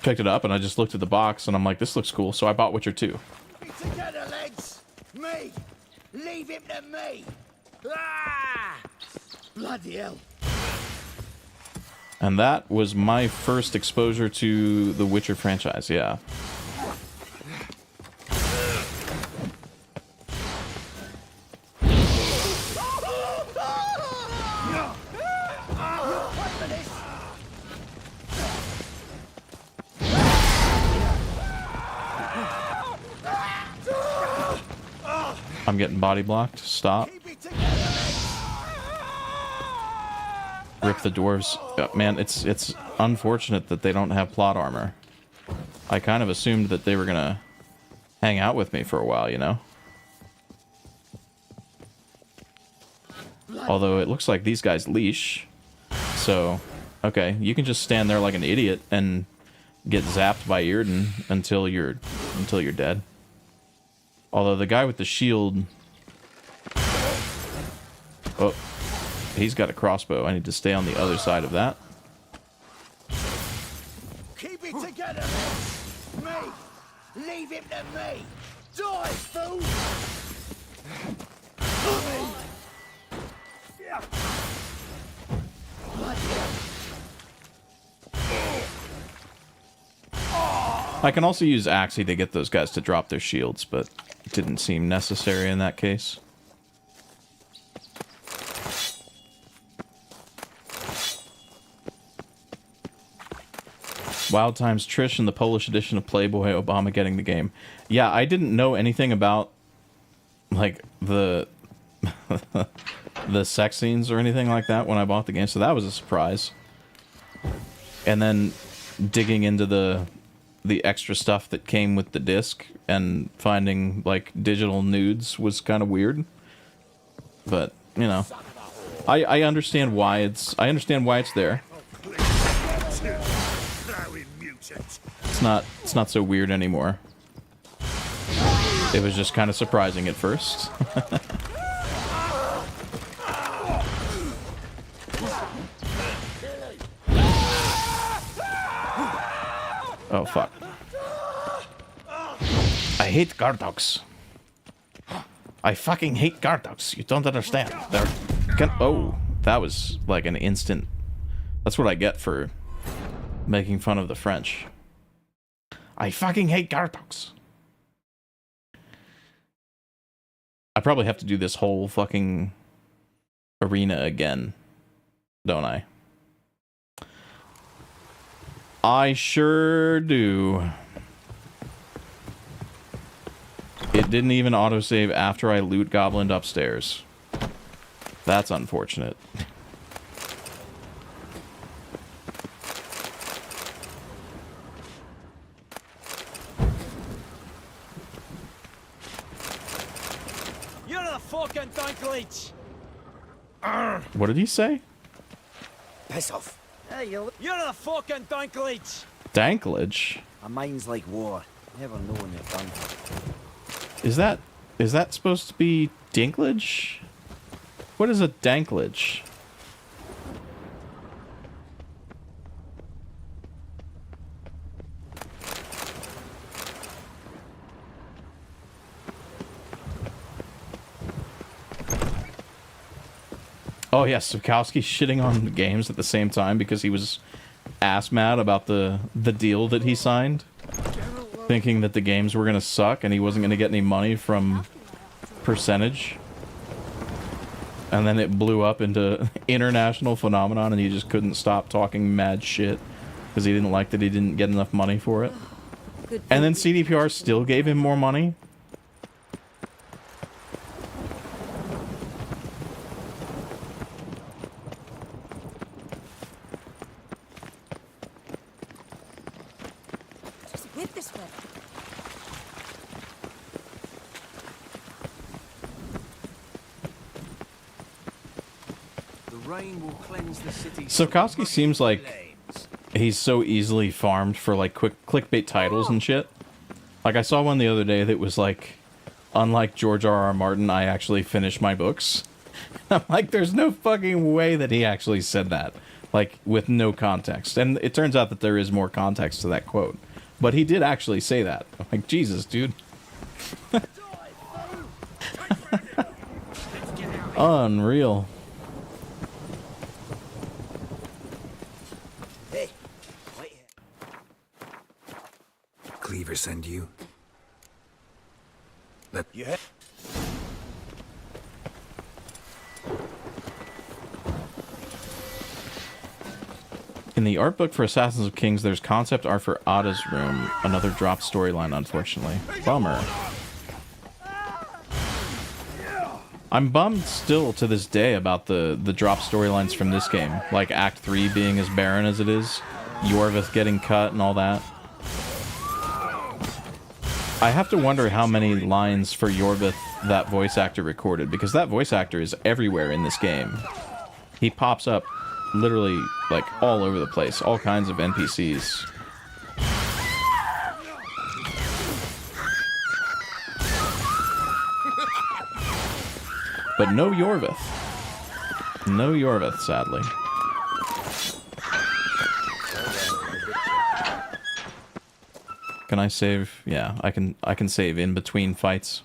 picked it up and I just looked at the box and I'm like, this looks cool, so I bought Witcher 2.
Together, lads! Me! Leave him to me! Ah! Bloody hell.
And that was my first exposure to the Witcher franchise, yeah. I'm getting body blocked. Stop. Rip the dwarves. Man, it's unfortunate that they don't have plot armor. I kind of assumed that they were gonna hang out with me for a while, you know? Although it looks like these guys leash. So, okay, you can just stand there like an idiot and get zapped by Yrden until you're dead. Although the guy with the shield... Oh, he's got a crossbow. I need to stay on the other side of that.
Keep it together, lads! Me! Leave him to me! Die, fool!
I can also use Axii to get those guys to drop their shields, but it didn't seem necessary in that case. Wild Times Trish and the Polish edition of Playboy, Obama getting the game. Yeah, I didn't know anything about, like, the the sex scenes or anything like that when I bought the game, so that was a surprise. And then digging into the extra stuff that came with the disc and finding, like, digital nudes was kind of weird. But, you know, I understand why it's there. It's not so weird anymore. It was just kind of surprising at first. Oh fuck. I hate guard dogs. I fucking hate guard dogs. You don't understand. Oh, that was like an instant. That's what I get for making fun of the French. I fucking hate guard dogs. I probably have to do this whole fucking arena again, don't I? I sure do. It didn't even autosave after I loot goblined upstairs. That's unfortunate.
You're the fucking Dunklage!
What did he say?
Piss off. Hey, you're the fucking Dunklage!
Danklage?
A mind's like war. Never know when you're done.
Is that supposed to be dinklage? What is a danklage? Oh yeah, Sukowski shitting on the games at the same time because he was ass mad about the deal that he signed, thinking that the games were gonna suck and he wasn't gonna get any money from percentage. And then it blew up into international phenomenon and he just couldn't stop talking mad shit because he didn't like that he didn't get enough money for it. And then CDPR still gave him more money. Sokowski seems like he's so easily farmed for like quick clickbait titles and shit. Like I saw one the other day that was like, unlike George R.R. Martin, I actually finished my books. I'm like, there's no fucking way that he actually said that, like with no context. And it turns out that there is more context to that quote, but he did actually say that. I'm like, Jesus, dude. Unreal.
Cleaver send you?
Yeah.
In the art book for Assassins of Kings, there's concept art for Ada's room. Another drop storyline, unfortunately. Bummer. I'm bummed still to this day about the drop storylines from this game. Like Act 3 being as barren as it is. Yorvith getting cut and all that. I have to wonder how many lines for Yorvith that voice actor recorded, because that voice actor is everywhere in this game. He pops up literally like all over the place, all kinds of NPCs. But no Yorvith. No Yorvith, sadly. Can I save? Yeah, I can save in between fights.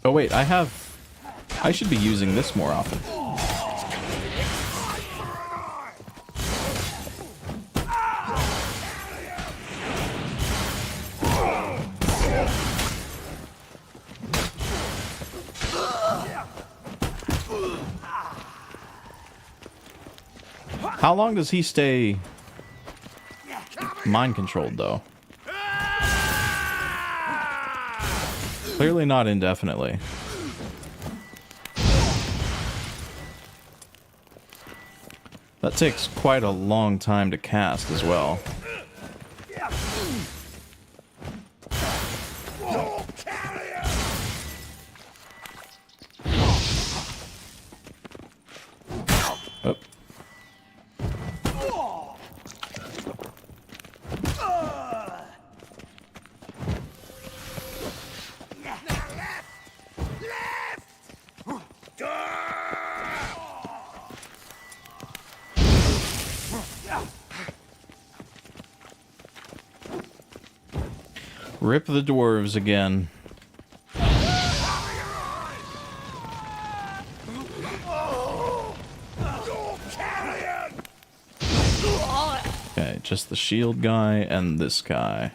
Oh wait, I should be using this more often. How long does he stay mind controlled, though? Clearly not indefinitely. That takes quite a long time to cast as well. Rip the dwarves again. Okay, just the shield guy and this guy.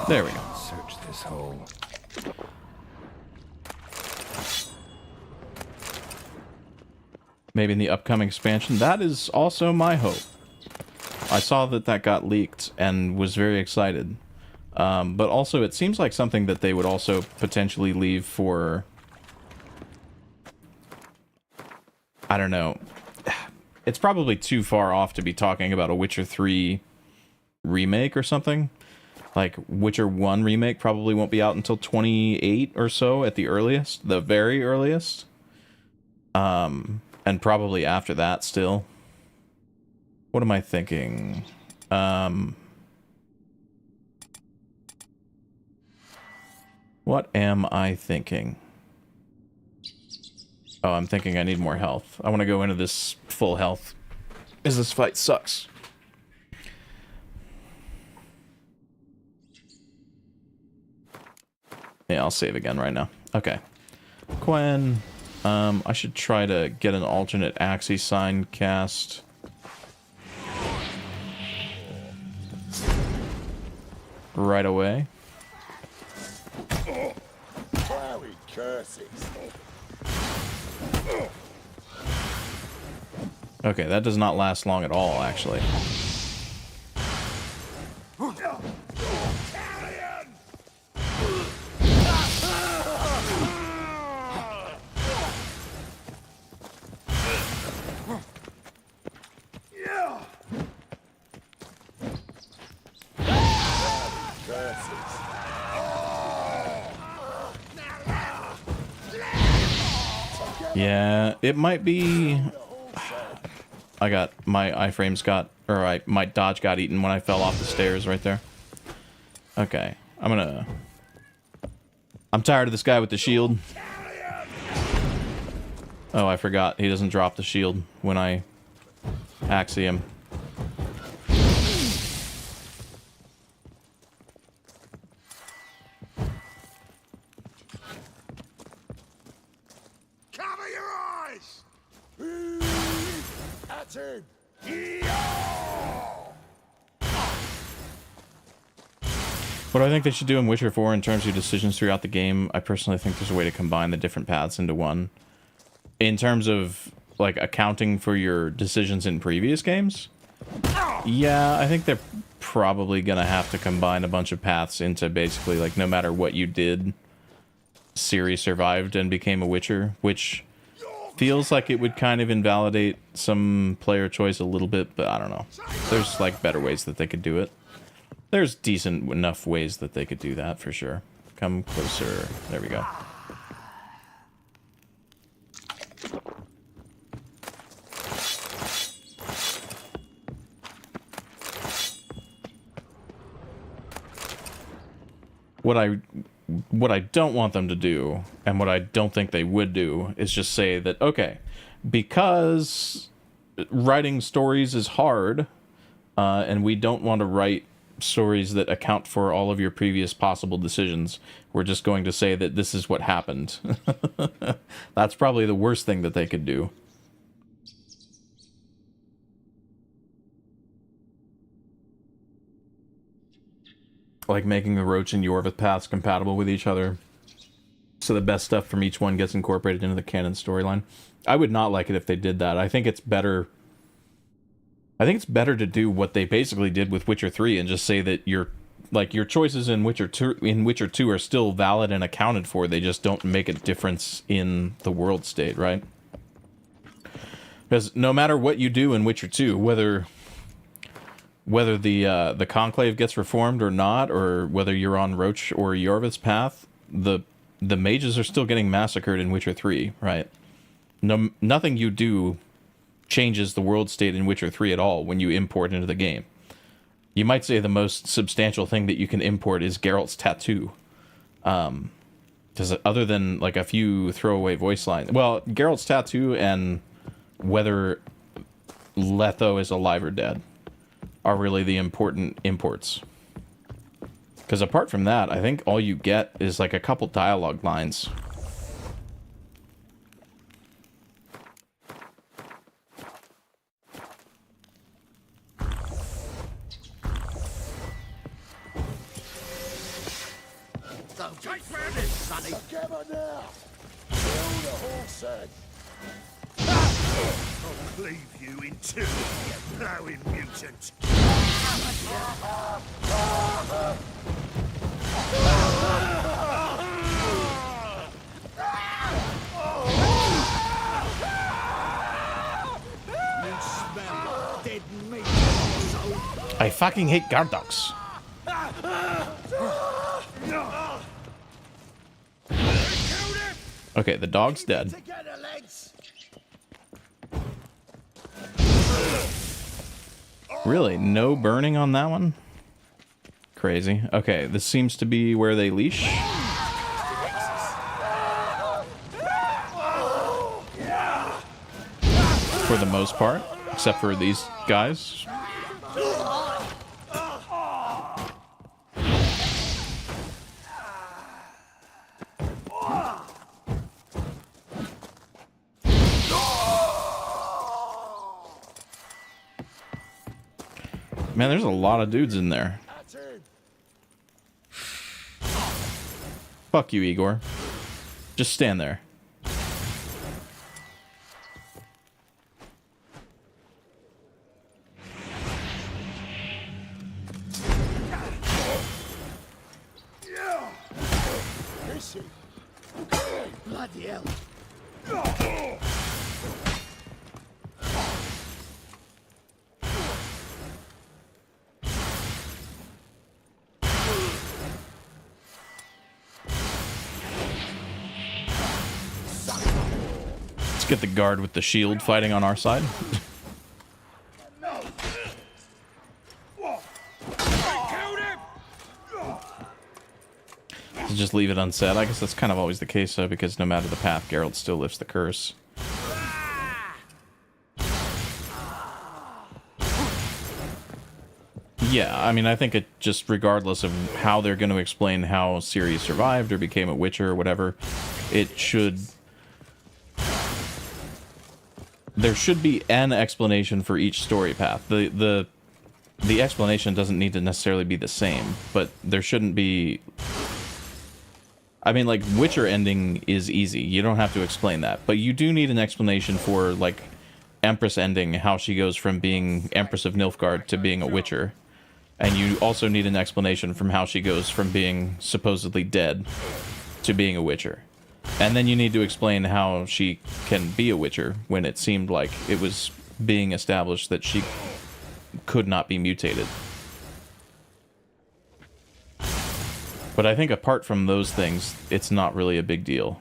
There we go.
Search this hole.
Maybe in the upcoming expansion. That is also my hope. I saw that that got leaked and was very excited. But also, it seems like something that they would also potentially leave for... I don't know. It's probably too far off to be talking about a Witcher 3 remake or something. Like, Witcher 1 remake probably won't be out until 28 or so at the earliest. The very earliest. And probably after that still. What am I thinking? What am I thinking? Oh, I'm thinking I need more health. I want to go into this full health. Because this fight sucks. Yeah, I'll save again right now. Okay. Quen. I should try to get an alternate Axii sign cast. Right away.
Clowy curses.
Okay, that does not last long at all, actually. Yeah, it might be... I got... My iframes got... Or my dodge got eaten when I fell off the stairs right there. Okay, I'm gonna... I'm tired of this guy with the shield. Oh, I forgot. He doesn't drop the shield when I Axii him.
Cover your eyes! At him!
What I think they should do in Witcher 4 in terms of decisions throughout the game, I personally think there's a way to combine the different paths into one. In terms of, like, accounting for your decisions in previous games, yeah, I think they're probably gonna have to combine a bunch of paths into basically, like, no matter what you did, Ciri survived and became a Witcher, which feels like it would kind of invalidate some player choice a little bit, but I don't know. There's, like, better ways that they could do it. There's decent enough ways that they could do that, for sure. Come closer. There we go. What I don't want them to do, and what I don't think they would do, is just say that, okay, because writing stories is hard, and we don't want to write stories that account for all of your previous possible decisions, we're just going to say that this is what happened. That's probably the worst thing that they could do. Like making the Roach and Yorvith paths compatible with each other, so the best stuff from each one gets incorporated into the canon storyline. I would not like it if they did that. I think it's better... I think it's better to do what they basically did with Witcher 3 and just say that your choices in Witcher 2 are still valid and accounted for. They just don't make a difference in the world state, right? Because no matter what you do in Witcher 2, whether the Conclave gets reformed or not, or whether you're on Roach or Yorvith's path, the mages are still getting massacred in Witcher 3, right? nothing you do changes the world state in Witcher 3 at all when you import into the game. You might say the most substantial thing that you can import is Geralt's tattoo. Because other than like a few throwaway voice lines, well, Geralt's tattoo and whether Letho is alive or dead are really the important imports. Because apart from that, I think all you get is like a couple dialogue lines.
Take round it, sonny. Together now. Kill the horses.
I'll cleave you in two, you blowing mutant.
You smell dead meat, so.
I fucking hate guard dogs. Okay, the dog's dead.
Together, lads.
Really? No burning on that one? Crazy. Okay, this seems to be where they leash. For the most part, except for these guys. Man, there's a lot of dudes in there. Fuck you, Igor. Just stand there.
Bloody hell.
Let's get the guard with the shield fighting on our side. Just leave it unsaid. I guess that's kind of always the case, though, because no matter the path, Geralt still lifts the curse. Yeah, I mean, I think it just, regardless of how they're going to explain how Ciri survived or became a Witcher or whatever, it should... There should be an explanation for each story path. The explanation doesn't need to necessarily be the same, but there shouldn't be... I mean, like, Witcher ending is easy. You don't have to explain that. But you do need an explanation for, like, Empress ending, how she goes from being Empress of Nilfgaard to being a Witcher. And you also need an explanation from how she goes from being supposedly dead to being a Witcher. And then you need to explain how she can be a Witcher when it seemed like it was being established that she could not be mutated. But I think apart from those things, it's not really a big deal.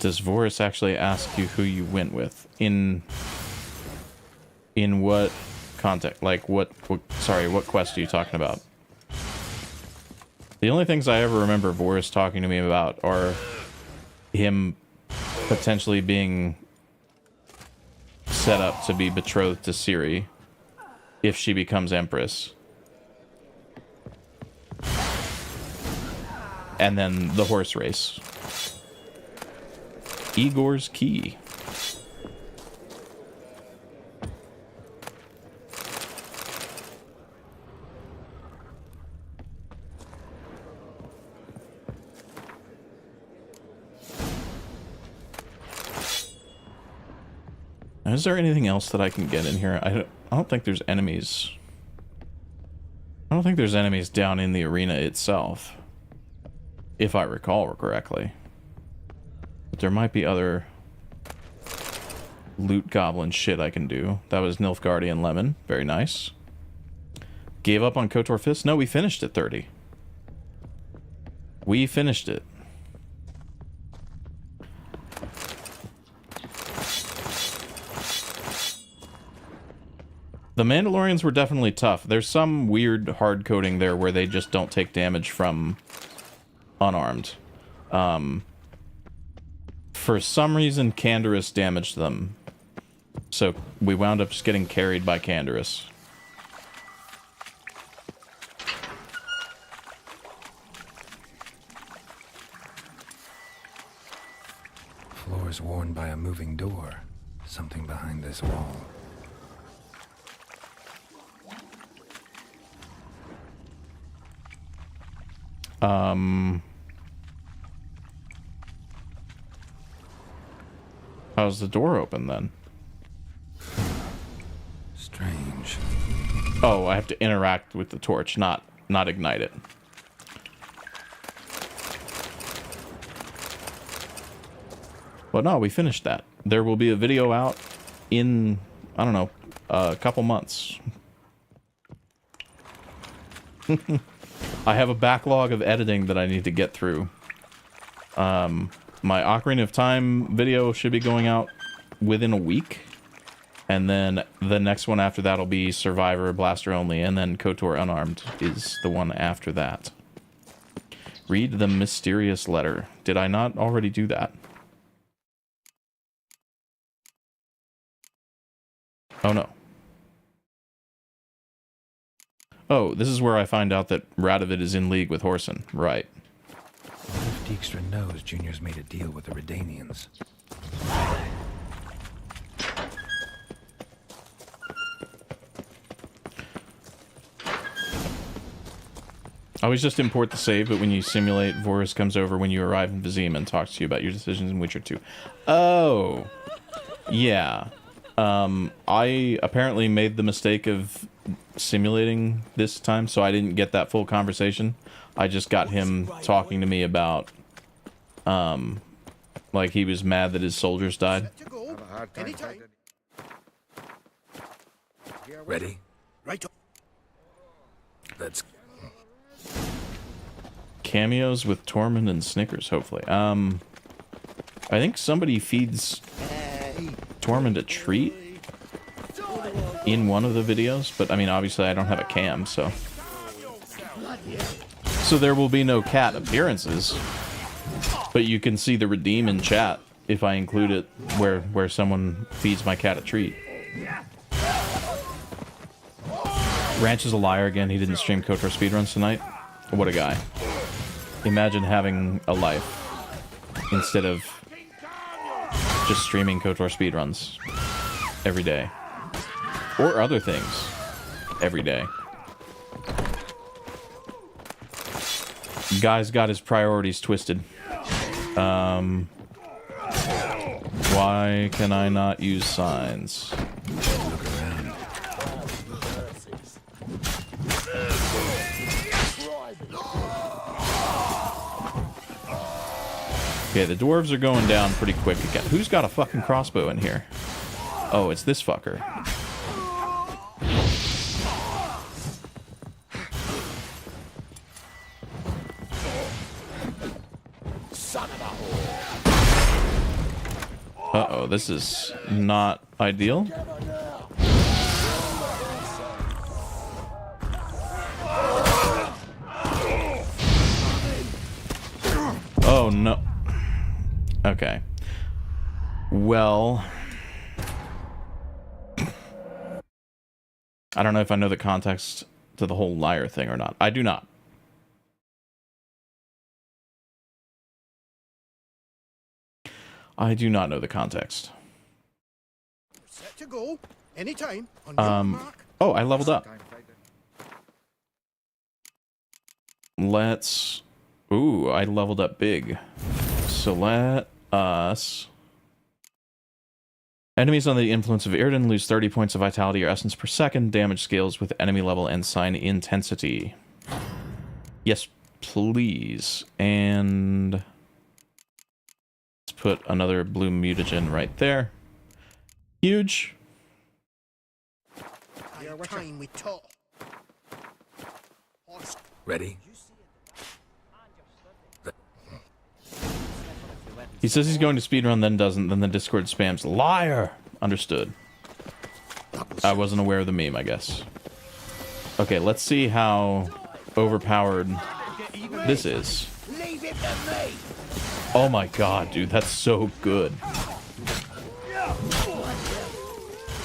Does Vorus actually ask you who you went with? In what context? Like, what quest are you talking about? The only things I ever remember Vorus talking to me about are him potentially being set up to be betrothed to Ciri if she becomes Empress. And then the horse race. Igor's key. Is there anything else that I can get in here? I don't think there's enemies. I don't think there's enemies down in the arena itself, if I recall correctly. But there might be other loot goblin shit I can do. That was Nilfgaardian Lemon. Very nice. Gave up on KOTOR Fist? No, we finished at 30. We finished it. The Mandalorians were definitely tough. There's some weird hard coding there where they just don't take damage from unarmed. For some reason, Canderous damaged them. So we wound up just getting carried by Canderous.
Floors worn by a moving door. Something behind this wall.
How's the door open then?
Strange.
Oh, I have to interact with the torch, not ignite it. But no, we finished that. There will be a video out in, I don't know, a couple months. I have a backlog of editing that I need to get through. My Ocarina of Time video should be going out within a week. And then the next one after that will be Survivor, Blaster Only, and then KOTOR Unarmed is the one after that. Read the mysterious letter. Did I not already do that? Oh no. Oh, this is where I find out that Radovid is in league with Whoreson. Right.
What if Dijkstra knows Junior's made a deal with the Redanians?
I always just import the save, but when you simulate, Vorus comes over when you arrive in Vizima and talks to you about your decisions in Witcher 2. Oh. Yeah. I apparently made the mistake of simulating this time, so I didn't get that full conversation. I just got him talking to me about, like he was mad that his soldiers died.
Ready?
Right.
Let's...
Cameos with Tormund and Snickers, hopefully. I think somebody feeds Tormund a treat in one of the videos, but I mean, obviously I don't have a cam, so there will be no cat appearances, but you can see the redeem in chat if I include it where someone feeds my cat a treat. Ranch is a liar again. He didn't stream KOTOR speedruns tonight. What a guy. Imagine having a life instead of just streaming KOTOR speedruns every day. Or other things every day. Guy's got his priorities twisted. Why can I not use signs?
Look around.
Okay, the dwarves are going down pretty quick again. Who's got a fucking crossbow in here? Oh, it's this fucker. Uh-oh, this is not ideal. Oh, no. Okay. Well... I don't know if I know the context to the whole liar thing or not. I do not. I do not know the context.
Set to go. Anytime. On your mark.
Oh, I leveled up. Let's... Ooh, I leveled up big. So let us... Enemies under the influence of Iriden lose 30 points of vitality or essence per second. Damage scales with enemy level and sign intensity. Yes, please. And... let's put another blue mutagen right there. Huge.
Time we talk.
Ready?
He says he's going to speedrun, then doesn't, then the Discord spams. Liar! Understood. I wasn't aware of the meme, I guess. Okay, let's see how overpowered this is.
Leave it to me.
Oh my god, dude, that's so good.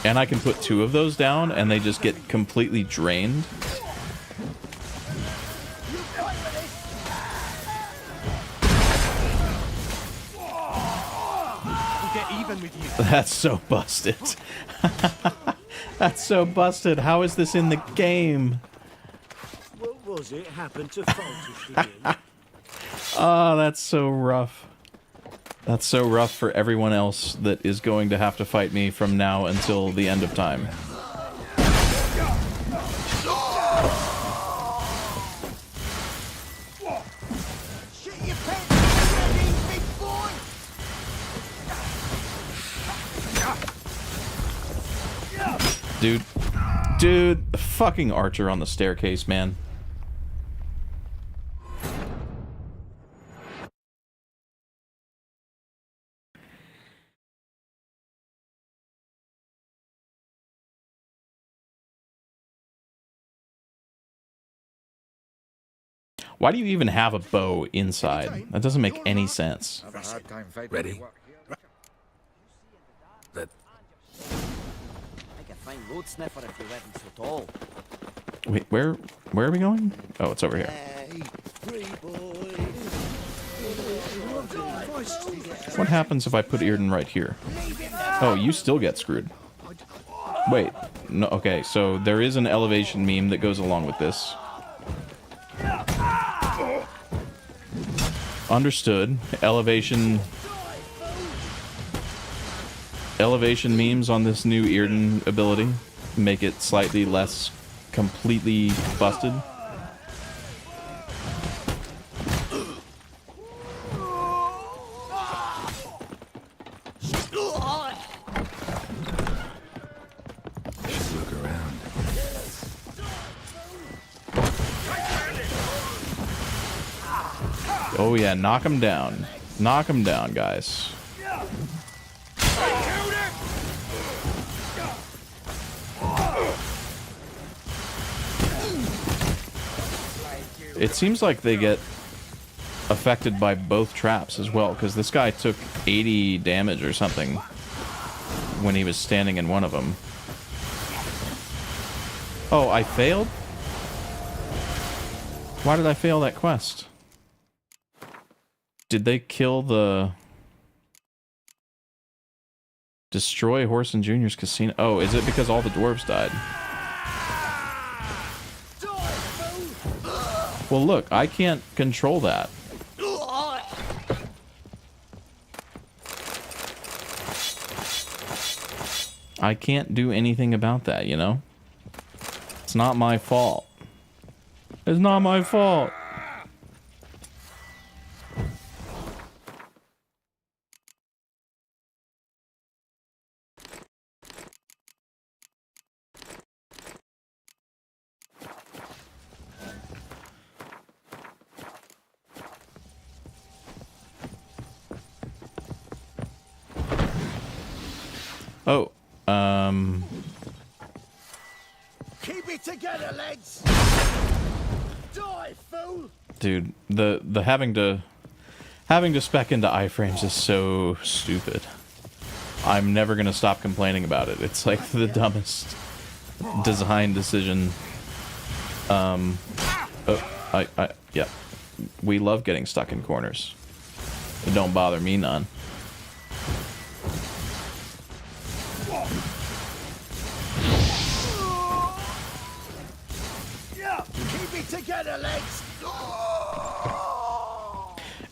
And I can put 2 of those down, and they just get completely drained. That's so busted. That's so busted. How is this in the game?
What was it happened to Faltus again?
Oh, that's so rough. That's so rough for everyone else that is going to have to fight me from now until the end of time. Dude, the fucking archer on the staircase, man. Why do you even have a bow inside? That doesn't make any sense.
Ready?
Road sniffer if you weren't so tall.
Wait, where are we going? Oh, it's over here. What happens if I put Yrden right here? Oh, you still get screwed. Wait, no, okay, so there is an elevation meme that goes along with this. Understood. Elevation memes on this new Yrden ability make it slightly less completely busted.
Look around.
Oh yeah, knock him down. Knock him down, guys. It seems like they get affected by both traps as well, because this guy took 80 damage or something when he was standing in one of them. Oh, I failed? Why did I fail that quest? Did they kill the... Destroy Horson Jr.'s casino? Oh, is it because all the dwarves died? Well, look, I can't control that. I can't do anything about that, you know? It's not my fault. It's not my fault. Oh,
Keep it together, lads. Die, fool.
Dude, the having to spec into iframes is so stupid. I'm never gonna stop complaining about it. It's like the dumbest design decision. Yeah, we love getting stuck in corners. It don't bother me none.
Keep it together, lads.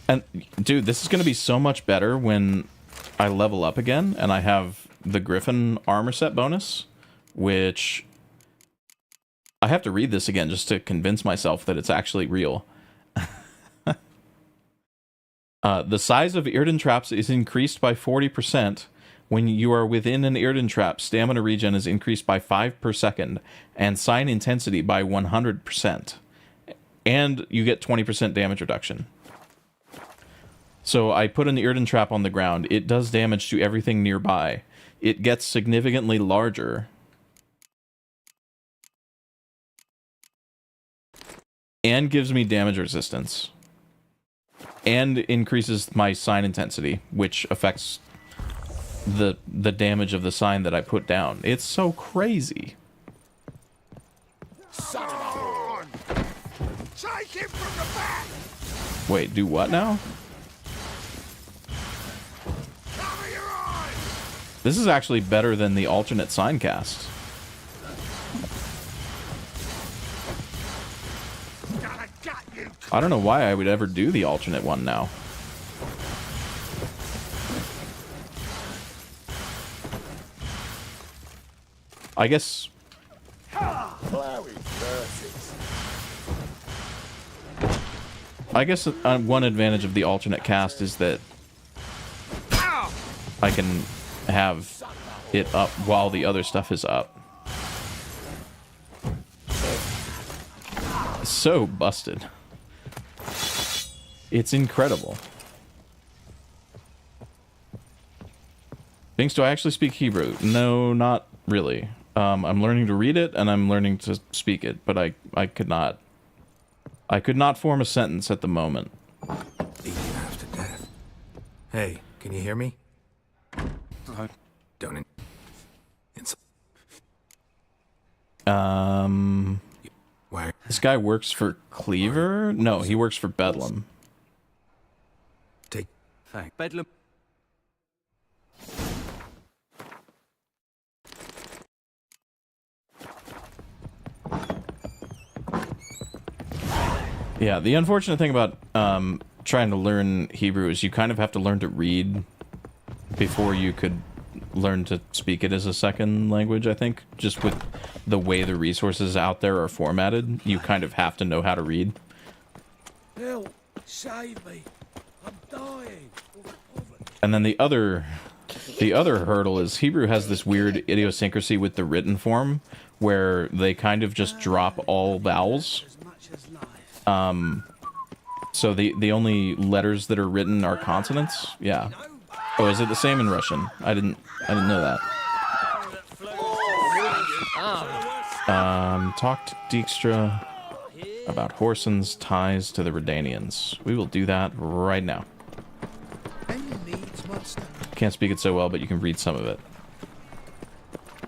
And dude, this is gonna be so much better when I level up again and I have the Griffin armor set bonus, which I have to read this again just to convince myself that it's actually real. The size of Yrden traps is increased by 40% When you are within an Irden trap, stamina regen is increased by 5 per second, and sign intensity by 100%. And you get 20% damage reduction. So I put an Irden trap on the ground. It does damage to everything nearby. It gets significantly larger. And gives me damage resistance. And increases my sign intensity, which affects the damage of the sign that I put down. It's so crazy.
Take him from the back!
Wait, do what now?
Cover your eyes!
This is actually better than the alternate sign cast. I don't know why I would ever do the alternate one now. I guess... one advantage of the alternate cast is that I can have it up while the other stuff is up. So busted. It's incredible. Binks, do I actually speak Hebrew? No, not really. I'm learning to read it and I'm learning to speak it, but I could not. I could not form a sentence at the moment.
Beat you half to death. Hey, can you hear me? Don't. Where?
This guy works for Cleaver? No, he works for Bedlam.
Take. Thank. Bedlam.
Yeah, the unfortunate thing about trying to learn Hebrew is you kind of have to learn to read before you could learn to speak it as a second language, I think. Just with the way the resources out there are formatted, you kind of have to know how to read.
Help! Save me! I'm dying!
And then the other hurdle is Hebrew has this weird idiosyncrasy with the written form where they kind of just drop all vowels. So the only letters that are written are consonants. Yeah. Oh, is it the same in Russian? I didn't know that. Talk to Dijkstra about Whoreson's ties to the Redanians. We will do that right now. Can't speak it so well, but you can read some of it.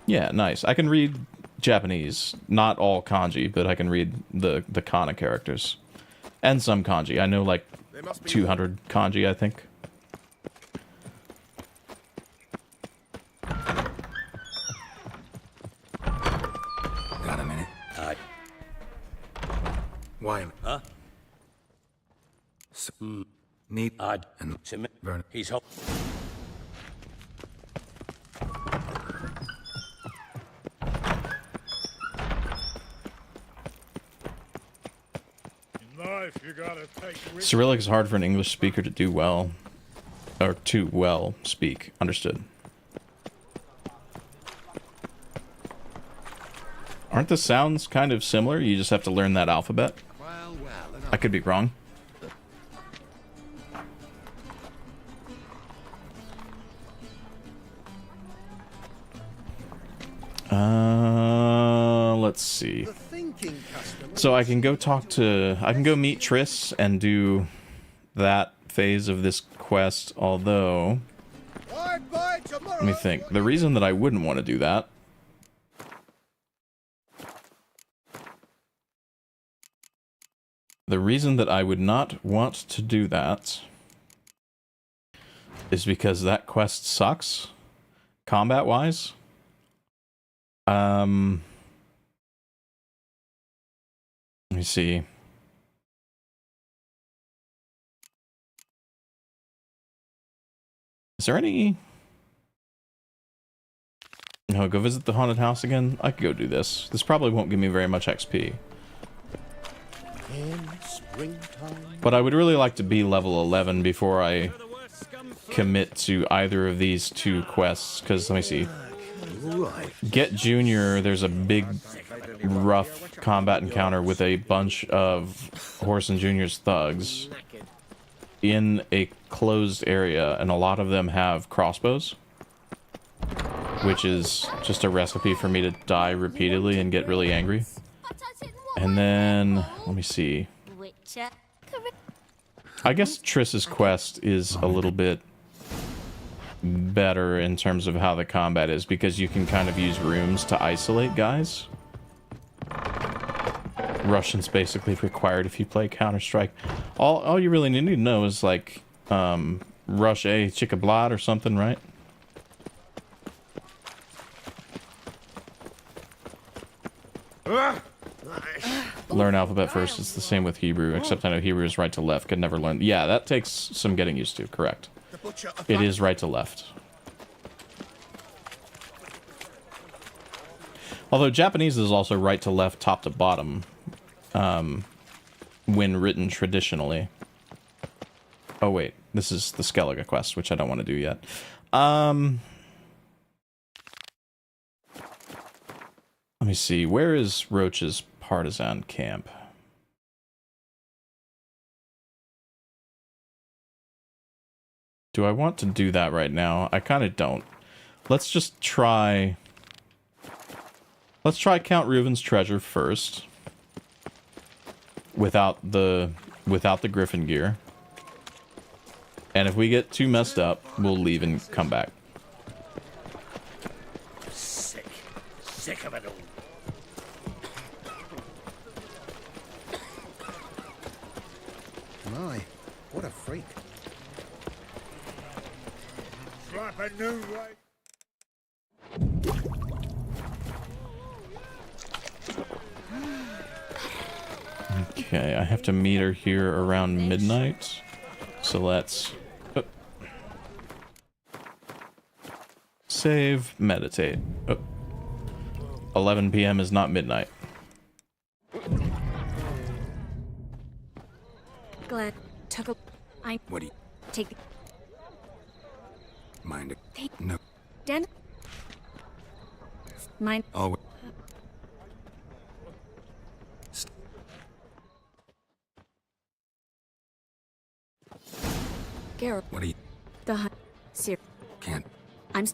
Yeah, nice. I can read Japanese, not all kanji, but I can read the kana characters. And some kanji. I know like 200 kanji, I think.
Got a minute? Why?
Huh?
Need and burn.
He's hot.
Life, you gotta take
Cyrillic is hard for an English speaker to do well. Or to well speak. Understood. Aren't the sounds kind of similar? You just have to learn that alphabet? I could be wrong. Let's see. So I can go meet Triss and do that phase of this quest, although... Let me think. The reason that I wouldn't want to do that... The reason that I would not want to do that is because that quest sucks, combat-wise. Let me see. Is there any... No, go visit the haunted house again? I could go do this. This probably won't give me very much XP. But I would really like to be level 11 before I commit to either of these two quests, because let me see. Get Junior, there's a big rough combat encounter with a bunch of Whoreson Jr.'s thugs in a closed area, and a lot of them have crossbows, which is just a recipe for me to die repeatedly and get really angry. And then, let me see. I guess Triss's quest is a little bit better in terms of how the combat is, because you can kind of use rooms to isolate guys. Russian's basically required if you play Counter-Strike. All you really need to know is like Rush A Chikablad or something, right? Learn alphabet first. It's the same with Hebrew, except I know Hebrew is right to left. Could never learn. Yeah, that takes some getting used to. Correct. It is right to left. Although Japanese is also right to left, top to bottom, when written traditionally. Oh wait, this is the Skellige quest, which I don't want to do yet. Let me see. Where is Roach's partisan camp? Do I want to do that right now? I kind of don't. Let's just try... Let's try Count Reuven's treasure first. Without the Griffin gear. And if we get too messed up, we'll leave and come back.
Sick of it all.
My, what a freak.
Slap a new way.
Okay, I have to meet her here around midnight. So let's... Save, meditate. 11 p.m. is not midnight.
Glad took a... I...
What do you...
Take the...
Mind it? No.
Dan... Mine...
Always.
Garrett.
What do you...
The hunt. Sir.
Can't...
I'm...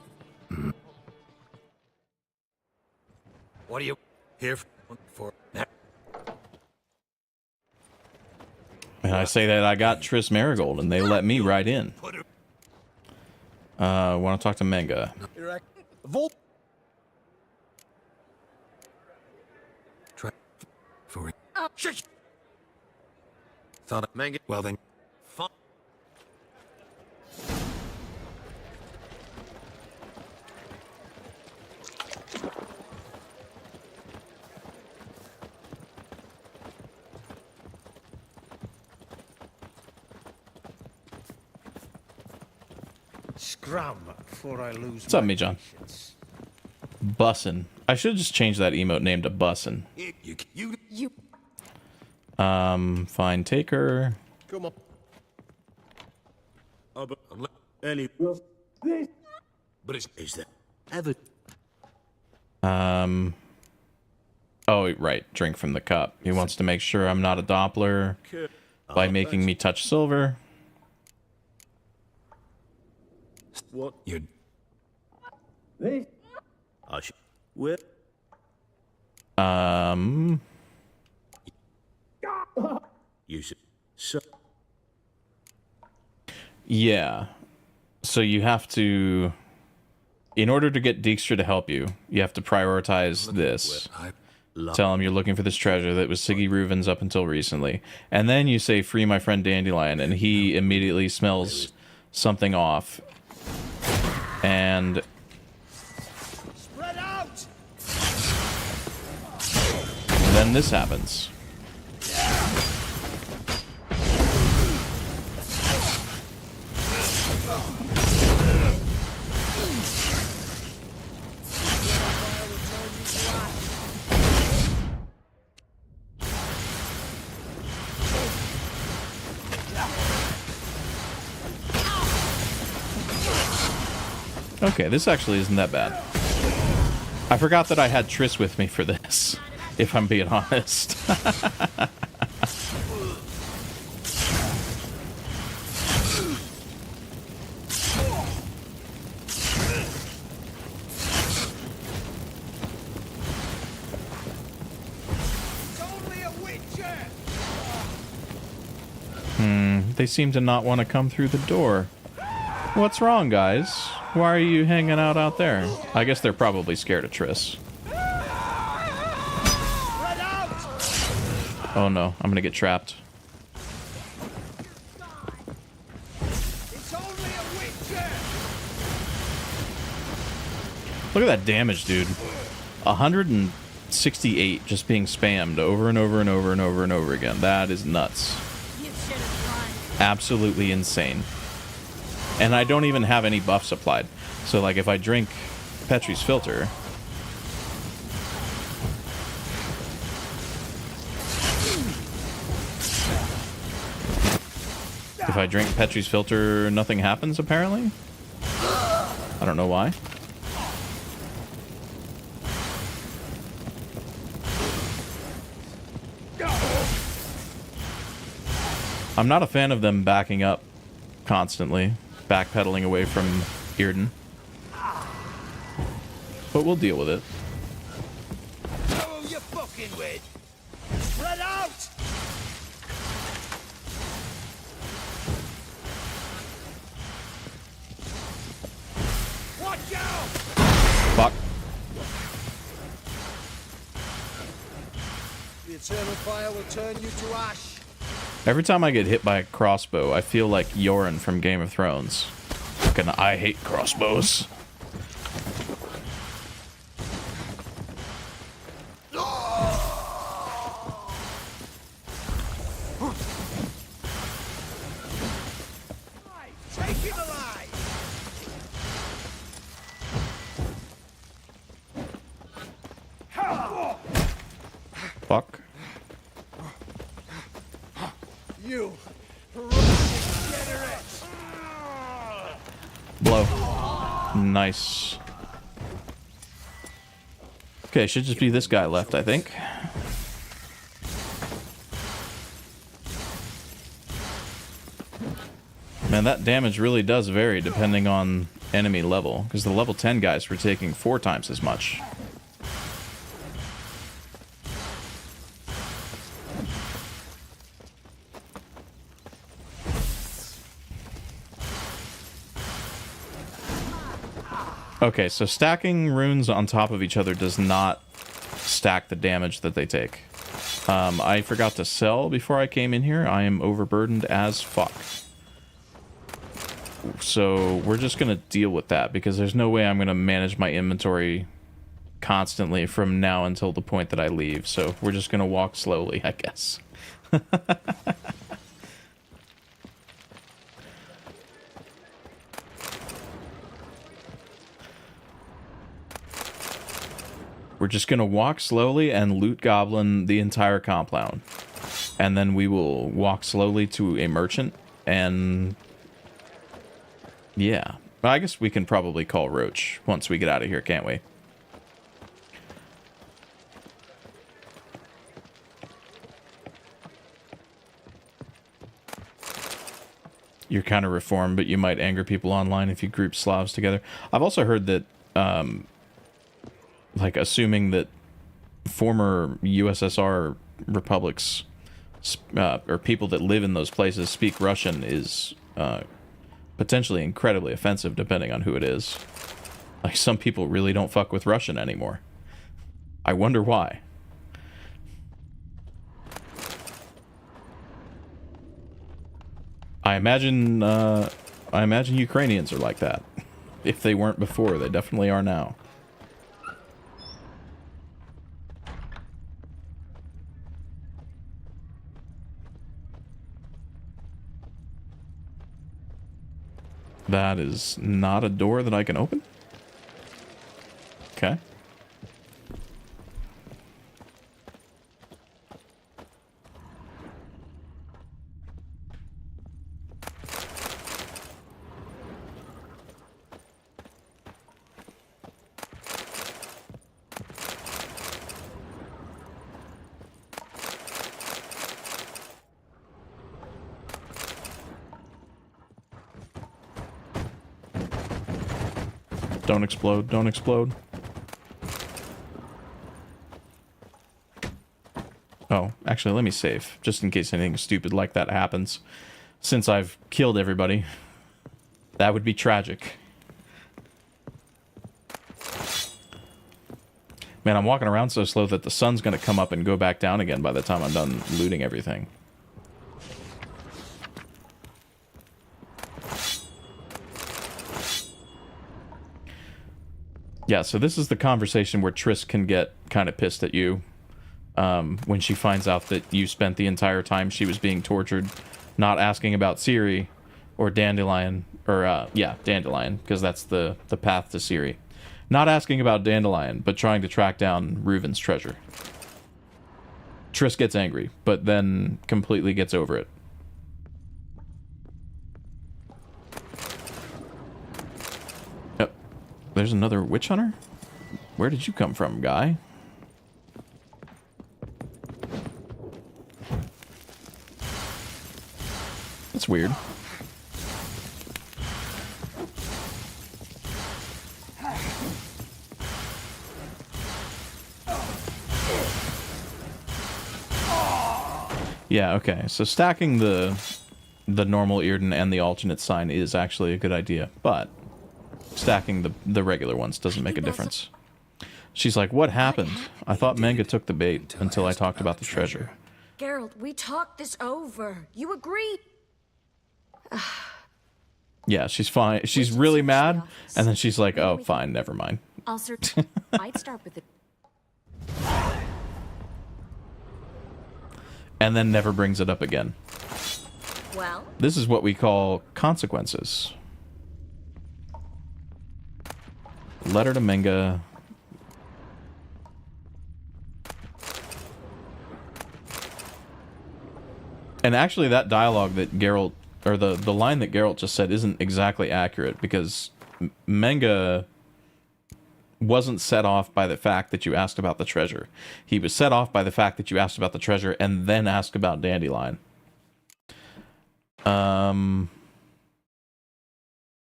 What are you here for?
And I say that I got Triss Marigold, and they let me right in. Want to talk to Manga.
Volt.
Try... For it.
Shit!
Thought it...
Manga.
Well then...
Fun.
Scrum before I lose.
What's up, me, John? Bussin'. I should just change that emote name to Bussin'.
You.
Fine, take her.
Come on. But any. But is that ever?
Oh, right. Drink from the cup. He wants to make sure I'm not a Doppler by making me touch silver.
What?
You'd...
I should. Where? You should. So.
Yeah. So you have to... In order to get Dijkstra to help you, you have to prioritize this. Tell him you're looking for this treasure that was Siggy Reuven's up until recently. And then you say, free my friend Dandelion, and he immediately smells something off. And...
Spread out!
then this happens. Okay, this actually isn't that bad. I forgot that I had Triss with me for this, if I'm being honest. They seem to not want to come through the door. What's wrong, guys? Why are you hanging out there? I guess they're probably scared of Triss. Oh no, I'm gonna get trapped. Look at that damage, dude. 168 just being spammed over and over and over and over and over again. That is nuts. Absolutely insane. And I don't even have any buffs applied. So like if I drink Petrie's Filter, nothing happens apparently. I don't know why. I'm not a fan of them backing up constantly, backpedaling away from Yrden. But we'll deal with it.
Who you fucking with? Spread out! Watch out!
Fuck.
The eternal fire will turn you to ash.
Every time I get hit by a crossbow, I feel like Yoren from Game of Thrones. Fucking I hate crossbows.
Take him alive!
Fuck.
You degenerate!
Blow. Nice. Okay, should just be this guy left, I think. Man, that damage really does vary depending on enemy level, because the level 10 guys were taking 4 times as much. Okay, so stacking runes on top of each other does not stack the damage that they take. I forgot to sell before I came in here. I am overburdened as fuck. So we're just going to deal with that because there's no way I'm going to manage my inventory constantly from now until the point that I leave. So we're just going to walk slowly, I guess. We're just going to walk slowly and loot goblin the entire compound. And then we will walk slowly to a merchant and... yeah. I guess we can probably call Roach once we get out of here, can't we? You're kind of reformed, but you might anger people online if you group Slavs together. I've also heard that... like, assuming that former USSR republics, or people that live in those places speak Russian is potentially incredibly offensive depending on who it is. Like, some people really don't fuck with Russian anymore. I wonder why. I imagine Ukrainians are like that. If they weren't before, they definitely are now. That is not a door that I can open? Okay. Don't explode. Don't explode. Oh, actually, let me save, just in case anything stupid like that happens. Since I've killed everybody, that would be tragic. Man, I'm walking around so slow that the sun's gonna come up and go back down again by the time I'm done looting everything. Yeah, so this is the conversation where Triss can get kind of pissed at you. When she finds out that you spent the entire time she was being tortured not asking about Ciri or Dandelion, or yeah, Dandelion, because that's the path to Ciri. Not asking about Dandelion, but trying to track down Reuven's treasure. Triss gets angry, but then completely gets over it. Yep. There's another witch hunter? Where did you come from, guy? That's weird. Yeah, okay. So stacking the normal Earden and the alternate sign is actually a good idea, but stacking the regular ones doesn't make a difference. She's like, what happened? I thought Menge took the bait until I talked about the treasure.
Geralt, we talked this over. You agreed.
Yeah, she's fine. She's really mad, and then she's like, oh, fine, never mind.
I'll search. I'd start with it.
And then never brings it up again.
Well,
This is what we call consequences. Letter to Menge. And actually that dialogue that Geralt, or the line that Geralt just said isn't exactly accurate, because Menge wasn't set off by the fact that you asked about the treasure. He was set off by the fact that you asked about the treasure and then asked about Dandelion.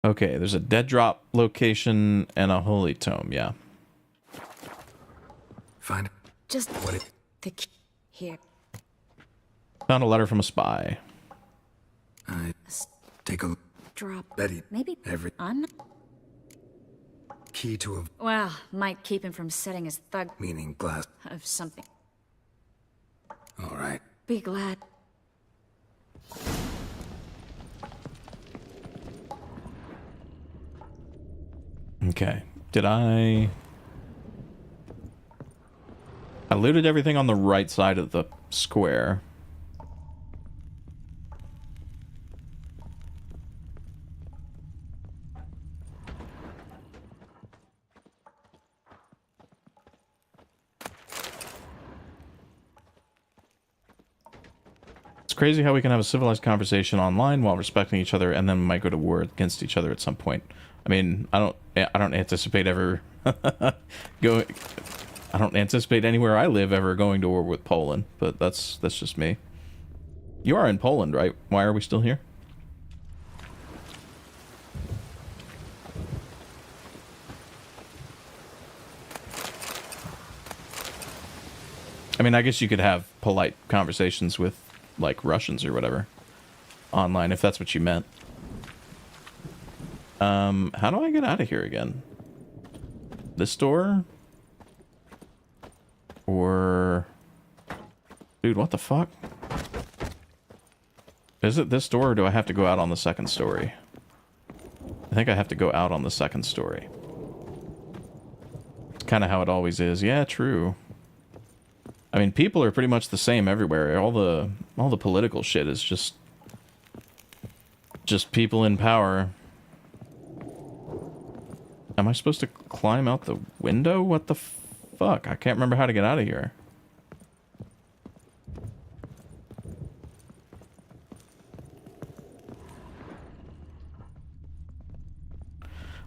Okay, there's a dead drop location and a holy tome, yeah.
Find it.
just
What it...
the key here.
Found a letter from a spy.
I... Take a look.
Drop.
Betty.
Maybe
Every...
I'm not.
Key to a...
Well, might keep him from setting his thug
Meaning glass.
of something.
All right.
Be glad.
Okay. Did I looted everything on the right side of the square. It's crazy how we can have a civilized conversation online while respecting each other, and then might go to war against each other at some point. I mean, I don't anticipate ever going. I don't anticipate anywhere I live ever going to war with Poland, but that's just me. You are in Poland, right? Why are we still here? I mean, I guess you could have polite conversations with, like, Russians or whatever online, if that's what you meant. How do I get out of here again? This door? Or... Dude, what the fuck? Is it this door, or do I have to go out on the second story? I think I have to go out on the second story. It's kind of how it always is. Yeah, true. I mean, people are pretty much the same everywhere. All the political shit is just people in power. Am I supposed to climb out the window? What the fuck? I can't remember how to get out of here.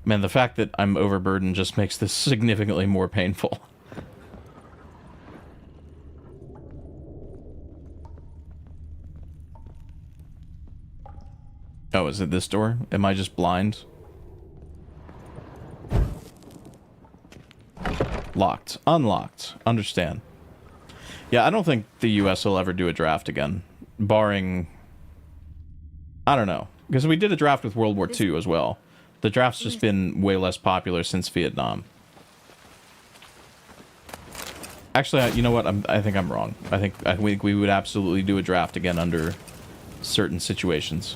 Man, the fact that I'm overburdened just makes this significantly more painful. Oh, is it this door? Am I just blind? Locked. Unlocked. Understand. Yeah, I don't think the US will ever do a draft again. Barring... I don't know. Because we did a draft with World War II as well. The draft's just been way less popular since Vietnam. Actually, you know what? I think I'm wrong. I think we would absolutely do a draft again under certain situations.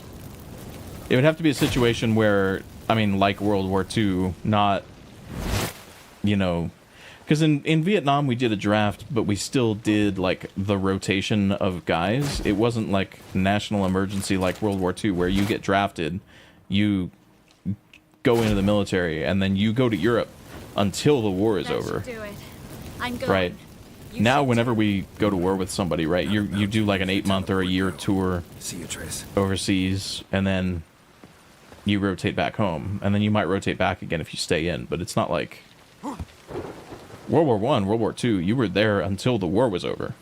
It would have to be a situation where, I mean, like World War II, not, you know... Because in Vietnam, we did a draft, but we still did, like, the rotation of guys. It wasn't, like, national emergency like World War II, where you get drafted, you go into the military, and then you go to Europe until the war is over.
Do it. I'm going.
Right. Now, whenever we go to war with somebody, right, you do, like, an 8-month or a year tour overseas, and then you rotate back home. And then you might rotate back again if you stay in, but it's not like... World War I, World War II, you were there until the war was over.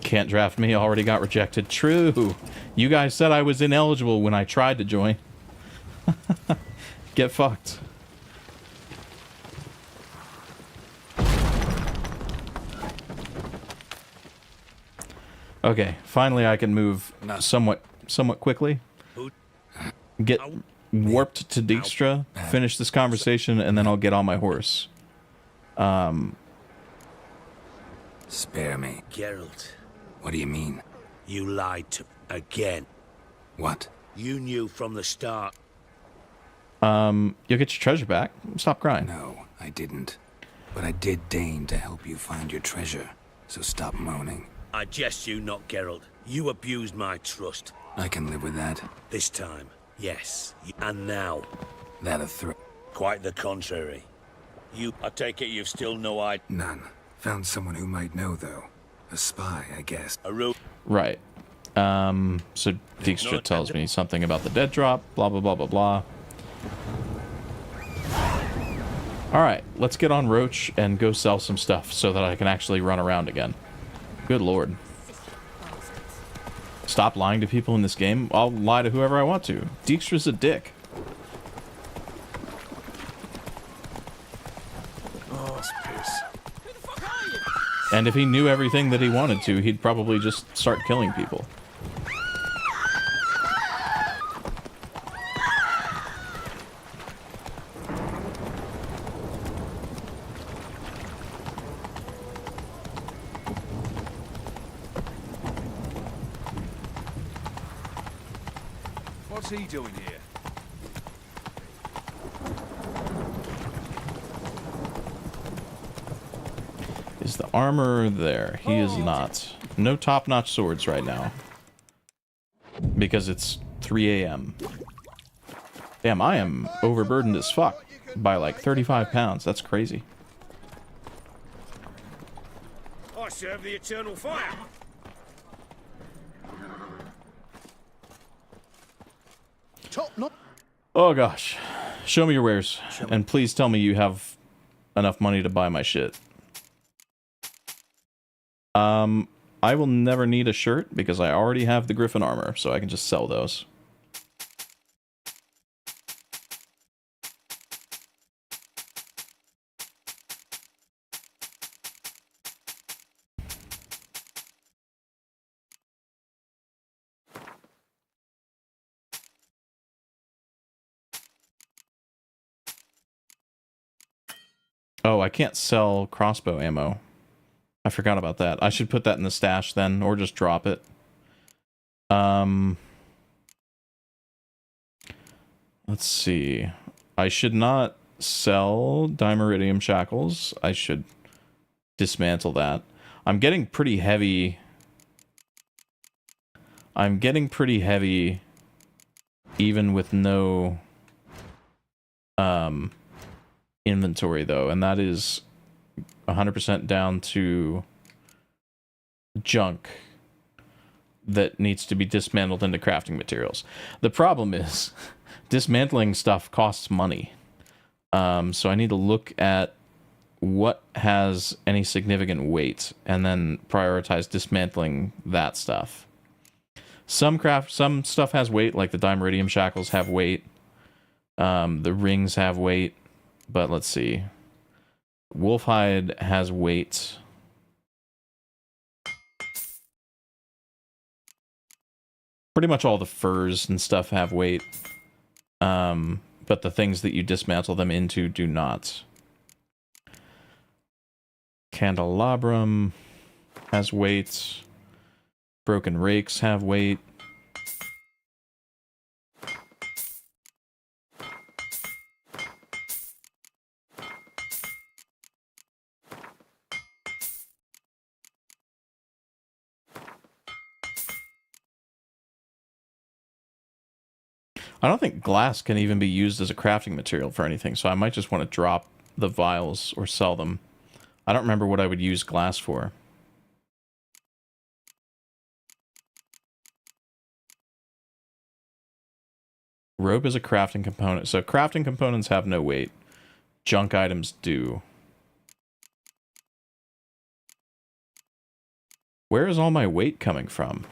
Can't draft me, already got rejected. True. You guys said I was ineligible when I tried to join. Get fucked. Okay, finally I can move somewhat quickly. Get warped to Dijkstra, finish this conversation, and then I'll get on my horse.
Spare me.
Geralt,
What do you mean?
you lied to again.
What?
You knew from the start.
You'll get your treasure back. Stop crying.
No, I didn't. But I did deign to help you find your treasure, so stop moaning.
I jest you not, Geralt. You abused my trust.
I can live with that.
This time, yes. And now,
That a threat?
quite the contrary. I take it you've still no idea.
None. Found someone who might know, though. A spy, I guess.
Right. So Dijkstra tells me something about the dead drop, blah, blah, blah, blah, blah. Alright, let's get on Roach and go sell some stuff so that I can actually run around again. Good lord. Stop lying to people in this game. I'll lie to whoever I want to. Dijkstra's a dick. And if he knew everything that he wanted to, he'd probably just start killing people.
What's he doing here?
Is the armor there? He is not. No top-notch swords right now. Because it's 3 a.m. Damn, I am overburdened as fuck by like 35 pounds. That's crazy.
I serve the eternal fire.
Oh gosh. Show me your wares. And please tell me you have enough money to buy my shit. I will never need a shirt because I already have the Griffin armor, so I can just sell those. Oh, I can't sell crossbow ammo. I forgot about that. I should put that in the stash then, or just drop it. Let's see. I should not sell Dimeridium shackles. I should dismantle that. I'm getting pretty heavy. I'm getting pretty heavy even with no inventory though, and that is 100% down to junk that needs to be dismantled into crafting materials. The problem is dismantling stuff costs money. So I need to look at what has any significant weight, and then prioritize dismantling that stuff. Some stuff has weight, like the Dimeridium shackles have weight. The rings have weight, but let's see. Wolfhide has weight. Pretty much all the furs and stuff have weight. But the things that you dismantle them into do not. Candelabrum has weight. Broken rakes have weight. I don't think glass can even be used as a crafting material for anything, so I might just want to drop the vials or sell them. I don't remember what I would use glass for. Rope is a crafting component, so crafting components have no weight. Junk items do. Where is all my weight coming from?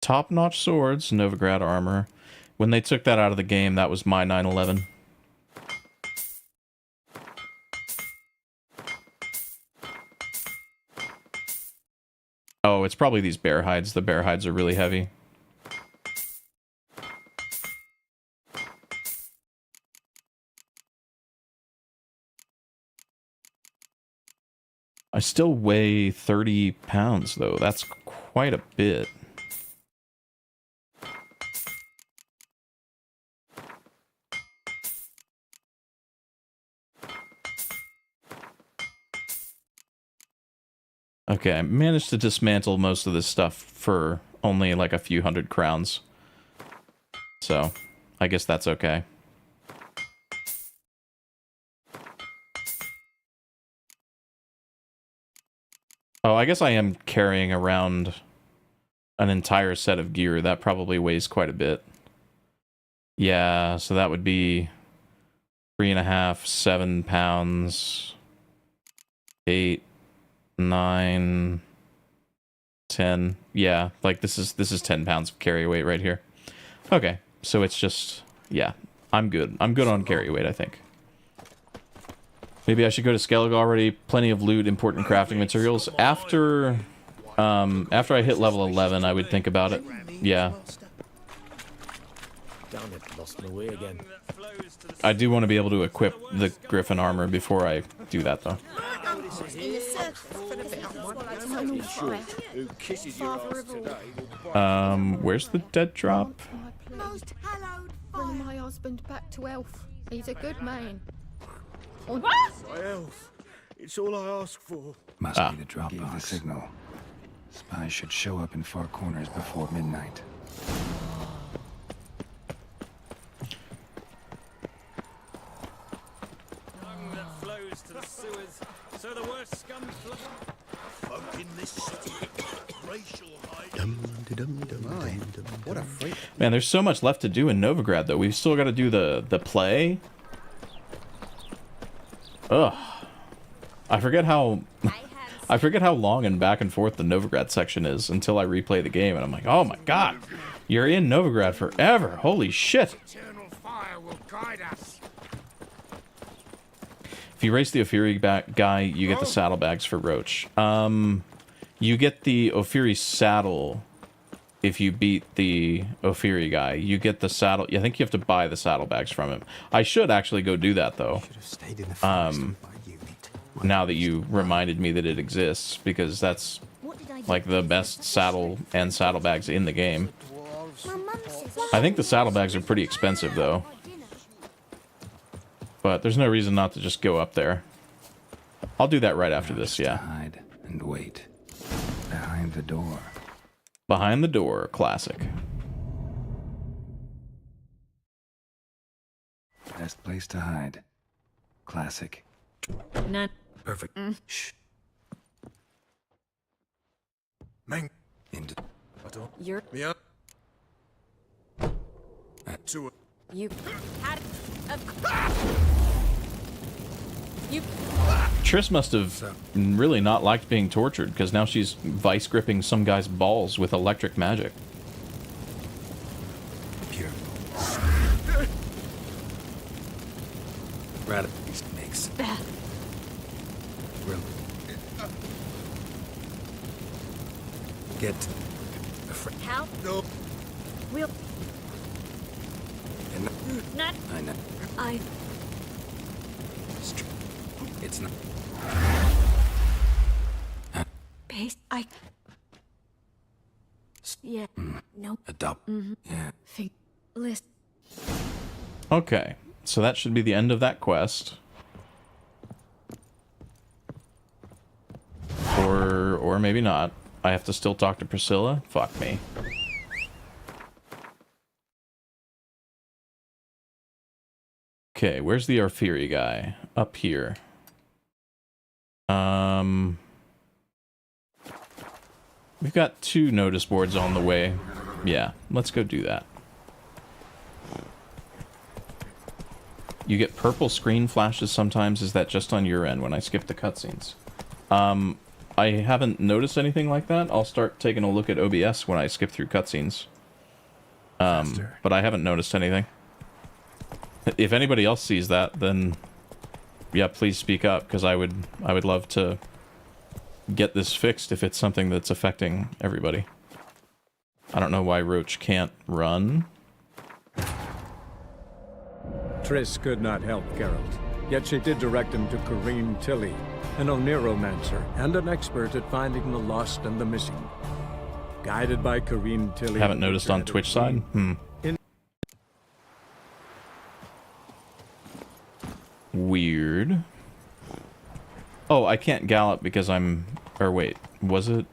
Top-notch swords, Novigrad armor. When they took that out of the game, that was my 911. Oh, it's probably these bear hides. The bear hides are really heavy. I still weigh 30 pounds, though. That's quite a bit. Okay, I managed to dismantle most of this stuff for only like a few hundred crowns. So, I guess that's okay. Oh, I guess I am carrying around an entire set of gear. That probably weighs quite a bit. Yeah, so that would be 3.5, 7 pounds, 8, 9, 10. Yeah, like this is 10 pounds of carry weight right here. Okay, so it's just, yeah, I'm good. I'm good on carry weight, I think. Maybe I should go to Skellig already. Plenty of loot, important crafting materials. After I hit level 11, I would think about it. Yeah.
Damn it, lost my way again.
I do want to be able to equip the Griffin armor before I do that, though. Where's the dead drop?
Bring my husband back to Elf. He's a good man.
My elf. It's all I ask for.
Must be the drop box signal. Spies should show up in far corners before midnight.
That flows to the sewers, so the worst scum
Folk in this city. Racial hide.
What a freak.
Man, there's so much left to do in Novigrad, though. We've still got to do the play. Ugh. I forget how long and back and forth the Novigrad section is until I replay the game, and I'm like, oh my god, you're in Novigrad forever. Holy shit.
Eternal fire will guide us.
If you race the Ophiri guy, you get the saddlebags for Roach. You get the Ophiri saddle if you beat the Ophiri guy. You get the saddle. I think you have to buy the saddlebags from him. I should actually go do that, though. Now that you reminded me that it exists, because that's like the best saddle and saddlebags in the game. I think the saddlebags are pretty expensive, though. But there's no reason not to just go up there. I'll do that right after this, yeah.
Hide and wait. Behind the door.
Behind the door, classic.
Best place to hide. Classic.
None.
Perfect. Shh.
Bang.
Into
You're...
Yeah.
to
You... Had... You...
Triss must have really not liked being tortured, because now she's vice gripping some guy's balls with electric magic.
pure. Rather makes. Real. Get afraid.
How?
No.
We'll... Not...
I know.
I...
It's not.
Paste... I... Yeah. Nope.
Adopt. Yeah.
Think... List...
Okay, so that should be the end of that quest. Or maybe not. I have to still talk to Priscilla? Fuck me. Okay, where's the Arfiri guy? Up here. We've got 2 notice boards on the way. Yeah, let's go do that. You get purple screen flashes sometimes. Is that just on your end when I skip the cutscenes? I haven't noticed anything like that. I'll start taking a look at OBS when I skip through cutscenes. But I haven't noticed anything. If anybody else sees that, then yeah, please speak up, because I would love to get this fixed if it's something that's affecting everybody. I don't know why Roach can't run.
Triss could not help Geralt, yet she did direct him to Corrine Tilly, an Oniromancer and an expert at finding the lost and the missing. Guided by Corrine Tilly...
Haven't noticed on Twitch side? Weird. Oh, I can't gallop because I'm... Or wait, was it?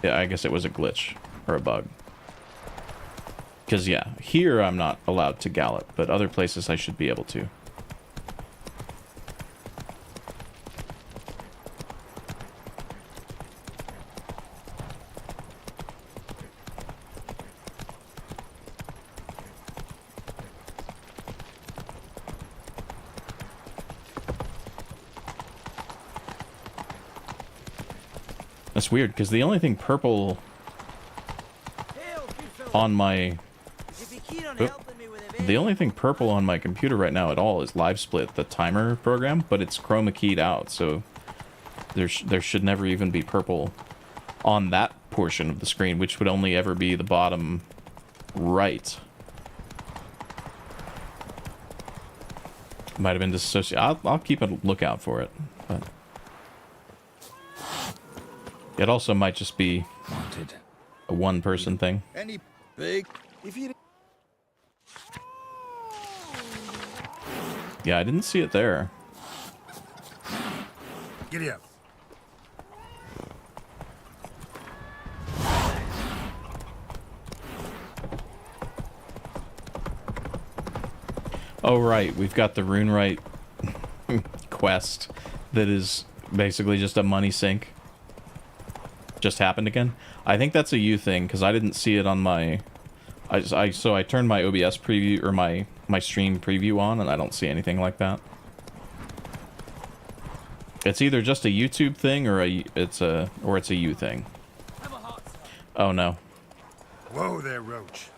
Yeah, I guess it was a glitch. Or a bug. Because, yeah, here I'm not allowed to gallop, but other places I should be able to. That's weird, because the only thing purple on my... The only thing purple on my computer right now at all is LiveSplit, the timer program, but it's chroma keyed out, so there should never even be purple on that portion of the screen, which would only ever be the bottom right. Might have been dissociated. I'll keep a lookout for it, but it also might just be a one-person thing.
Any big... If you...
Yeah, I didn't see it there.
Giddy up.
Oh, right. We've got the Runewright quest that is basically just a money sink. Just happened again. I think that's a you thing, because I didn't see it on my... So I turned my OBS preview, or my stream preview on, and I don't see anything like that. It's either just a YouTube thing, or it's a you thing. Oh no.
Whoa there, Roach.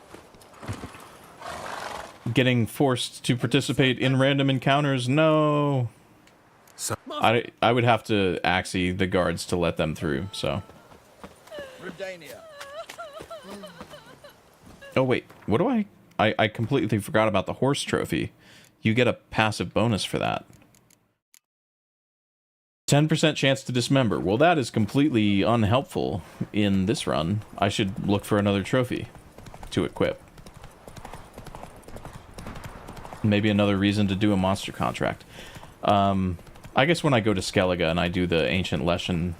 Getting forced to participate in random encounters? No. I would have to axie the guards to let them through, so...
Redania.
Oh wait, what do I completely forgot about the horse trophy. You get a passive bonus for that. 10% chance to dismember. Well, that is completely unhelpful in this run. I should look for another trophy to equip. Maybe another reason to do a monster contract. I guess when I go to Skellige and I do the Ancient Leshen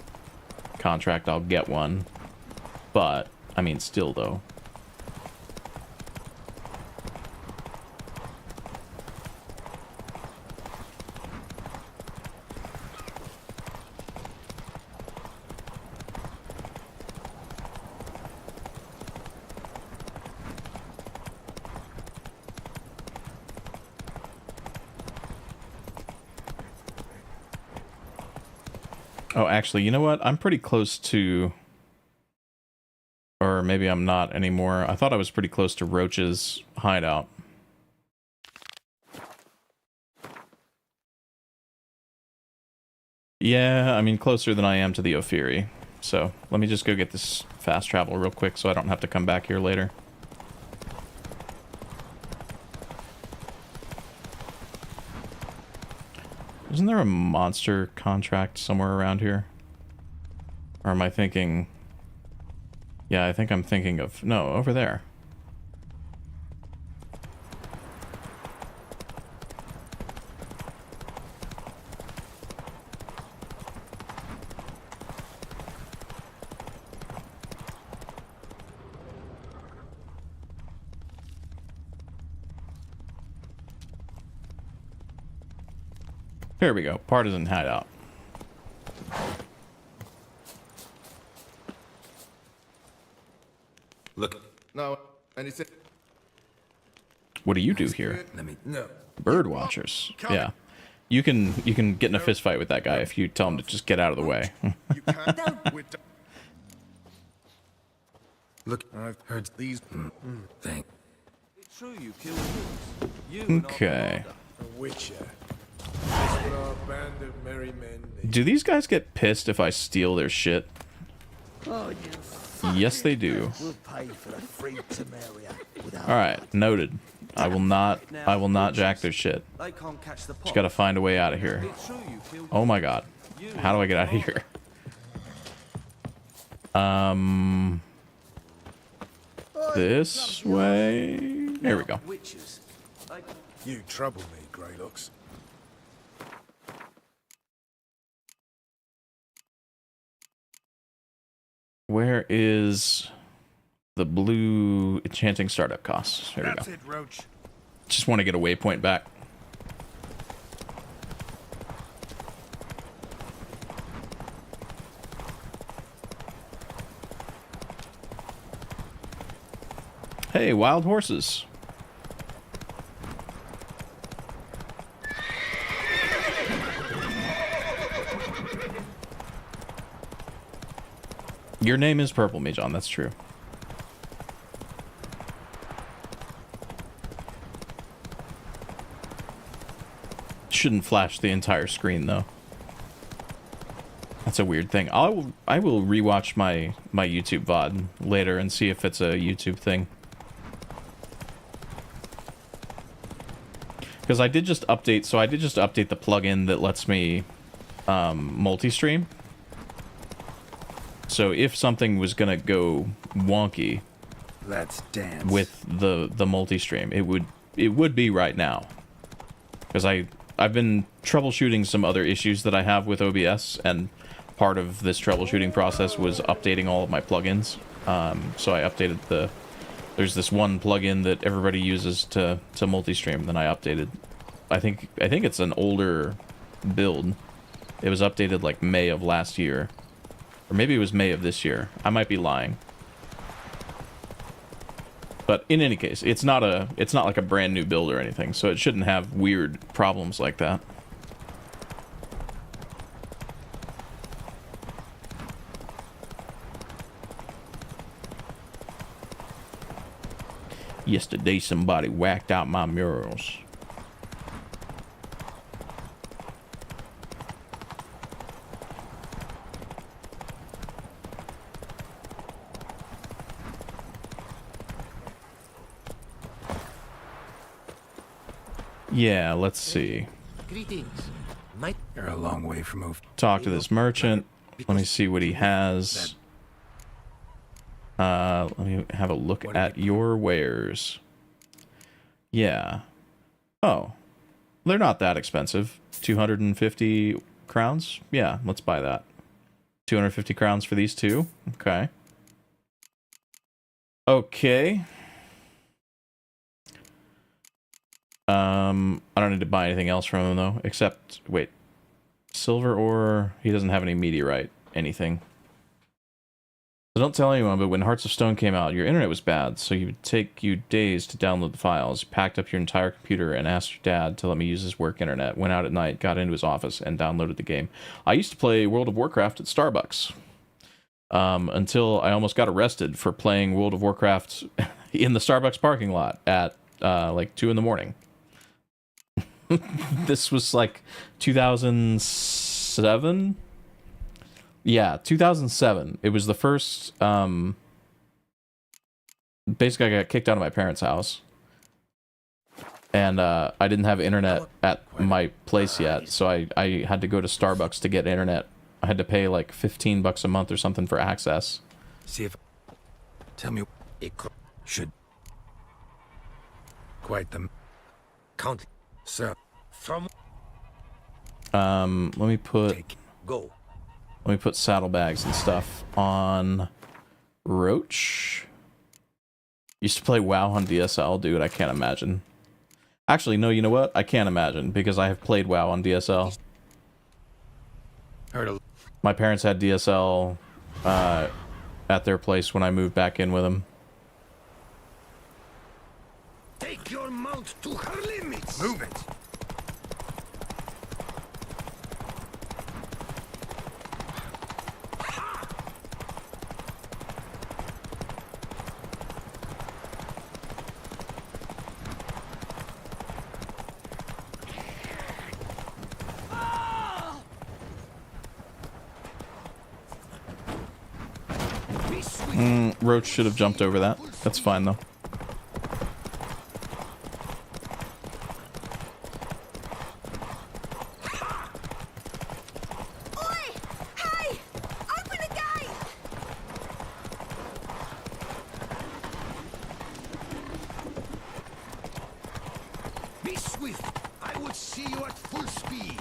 contract, I'll get one. But, I mean, still, though. Oh, actually, you know what? I'm pretty close to... Or maybe I'm not anymore. I thought I was pretty close to Roach's hideout. Yeah, I mean, closer than I am to the Ophiri. So, let me just go get this fast travel real quick so I don't have to come back here later. Isn't there a monster contract somewhere around here? Or am I thinking... Yeah, I think I'm thinking of... No, over there. Here we go. Partisan hideout.
Look.
No, anything?
What do you do here?
Let me...
No.
Bird watchers. Yeah. You can get in a fist fight with that guy if you tell him to just get out of the way.
You can't.
Look, I've heard these... thing.
It's true you killed wolves. You and
Okay.
A witcher. That's what our band of merry men need.
Do these guys get pissed if I steal their shit?
Oh, you
Yes, they do.
We'll pay for the free Temeria without...
Alright, noted. I will not jack their shit.
They can't catch the pot.
Just gotta find a way out of here.
It's true you killed
Oh my god. How do I get out of here? This way? There we go.
witches.
You trouble me, Greylocks.
Where is the blue enchanting startup costs? There we go.
it, Roach.
Just want to get a waypoint back. Hey, wild horses. Your name is Purple Me, John. That's true. Shouldn't flash the entire screen though. That's a weird thing. I will rewatch my YouTube VOD later and see if it's a YouTube thing. Because I did just update. So I did just update the plugin that lets me multi-stream. So if something was gonna go wonky,
Let's dance.
with the multi-stream, it would be right now. Because I've been troubleshooting some other issues that I have with OBS, and part of this troubleshooting process was updating all of my plugins. So I updated there's this one plugin that everybody uses to multi-stream. Then I updated. I think it's an older build. It was updated like May of last year. Or maybe it was May of this year. I might be lying. But in any case, it's not like a brand new build or anything, so it shouldn't have weird problems like that. Yesterday somebody whacked out my murals. Yeah, let's see.
Greetings.
You're a long way from over.
Talk to this merchant. Let me see what he has. Let me have a look at your wares. Yeah. Oh. They're not that expensive. 250 crowns? Yeah, let's buy that. 250 crowns for these two. Okay. Okay. I don't need to buy anything else from him though, except, wait, silver ore, he doesn't have any meteorite, anything. So don't tell anyone, but when Hearts of Stone came out, your internet was bad, so it would take you days to download the files. You packed up your entire computer and asked your dad to let me use his work internet, went out at night, got into his office, and downloaded the game. I used to play World of Warcraft at Starbucks, until I almost got arrested for playing World of Warcraft in the Starbucks parking lot at like 2 in the morning. This was like 2007? Yeah, 2007. It was the first, basically I got kicked out of my parents' house. And I didn't have internet at my place yet, so I had to go to Starbucks to get internet. I had to pay like $15 a month or something for access.
See if... Tell me... It should... Quite the... Count... Sir... From...
Let me put...
Go.
Let me put saddlebags and stuff on Roach. Used to play WoW on DSL, dude. I can't imagine. Actually, no, you know what? I can't imagine, because I have played WoW on DSL.
Heard a...
My parents had DSL at their place when I moved back in with them.
Take your mount to her limits.
Move it.
Roach should have jumped over that. That's fine, though.
Oi! Hey! Open the gate!
Be swift. I would see you at full speed.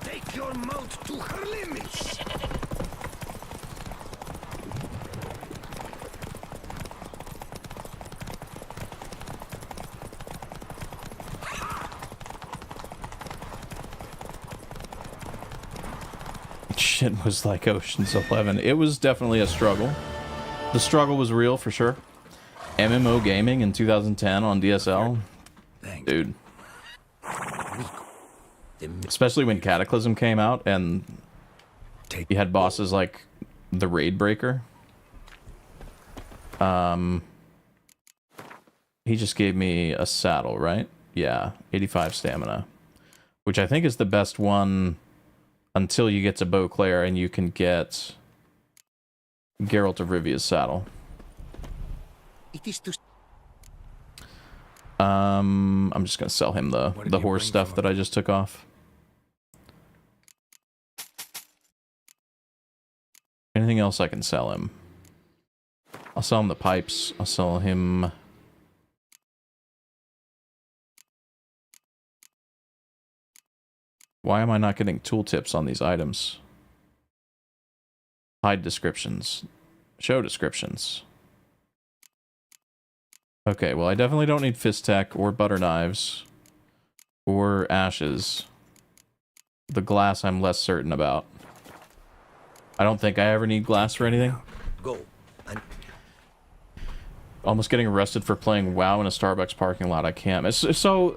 Take your mount to her limits.
Shit was like Ocean's 11. It was definitely a struggle. The struggle was real for sure. MMO gaming in 2010 on DSL. Dude. Especially when Cataclysm came out and you had bosses like the Raid Breaker. He just gave me a saddle, right? Yeah, 85 stamina. Which I think is the best one until you get to Beauclair and you can get Geralt of Rivia's saddle.
It is to...
I'm just gonna sell him the horse stuff that I just took off. Anything else I can sell him? I'll sell him the pipes. I'll sell him... Why am I not getting tooltips on these items? Hide descriptions. Show descriptions. Okay, well I definitely don't need fist tech or butter knives or ashes. The glass I'm less certain about. I don't think I ever need glass for anything.
Go. And...
Almost getting arrested for playing WoW in a Starbucks parking lot. I can't. So,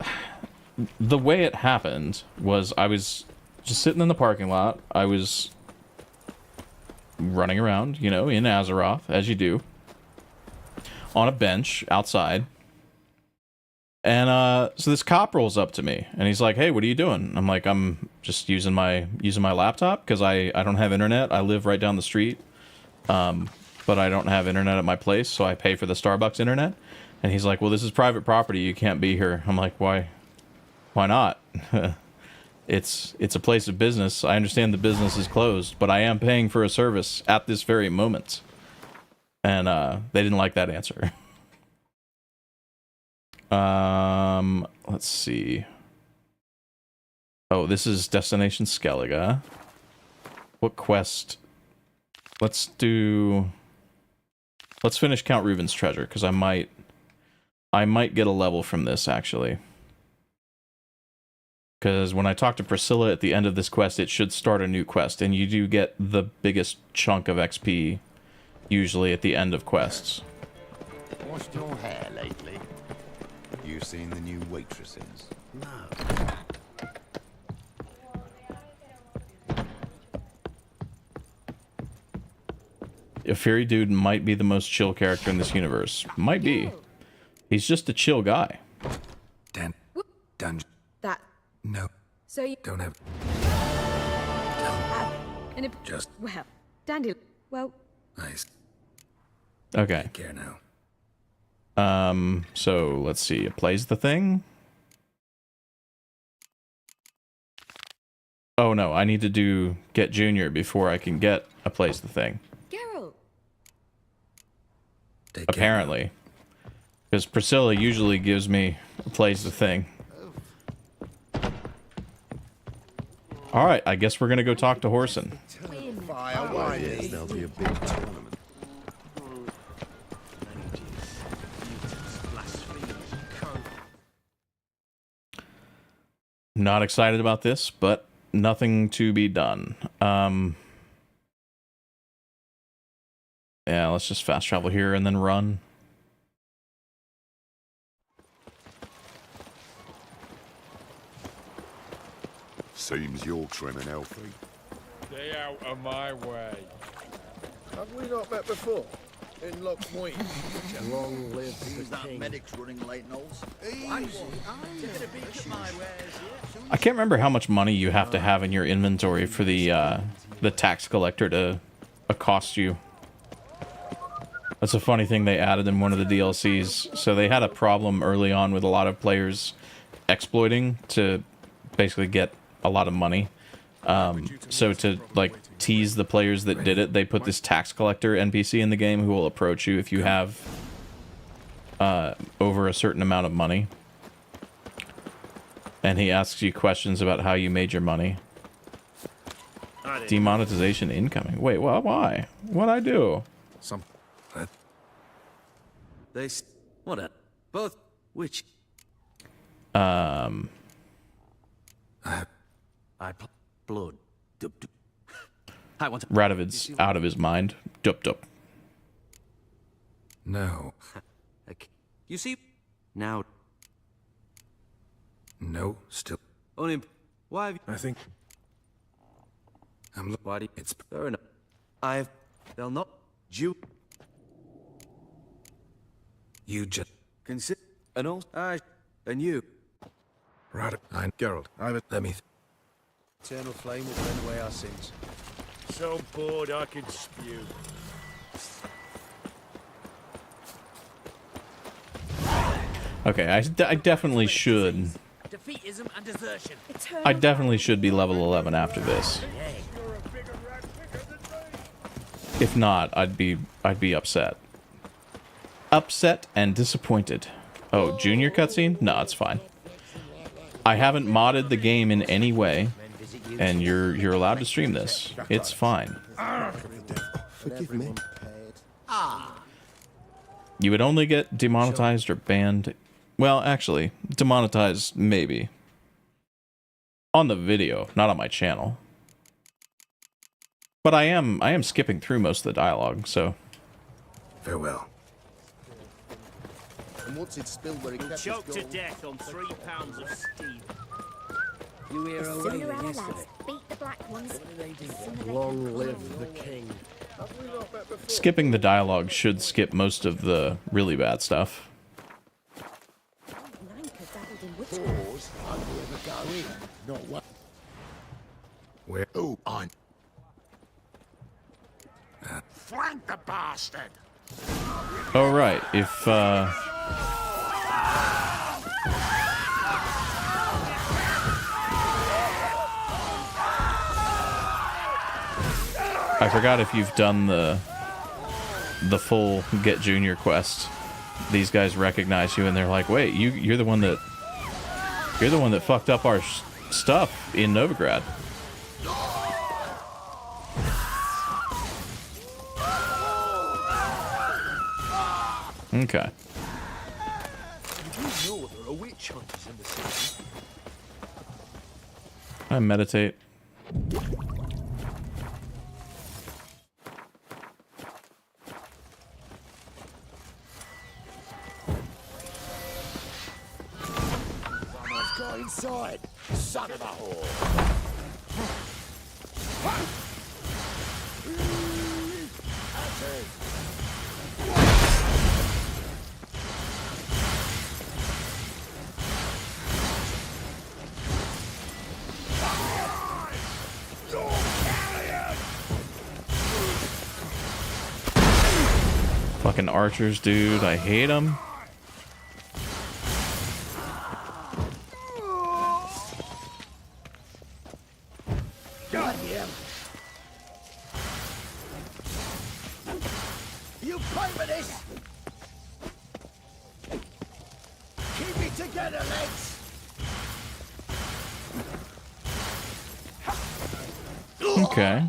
the way it happened was I was just sitting in the parking lot. I was running around, you know, in Azeroth, as you do. On a bench outside. And so this cop rolls up to me and he's like, "Hey, what are you doing?" I'm like, "I'm just using my laptop because I don't have internet. I live right down the street. But I don't have internet at my place, so I pay for the Starbucks internet." And he's like, "Well, this is private property. You can't be here." I'm like, "Why not?" It's a place of business. I understand the business is closed, but I am paying for a service at this very moment. And they didn't like that answer. Let's see. Oh, this is Destination Skellige. What quest? Let's finish Count Reuben's treasure, because I might get a level from this, actually. Because when I talk to Priscilla at the end of this quest, it should start a new quest, and you do get the biggest chunk of XP usually at the end of quests.
Washed your hair lately? You seen the new waitresses?
No.
A fairy dude might be the most chill character in this universe. Might be. He's just a chill guy.
Dungeon.
That.
No.
So you.
Don't have.
And it.
Just.
Well, Dandy. Well.
Nice.
Okay.
Take care now.
So let's see. It plays the thing. Oh no, I need to get Junior before I can get a plays the thing.
Geralt.
Apparently. Because Priscilla usually gives me a plays the thing. Alright, I guess we're gonna go talk to Horson.
There'll be a big tournament.
Not excited about this, but nothing to be done. Yeah, let's just fast travel here and then run.
Seems you're trim and healthy.
Stay out of my way.
Have we not met before? In Lockpoint.
Long live the king.
Medic's running late, Knowles.
I can't remember how much money you have to have in your inventory for the tax collector to accost you. That's a funny thing they added in one of the DLCs. So they had a problem early on with a lot of players exploiting to basically get a lot of money. So to like tease the players that did it, they put this tax collector NPC in the game who will approach you if you have over a certain amount of money. And he asks you questions about how you made your money. Demonetization incoming. Wait, what? Why? What'd I do?
What a... Both... Which...
I
blood. Dup, dup. I want to...
Radovid's out of his mind. Dup dup.
No.
Okay. You see... Now...
No, still.
Only... Why have you...
I think
I'm
Why do you... It's fair enough. I've... They'll not... You...
you just
Consider... And all... And you...
Right. Geralt.
let me.
Eternal flame will burn away our sins.
So bored I could spew.
Okay, I definitely should.
Defeatism and desertion.
I definitely should be level 11 after this. If not, I'd be upset. Upset and disappointed. Oh, Junior cutscene? No, it's fine. I haven't modded the game in any way, and you're allowed to stream this. It's fine.
Forgive me.
You would only get demonetized or banned. Well, actually, demonetized maybe. On the video, not on my channel. But I am skipping through most of the dialogue, so.
Farewell.
And once it's spilled where it kept
Choked to death on 3 pounds of steam.
You hear a
Cinderella
wailing
lads
yesterday.
beat the black ones.
Long live the king.
Skipping the dialogue should skip most of the really bad stuff.
Pause. I'll never go in. Not what.
Where?
Oh, on. Flank the bastard.
Oh, right. If, I forgot if you've done the full Get Junior quest. These guys recognize you and they're like, "Wait, you're the one that fucked up our stuff in Novigrad." Okay.
You know there are witch hunters in the city.
I meditate.
Someone's got inside. Son of a whore. That's it.
Fucking archers, dude. I hate them.
Got him. You pay for this. Keep it together, lads.
Okay.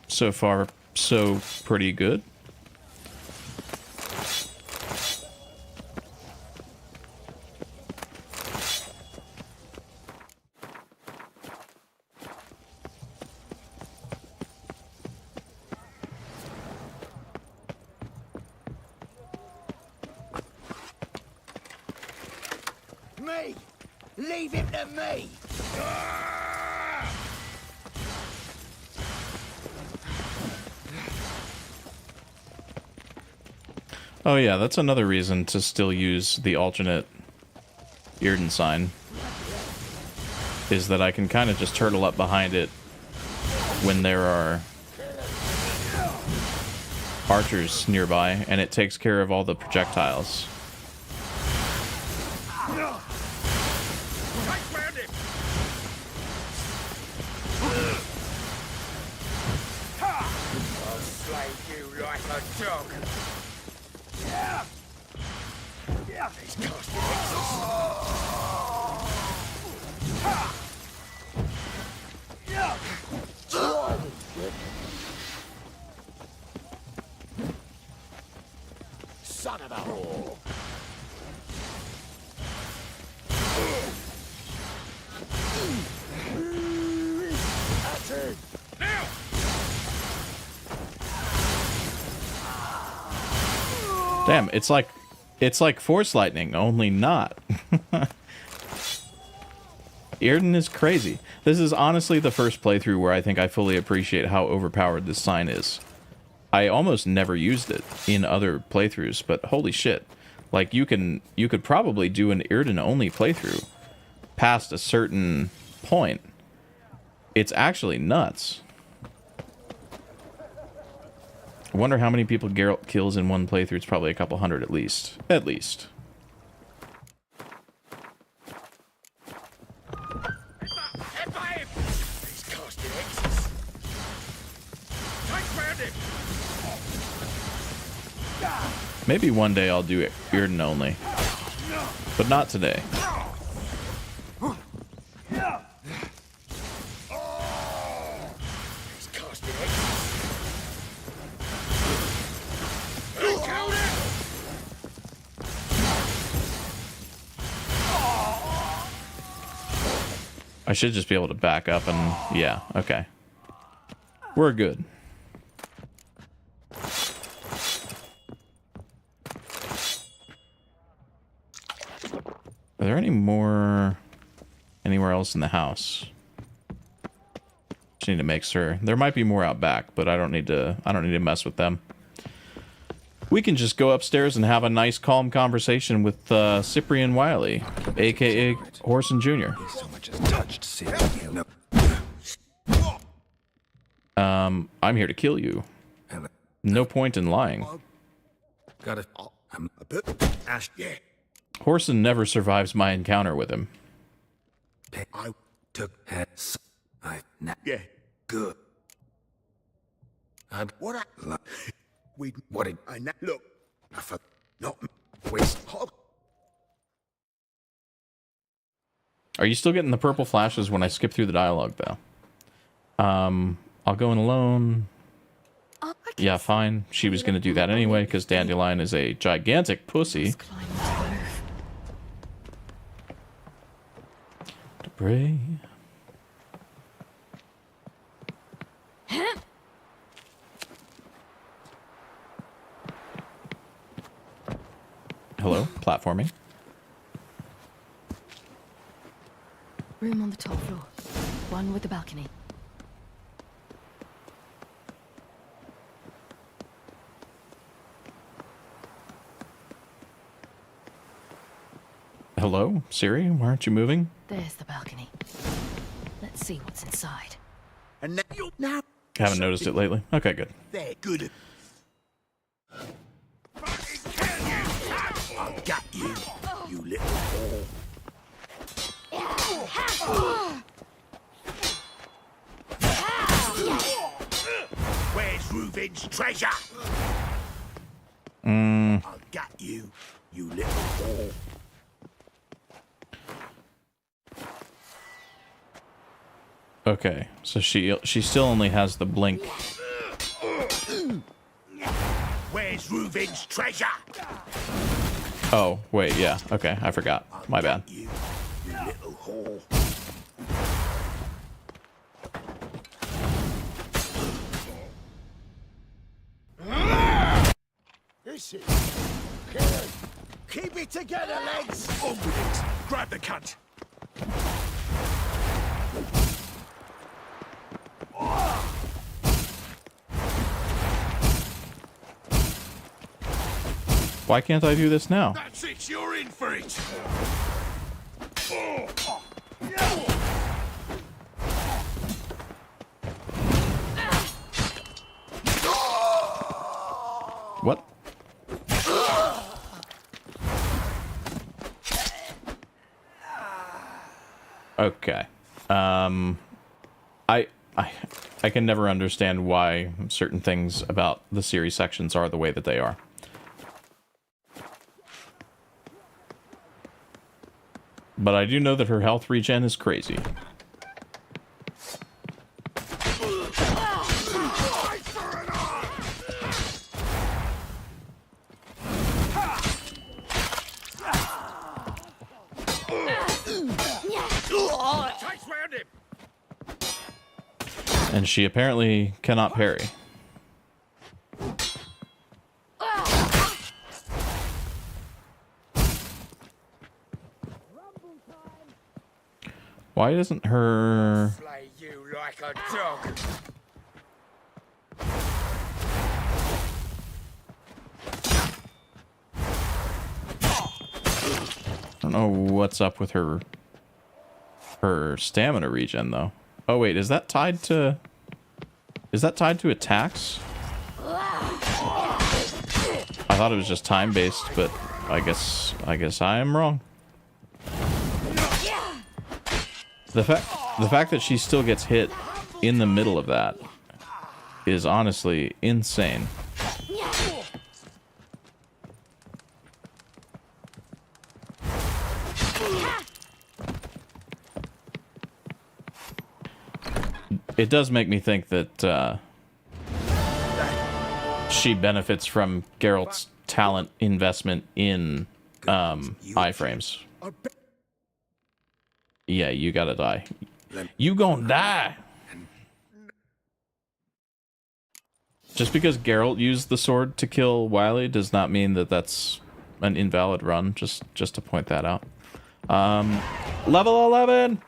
So far, so pretty good.
Me. Leave him to me.
Oh yeah, that's another reason to still use the alternate Irden sign. Is that I can kind of just turtle up behind it when there are archers nearby, and it takes care of all the projectiles.
I'll slay you like a dog. These casting
Son of a whore. That's it.
Damn, it's like Force Lightning, only not. Irden is crazy. This is honestly the first playthrough where I think I fully appreciate how overpowered this sign is. I almost never used it in other playthroughs, but holy shit. Like, you could probably do an Irden only playthrough past a certain point. It's actually nuts. I wonder how many people Geralt kills in one playthrough. It's probably a couple hundred at least. At least.
These casting X's. Take round him.
Maybe one day I'll do Irden only. But not today.
These casting X's. Killed him.
I should just be able to back up and... yeah, okay. We're good. Are there any more... anywhere else in the house? Just need to make sure. There might be more out back, but I don't need to mess with them. We can just go upstairs and have a nice, calm conversation with Cyprian Wiley, aka Horson Jr.
So much as touched Ciri. No.
I'm here to kill you. No point in lying.
Got it. I'm a bit ash.
Yeah.
Horson never survives my encounter with him.
I took heads.
Yeah.
Good.
What I... We...
What did
I... Look.
I fuck? No. Waste.
Are you still getting the purple flashes when I skip through the dialogue, though? I'll go in alone. Yeah, fine. She was going to do that anyway, because Dandelion is a gigantic pussy. Debray. platforming.
Room on the top floor. One with the balcony.
Hello, Siri? Why aren't you moving?
There's the balcony. Let's see what's inside.
And now
Haven't noticed it lately. Okay, good.
they're good. I got you, you little whore. Where's Reuven's treasure? I got you, you little whore.
Okay, so she still only has the blink.
Where's Reuven's treasure?
Oh, wait, yeah. Okay, I forgot. My bad.
You little whore.
This is... Keep it together, lads!
On with it. Grab the cunt.
Why can't I do this now?
That's it, you're in for it.
What? Okay. I can never understand why certain things about the series sections are the way that they are. But I do know that her health regen is crazy. And she apparently cannot parry. Why doesn't her...
Slay you like a dog.
I don't know what's up with her stamina regen though. Oh wait, is that tied to attacks? I thought it was just time based, but I guess I am wrong. The fact that she still gets hit in the middle of that is honestly insane. It does make me think that she benefits from Geralt's talent investment in iframes. Yeah, you gotta die. You gonna die! Just because Geralt used the sword to kill Wily does not mean that that's an invalid run. Just to point that out. Level 11!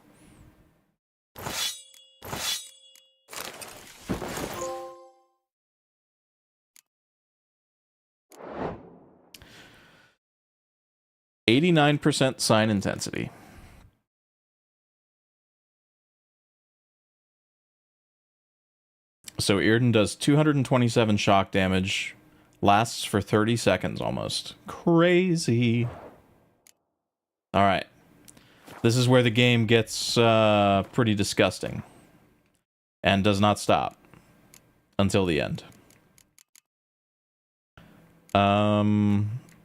%, sign intensity. So Irden does 227 shock damage, lasts for 30 seconds almost. Crazy. All right. This is where the game gets pretty disgusting. And does not stop until the end.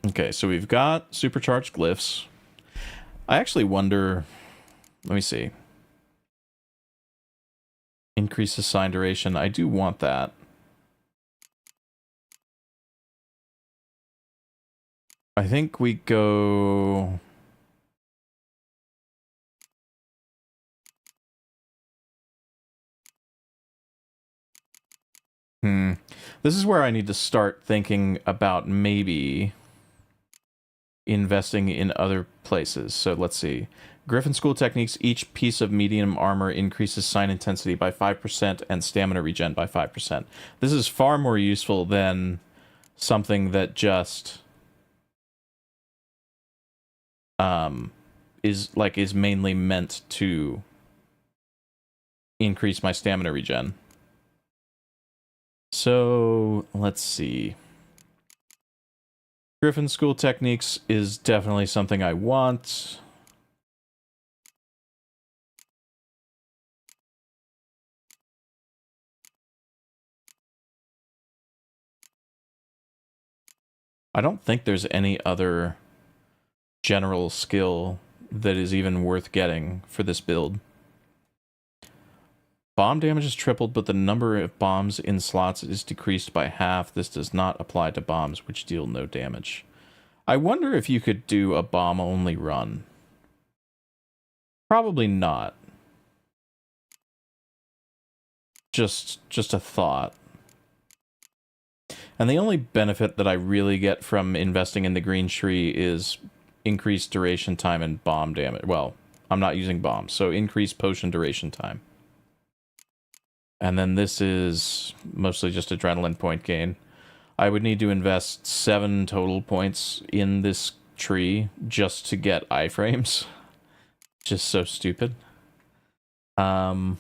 Okay, so we've got supercharged glyphs. I actually wonder... Let me see. Increases sign duration. I do want that. I think we go... This is where I need to start thinking about maybe... investing in other places. So let's see. Griffin School Techniques, each piece of medium armor increases sign intensity by 5% and stamina regen by 5%. This is far more useful than something that just is mainly meant to increase my stamina regen. So let's see. Griffin School Techniques is definitely something I want. I don't think there's any other general skill that is even worth getting for this build. Bomb damage is tripled, but the number of bombs in slots is decreased by half. This does not apply to bombs which deal no damage. I wonder if you could do a bomb-only run. Probably not. Just a thought. And the only benefit that I really get from investing in the green tree is increased duration time and bomb damage. Well, I'm not using bombs, so increased potion duration time. And then this is mostly just adrenaline point gain. I would need to invest 7 total points in this tree just to get iframes. Just so stupid. The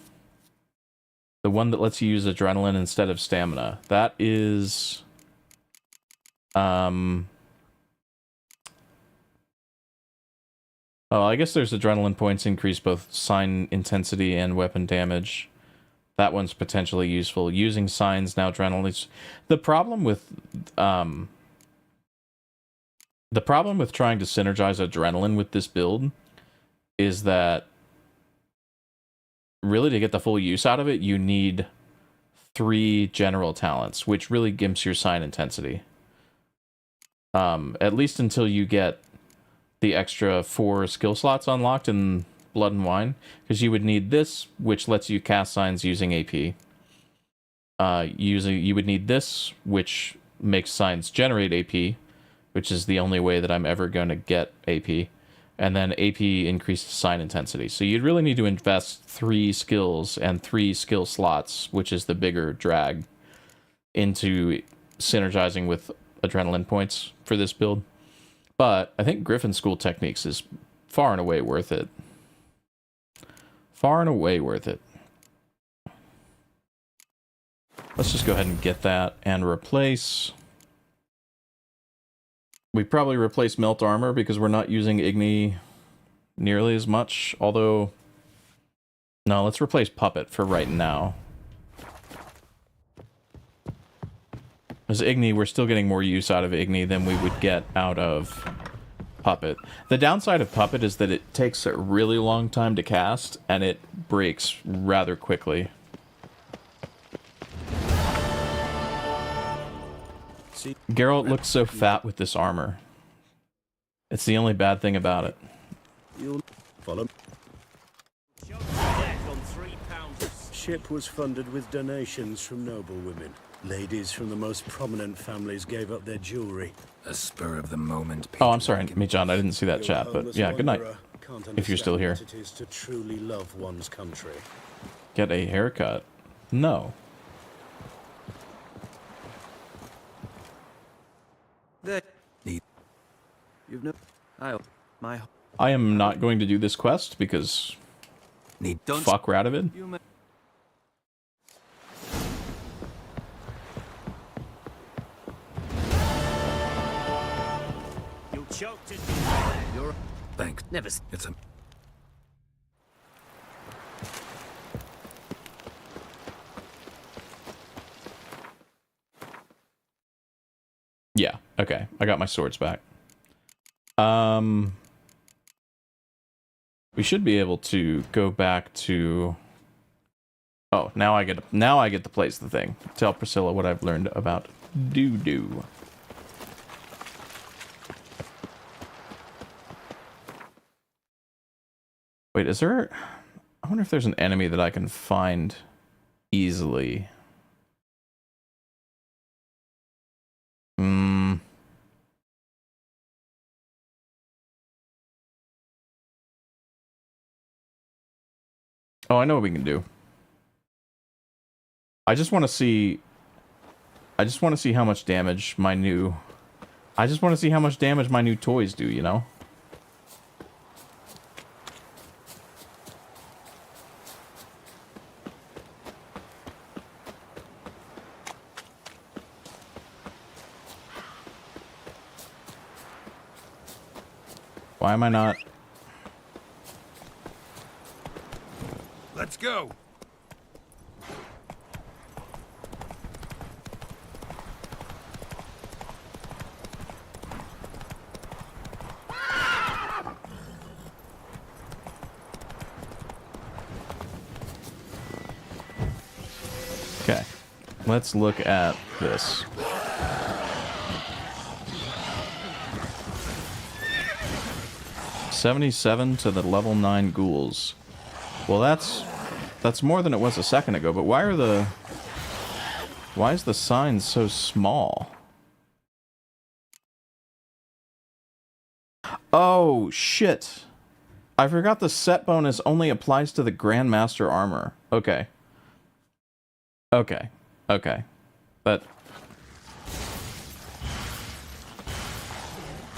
one that lets you use adrenaline instead of stamina. That is... Oh, I guess there's adrenaline points increase both sign intensity and weapon damage. That one's potentially useful. Using signs now adrenaline. The problem with trying to synergize adrenaline with this build is that really to get the full use out of it, you need 3 general talents, which really gimps your sign intensity. At least until you get the extra 4 skill slots unlocked in Blood and Wine, because you would need this, which lets you cast signs using AP. You would need this, which makes signs generate AP, which is the only way that I'm ever going to get AP. And then AP increases sign intensity. So you'd really need to invest 3 skills and 3 skill slots, which is the bigger drag, into synergizing with adrenaline points for this build. But I think Griffin School Techniques is far and away worth it. Far and away worth it. Let's just go ahead and get that and replace... We probably replace Melt Armor because we're not using Igni nearly as much, although... No, let's replace Puppet for right now. Because Igni, we're still getting more use out of Igni than we would get out of Puppet. The downside of Puppet is that it takes a really long time to cast, and it breaks rather quickly. Geralt looks so fat with this armor. It's the only bad thing about it.
You'll follow. Ship was funded with donations from noble women. Ladies from the most prominent families gave up their jewelry.
A spur of the moment.
Oh, I'm sorry, John. I didn't see that chat, but yeah, good night. If you're still here.
What it is to truly love one's country.
Get a haircut? No.
You've no.
I am not going to do this quest because fuck Radovid.
You'll choke to You're
Thanks.
never.
It's a...
Yeah, okay. I got my swords back. We should be able to go back to... Oh, now I get to place the thing. Tell Priscilla what I've learned about doo-doo. Wait, is there... I wonder if there's an enemy that I can find easily. Oh, I know what we can do. I just want to see how much damage my new... I just want to see how much damage my new toys do, you know? Why am I not...
Let's go.
Okay, let's look at this. $77 to the level 9 ghouls. Well, that's more than it was a second ago, but why is the sign so small? Oh, shit. I forgot the set bonus only applies to the Grandmaster armor. Okay. Okay. Okay. But...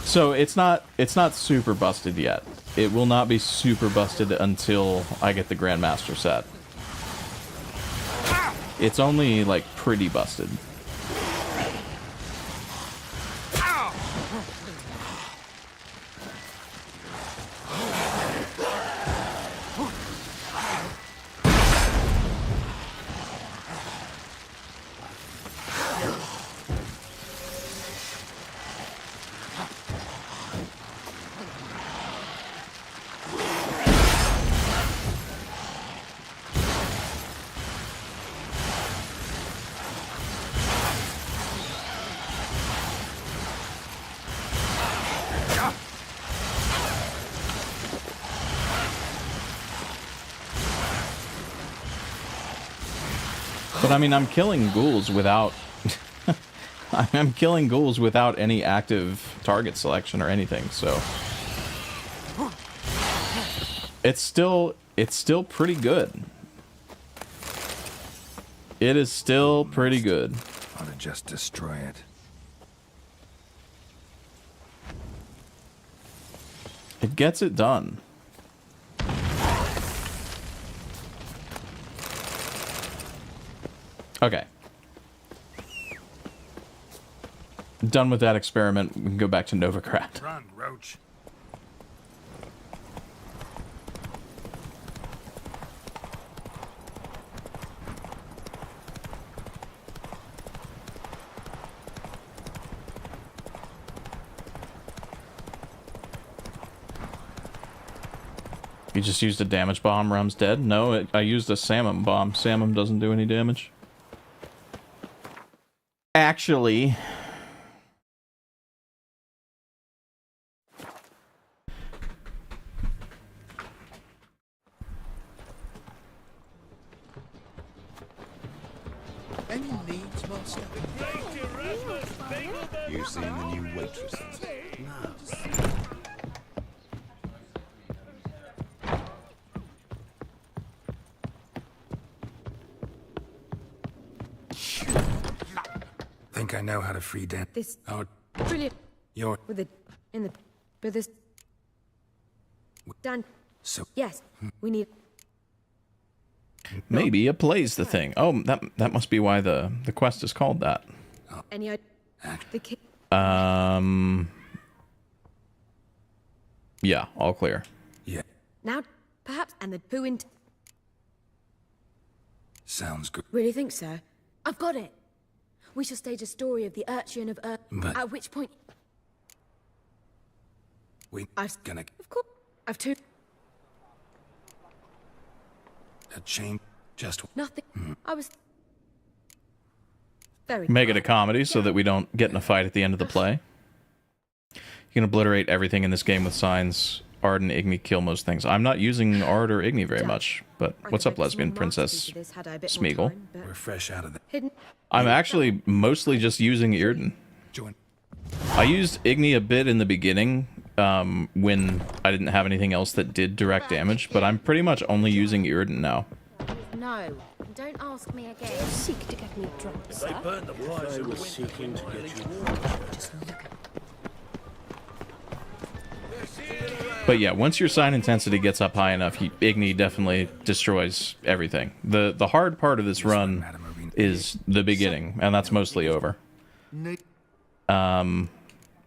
So, it's not super busted yet. It will not be super busted until I get the Grandmaster set. It's only, like, pretty busted. But I mean, I'm killing ghouls without... I'm killing ghouls without any active target selection or anything, so... It's still pretty good. It is still pretty good.
Ought to just destroy it.
It gets it done. Okay. Done with that experiment. We can go back to Novigrad.
Run, Roach.
You just used a damage bomb, Rum's dead? No, I used a Samum bomb. Samum doesn't do any damage. Actually...
Any needs, Master?
You seen the new waitresses? Think I know how to free Dan?
This
Oh,
brilliant
you're
with the in the but this Dan.
so.
Yes, we need.
Maybe it plays the thing. Oh, that must be why the quest is called that.
Any idea? The kid.
Yeah, all clear.
Yeah,
Now, perhaps, and the poo in.
sounds good.
Really think so? I've got it. We shall stage a story of the urchin of
But-
at which point
We
I've
gonna
of course I've two
a chain just
nothing. I was very
Make it a comedy so that we don't get in a fight at the end of the play. You can obliterate everything in this game with signs. Ard and Igni kill most things. I'm not using Ard or Igni very much, but what's up, lesbian princess Smeagol?
we're fresh out of the
hidden.
I'm actually mostly just using Irden.
joint.
I used Igni a bit in the beginning when I didn't have anything else that did direct damage, but I'm pretty much only using Irritant now.
No, don't ask me again.
You seek to get me drunk, sir?
Burn the
I was seeking to get you.
Just look at
But yeah, once your sign intensity gets up high enough, Igni definitely destroys everything. The hard part of this run is the beginning, and that's mostly over.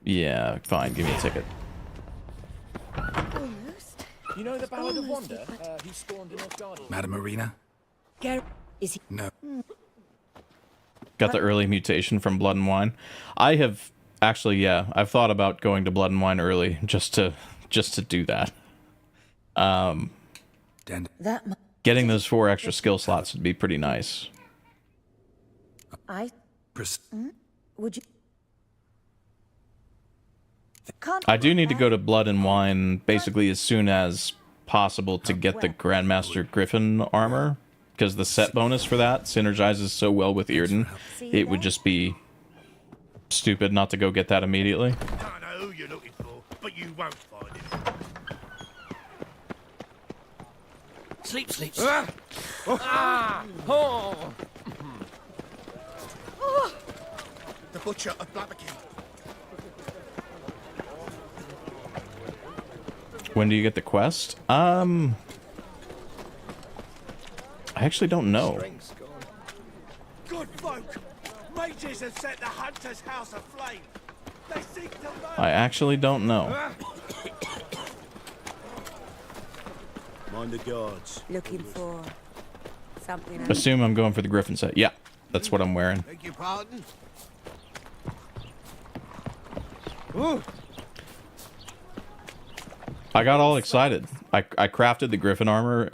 Yeah, fine, give me a ticket.
almost.
You know the Ballad of Wanda? He spawned in Northgard.
Madame Marina?
Geralt, is he?
No.
Got the early mutation from Blood and Wine. I have actually, yeah, I've thought about going to Blood and Wine early just to do that. Getting those 4 extra skill slots would be pretty nice.
Would you?
I do need to go to Blood and Wine basically as soon as possible to get the Grandmaster Griffin armor, because the set bonus for that synergizes so well with Irden. It would just be stupid not to go get that immediately.
I don't know who you're looking for, but you won't find him.
Sleep, sleep.
The Butcher of Blaviken.
When do you get the quest? I actually don't know.
Good folk! Mages have set the Hunter's house aflame! They seek to murder!
I actually don't know.
Mind the guards.
Looking for something.
Assume I'm going for the Griffin set. Yeah, that's what I'm wearing.
Beg your pardon?
I got all excited. I crafted the Griffin armor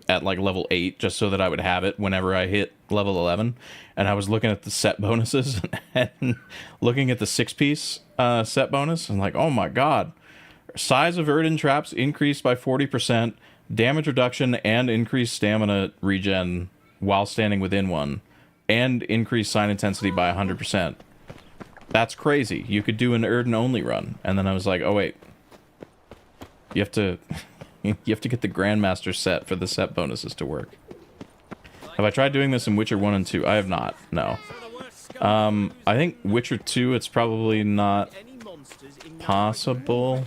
at like level 8 just so that I would have it whenever I hit level 11. And I was looking at the set bonuses and looking at the 6-piece set bonus. And like, oh my god. Size of Erden traps increased by 40%. Damage reduction and increased stamina regen while standing within one. And increased sign intensity by 100%. That's crazy. You could do an Erden only run. And then I was like, oh wait. You have to get the Grandmaster set for the set bonuses to work. Have I tried doing this in Witcher 1 and 2? I have not, no. I think Witcher 2, it's probably not possible.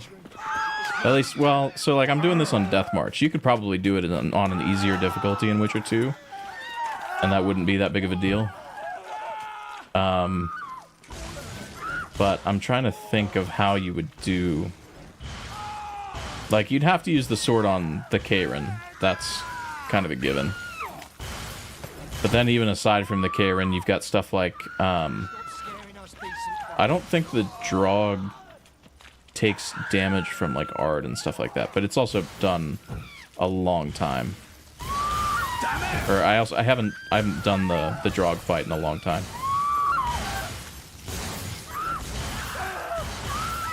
At least, well, so like I'm doing this on Death March. You could probably do it on an easier difficulty in Witcher 2. And that wouldn't be that big of a deal. But I'm trying to think of how you would do... Like, you'd have to use the sword on the Kayrin. That's kind of a given. But then even aside from the Kayrin, you've got stuff like... I don't think the Draug takes damage from, like, Ard and stuff like that. But it's also done a long time. Or I haven't done the Draug fight in a long time.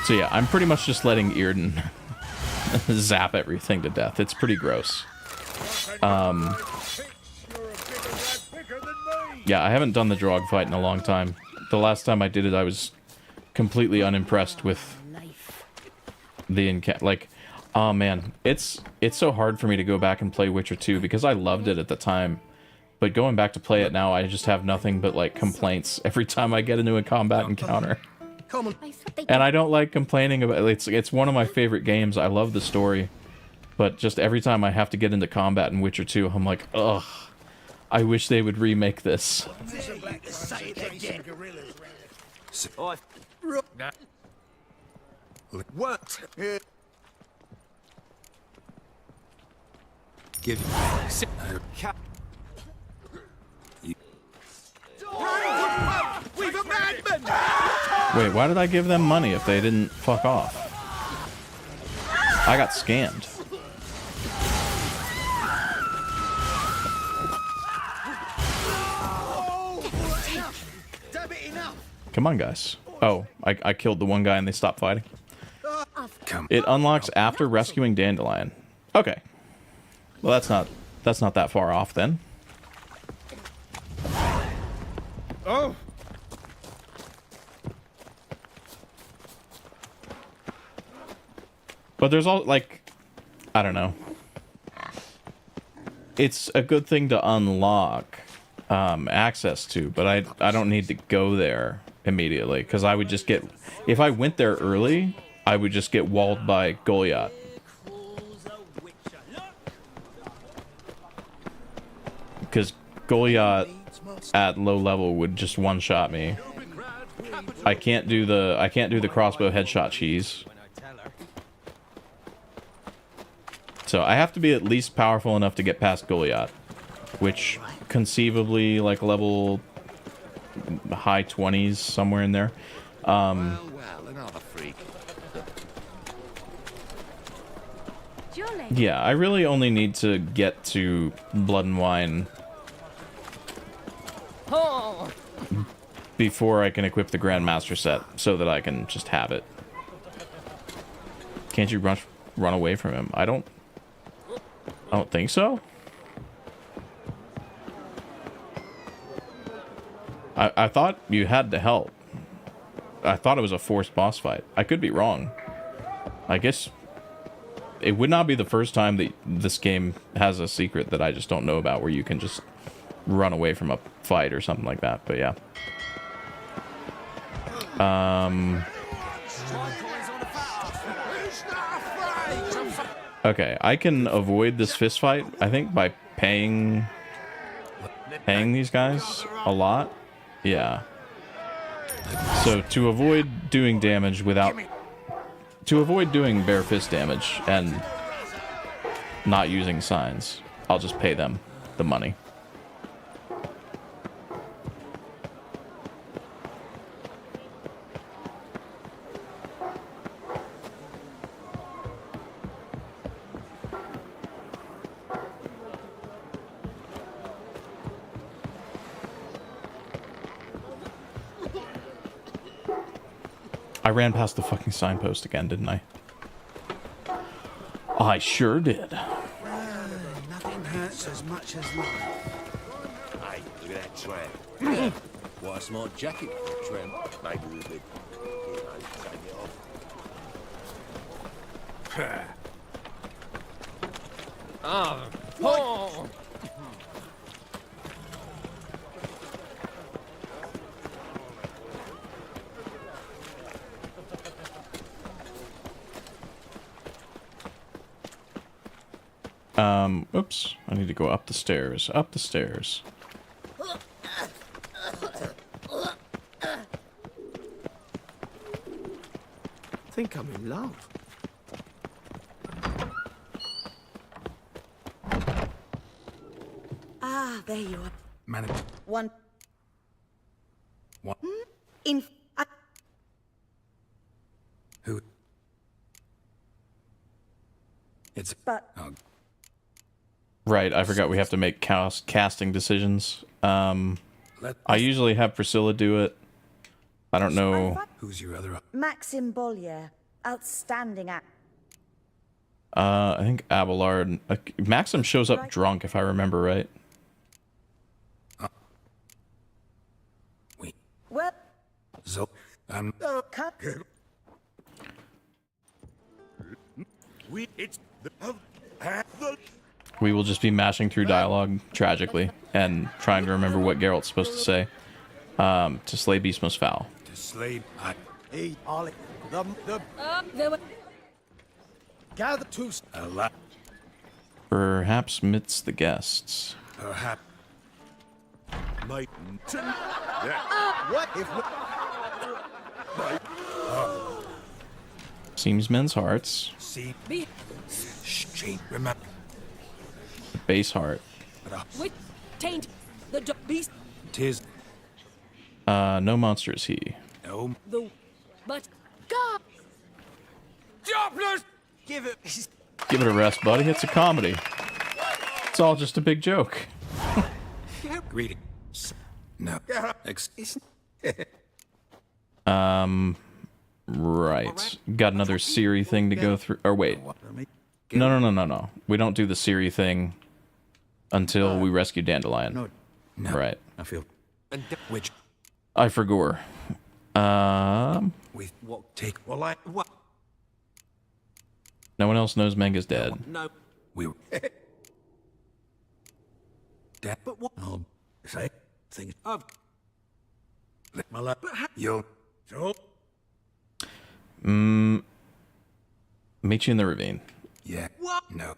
So yeah, I'm pretty much just letting Irden zap everything to death. It's pretty gross. Yeah, I haven't done the Draug fight in a long time. The last time I did it, I was completely unimpressed with the like, oh man, it's so hard for me to go back and play Witcher 2 because I loved it at the time. But going back to play it now, I just have nothing but like complaints every time I get into a combat encounter. And I don't like complaining about it. It's one of my favorite games. I love the story. But just every time I have to get into combat in Witcher 2, I'm like, ugh. I wish they would remake this.
What?
Give
We've a madman!
Wait, why did I give them money if they didn't fuck off? I got scammed. Come on, guys. Oh, I killed the one guy and they stopped fighting. It unlocks after rescuing Dandelion. Okay. Well, that's not that far off then.
Oh!
But there's all, like, I don't know. It's a good thing to unlock access to, but I don't need to go there immediately, because I would just get... If I went there early, I would just get walled by Goliath. Because Goliath at low level would just one-shot me. I can't do the crossbow headshot cheese. So I have to be at least powerful enough to get past Goliath, which conceivably like level high 20s, somewhere in there.
Well, another freak.
Yeah, I really only need to get to Blood and Wine before I can equip the Grandmaster set, so that I can just have it. Can't you run away from him? I don't think so. I thought you had to help. I thought it was a forced boss fight. I could be wrong. I guess it would not be the first time that this game has a secret that I just don't know about, where you can just run away from a fight or something like that. But yeah. Okay, I can avoid this fist fight, I think, by paying these guys a lot. Yeah. So to avoid doing damage to avoid doing bare fist damage and not using signs, I'll just pay them the money. I ran past the fucking signpost again, didn't I? I sure did.
Nothing hurts as much as life.
Hey, look at that tramp. What a smart jacket, tramp. Maybe we'll be... take it off.
Oh!
Oops. I need to go up the stairs. Up the stairs.
I think I'm in love.
Ah, there you are.
Man,
One.
what?
In.
Who? It's...
But.
Oh,
Right, I forgot we have to make casting decisions. I usually have Priscilla do it. I don't know.
who's your other...
Maxim Bollier. Outstanding act.
I think Abelard... Maxim shows up drunk, if I remember right.
Well.
So, I'm...
Cut.
We will just be mashing through dialogue, tragically, and trying to remember what Geralt's supposed to say. To slay beast most foul.
To slay...
Hey, Ollie.
There were...
Gather to...
A lot.
Perhaps midst the guests.
Perhaps...
Mate. What if...
Seems men's hearts.
See... She... Remember...
Base heart.
With taint the beast.
Tis...
No monster is he.
No...
The... But... God!
Jobless!
Give it...
Give it a rest, buddy. It's a comedy. It's all just a big joke.
Greetings. No.
Right. Got another Siri thing to go through. Or wait. No. We don't do the Siri thing until we rescue Dandelion.
No.
Right.
I feel... Which...
I forgot.
We... What? Take... Well, I... What?
No one else knows Menga's dead.
No.
We were dead.
But what?
I'll say
Things I've...
my love. You'll
So,
Meet you in the ravine.
yeah.
what?
No.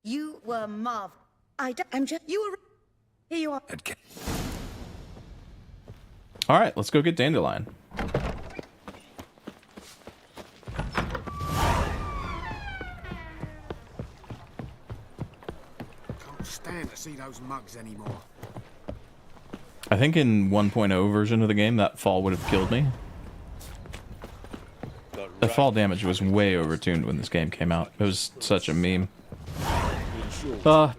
You were Marv. I'm just. You were. Here you are.
Okay.
All right, let's go get Dandelion.
Can't stand to see those mugs anymore.
I think in 1.0 version of the game, that fall would have killed me. The fall damage was way overtuned when this game came out. It was such a meme.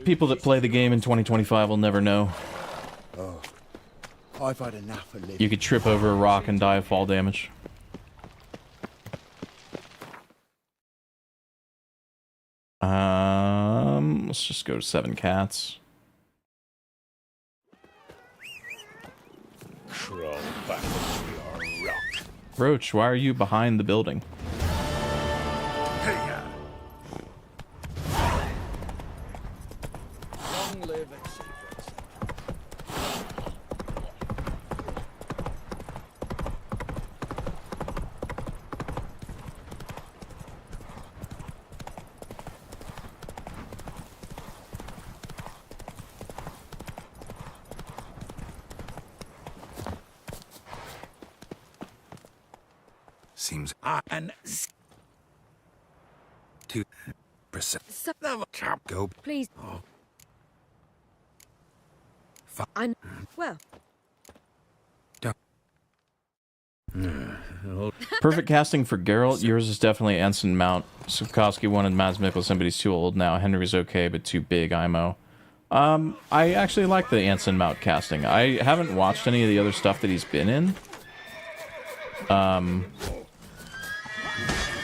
People that play the game in 2025 will never know.
Oh, I've had enough of living.
You could trip over a rock and die of fall damage. Let's just go to 7 cats.
Crawl back into your rock.
Roach, why are you behind the building?
Long live and secrets.
Seems
And...
2%. Go.
Please.
Fuck.
I'm... Well,
Perfect casting for Geralt. Yours is definitely Ensign Mount. Sikorsky wanted Mads Mikkelsen, but he's too old now. Henry's okay, but too big. IMO. I actually like the Anson Mount casting. I haven't watched any of the other stuff that he's been in.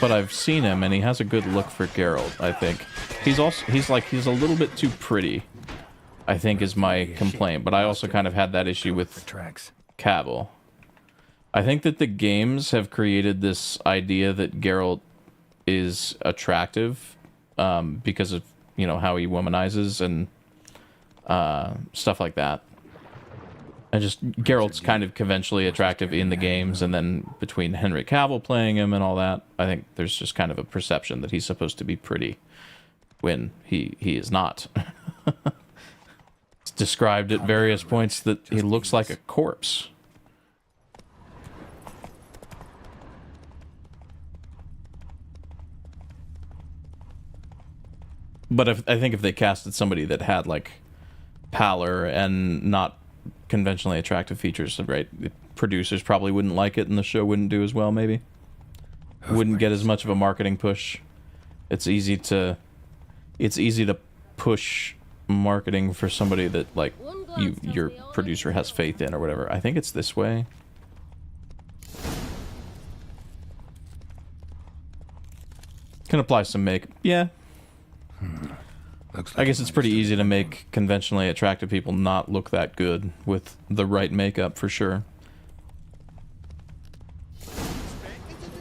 But I've seen him, and he has a good look for Geralt, I think. He's a little bit too pretty, I think, is my complaint. But I also kind of had that issue with Cavill. I think that the games have created this idea that Geralt is attractive because of, you know, how he womanizes and stuff like that. And just Geralt's kind of conventionally attractive in the games, and then between Henry Cavill playing him and all that, I think there's just kind of a perception that he's supposed to be pretty when he is not. It's described at various points that he looks like a corpse. But I think if they casted somebody that had like pallor and not conventionally attractive features, right, the producers probably wouldn't like it, and the show wouldn't do as well. Maybe wouldn't get as much of a marketing push. It's easy to push marketing for somebody that like your producer has faith in or whatever. I think it's this way. Can apply some makeup. Yeah. I guess it's pretty easy to make conventionally attractive people not look that good with the right makeup, for sure.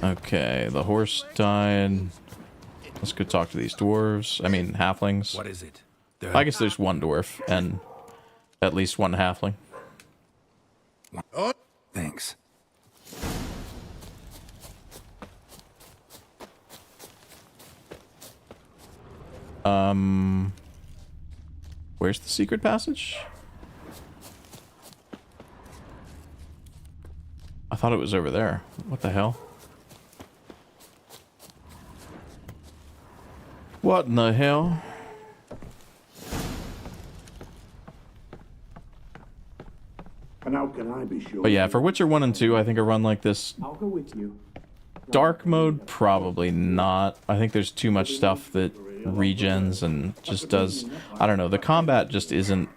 Okay, the horse died. Let's go talk to these dwarves. I mean, halflings.
What is it?
I guess there's one dwarf and at least one halfling.
Oh, thanks.
Where's the secret passage? I thought it was over there. What the hell? What in the hell?
And how can I be sure?
But yeah, for Witcher 1 and 2, I think a run like this...
I'll go with you.
Dark mode, probably not. I think there's too much stuff that regens and just does... I don't know, the combat just isn't...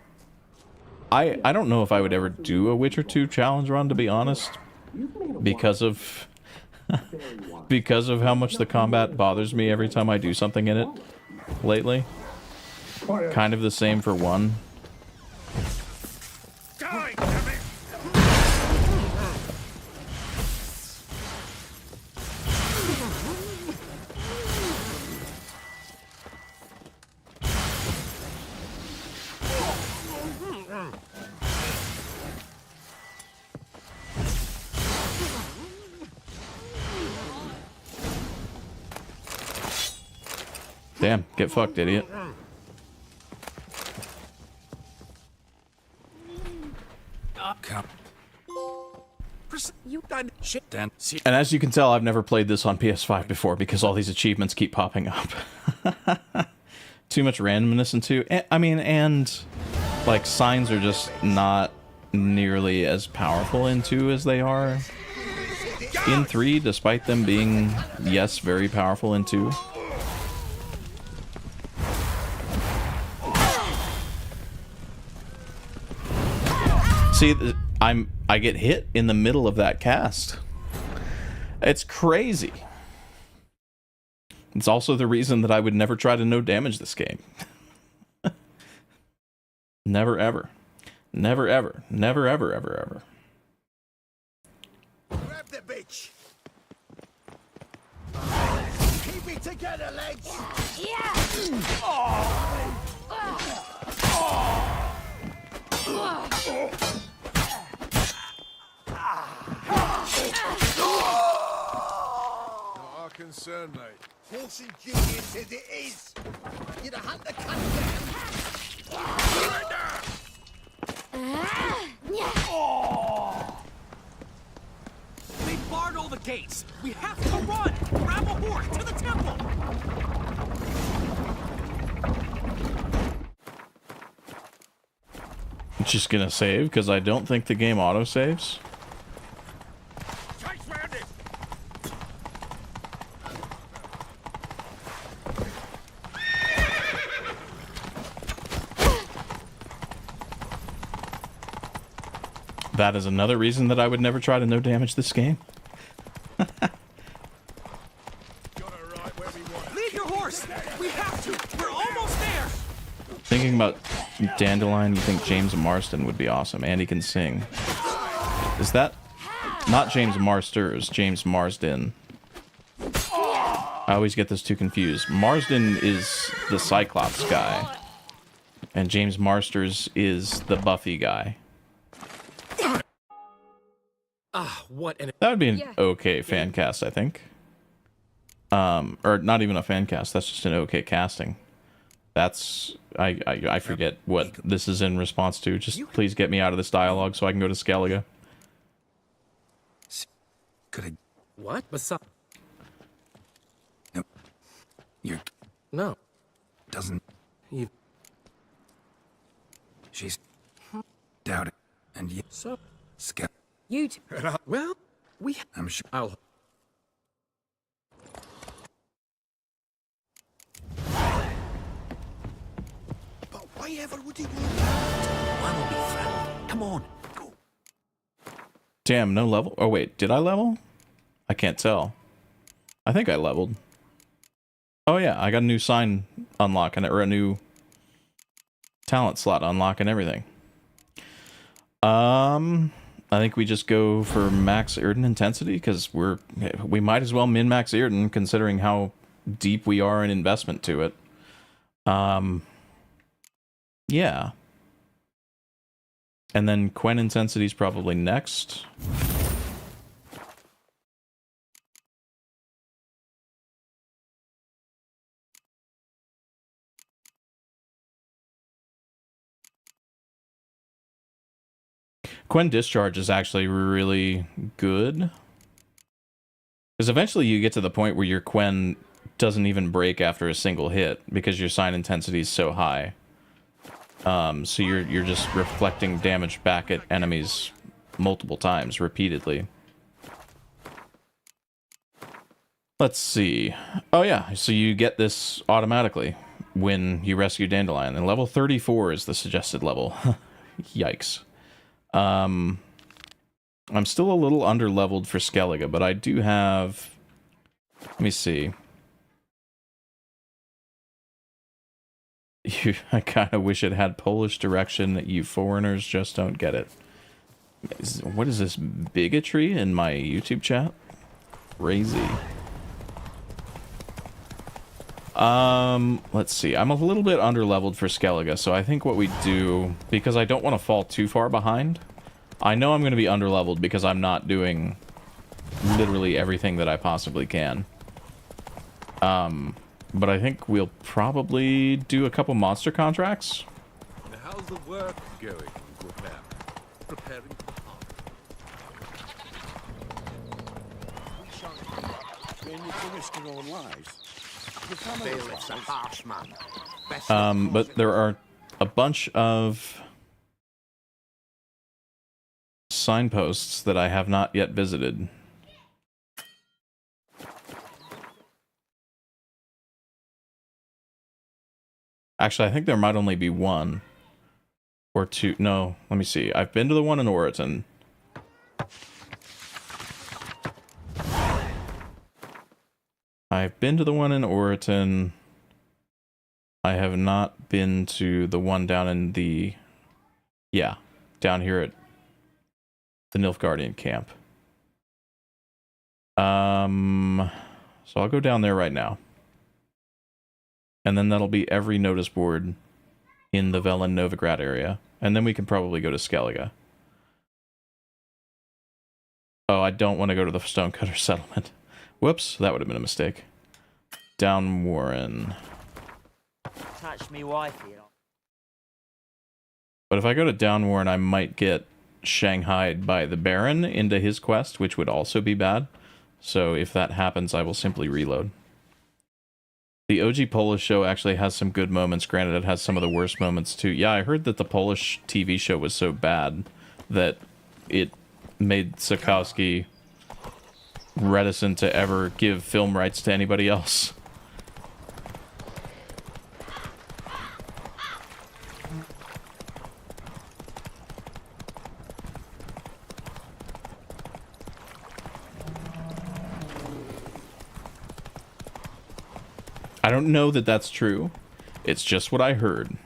I don't know if I would ever do a Witcher 2 challenge run, to be honest. Because of... because of how much the combat bothers me every time I do something in it lately. Kind of the same for 1. Damn, get fucked, idiot.
You done shit, Dan.
And as you can tell, I've never played this on PS5 before because all these achievements keep popping up. Too much randomness into, I mean, and like signs are just not nearly as powerful in 2 as they are in 3, despite them being, yes, very powerful in 2. See, I get hit in the middle of that cast. It's crazy. It's also the reason that I would never try to no damage this game. Never ever. Never ever. Never ever ever ever.
Grab the bitch. Keep it together, lads. Yeah.
Not our concern, mate.
Horse and genius as it is. You'd have hunt the cunt
They barred all the gates. We have to run. Grab a horse to the temple.
I'm just gonna save because I don't think the game auto saves. That is another reason that I would never try to no damage this game.
Leave your horse. We have to. We're almost there.
Thinking about Dandelion, you think James Marsden would be awesome, and he can sing. Is that not James Marsters? James Marsden. I always get those two confused. Marsden is the Cyclops guy, and James Marsters is the Buffy guy.
What an...
That would be an okay fan cast, I think. Or not even a fan cast. That's just an okay casting. That's I forget what this is in response to. Just please get me out of this dialogue so I can go to Skellige.
Could I?
What? What's up?
No. You're.
No.
Doesn't.
You.
She's. Doubt it. And you.
So.
Skellige.
You.
Well, we.
I'm sure.
I'll.
But why ever would he want that? One will be thrilled. Come on, go.
Damn, no level. Oh wait, did I level? I can't tell. I think I leveled. Oh yeah, I got a new sign unlock and or a new talent slot unlock and everything. I think we just go for max Irden intensity because we might as well min-max Irden considering how deep we are in investment to it. Yeah. And then Quen intensity is probably next. Quen Discharge is actually really good. Because eventually you get to the point where your Quen doesn't even break after a single hit because your sign intensity is so high. So you're just reflecting damage back at enemies multiple times, repeatedly. Let's see. Oh yeah, so you get this automatically when you rescue Dandelion. And level 34 is the suggested level. Yikes. I'm still a little under-leveled for Skellige, but I do have... Let me see. I kind of wish it had Polish direction. You foreigners just don't get it. What is this? Bigotry in my YouTube chat? Crazy. Let's see. I'm a little bit under-leveled for Skellige, so I think what we do, because I don't want to fall too far behind, I know I'm going to be under-leveled because I'm not doing literally everything that I possibly can. But I think we'll probably do a couple monster contracts.
How's the work going, good man? Preparing for the harvest.
When you to risk your own lives.
Bailiff's a harsh man.
But there are a bunch of signposts that I have not yet visited. Actually, I think there might only be one or two. No, let me see. I've been to the one in Oriton. I've been to the one in Oriton. I have not been to the one down in the... Yeah, down here at the Nilfgaardian camp. So I'll go down there right now. And then that'll be every notice board in the Velen Novigrad area. And then we can probably go to Skellige. Oh, I don't want to go to the Stonecutter settlement. Whoops, that would have been a mistake. Down Warren.
Touch me wife here.
But if I go to Down Warren, I might get shanghaied by the Baron into his quest, which would also be bad. So if that happens, I will simply reload. The OG Polish show actually has some good moments. Granted, it has some of the worst moments too. Yeah, I heard that the Polish TV show was so bad that it made Sikowski reticent to ever give film rights to anybody else. I don't know that that's true. It's just what I heard.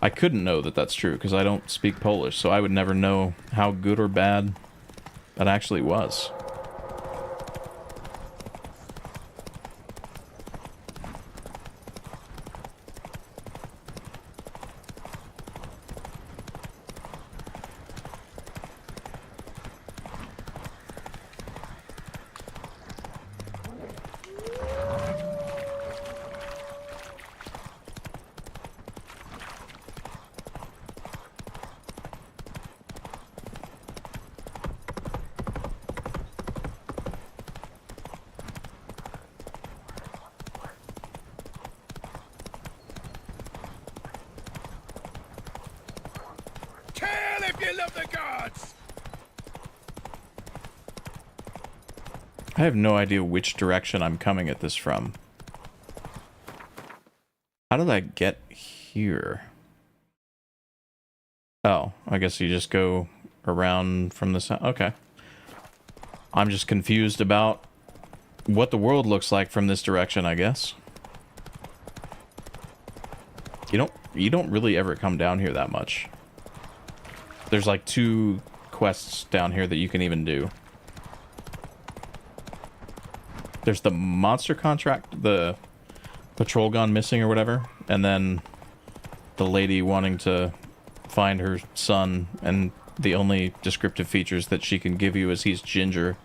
I couldn't know that that's true because I don't speak Polish, so I would never know how good or bad that actually was. I have no idea which direction I'm coming at this from. How did I get here? Oh, I guess you just go around from the side. Okay. I'm just confused about what the world looks like from this direction, I guess. You don't really ever come down here that much. There's like 2 quests down here that you can even do. There's the monster contract, the patrol gone missing or whatever, and then the lady wanting to find her son, and the only descriptive features that she can give you is he's ginger.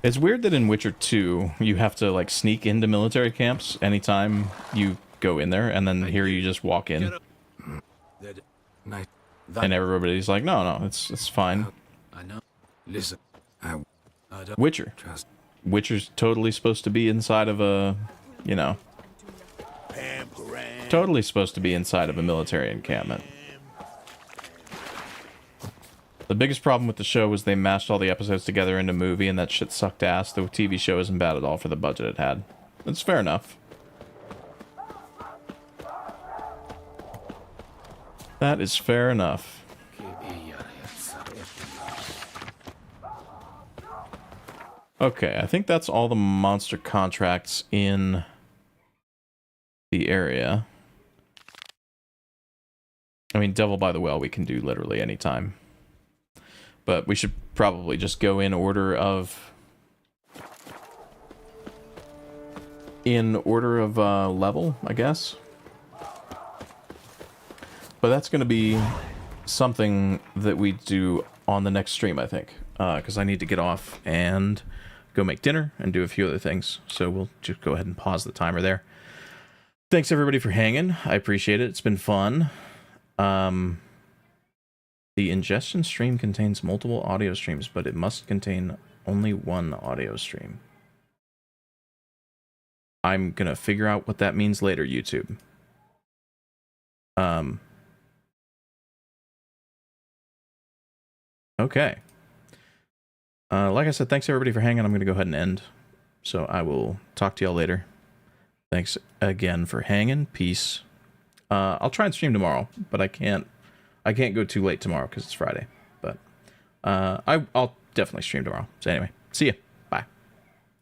It's weird that in Witcher 2, you have to like sneak into military camps anytime you go in there, and then here you just walk in. And everybody's like, no, it's fine.
I know. Listen, I don't
Witcher.
trust.
Witcher's totally supposed to be inside of a, you know, totally supposed to be inside of a military encampment. The biggest problem with the show was they mashed all the episodes together into a movie, and that shit sucked ass. The TV show isn't bad at all for the budget it had. It's fair enough. That is fair enough. Okay, I think that's all the monster contracts in the area. I mean, Devil by the Well we can do literally any time. But we should probably just go in order of... level, I guess. But that's going to be something that we do on the next stream, I think. because I need to get off and go make dinner and do a few other things. So we'll just go ahead and pause the timer there. Thanks everybody for hanging. I appreciate it. It's been fun. The ingestion stream contains multiple audio streams, but it must contain only one audio stream. I'm gonna figure out what that means later, YouTube. Okay. Like I said, thanks everybody for hanging. I'm gonna go ahead and end. So I will talk to y'all later. Thanks again for hanging. Peace. I'll try and stream tomorrow, but I can't go too late tomorrow because it's Friday. But I'll definitely stream tomorrow. So anyway, see ya.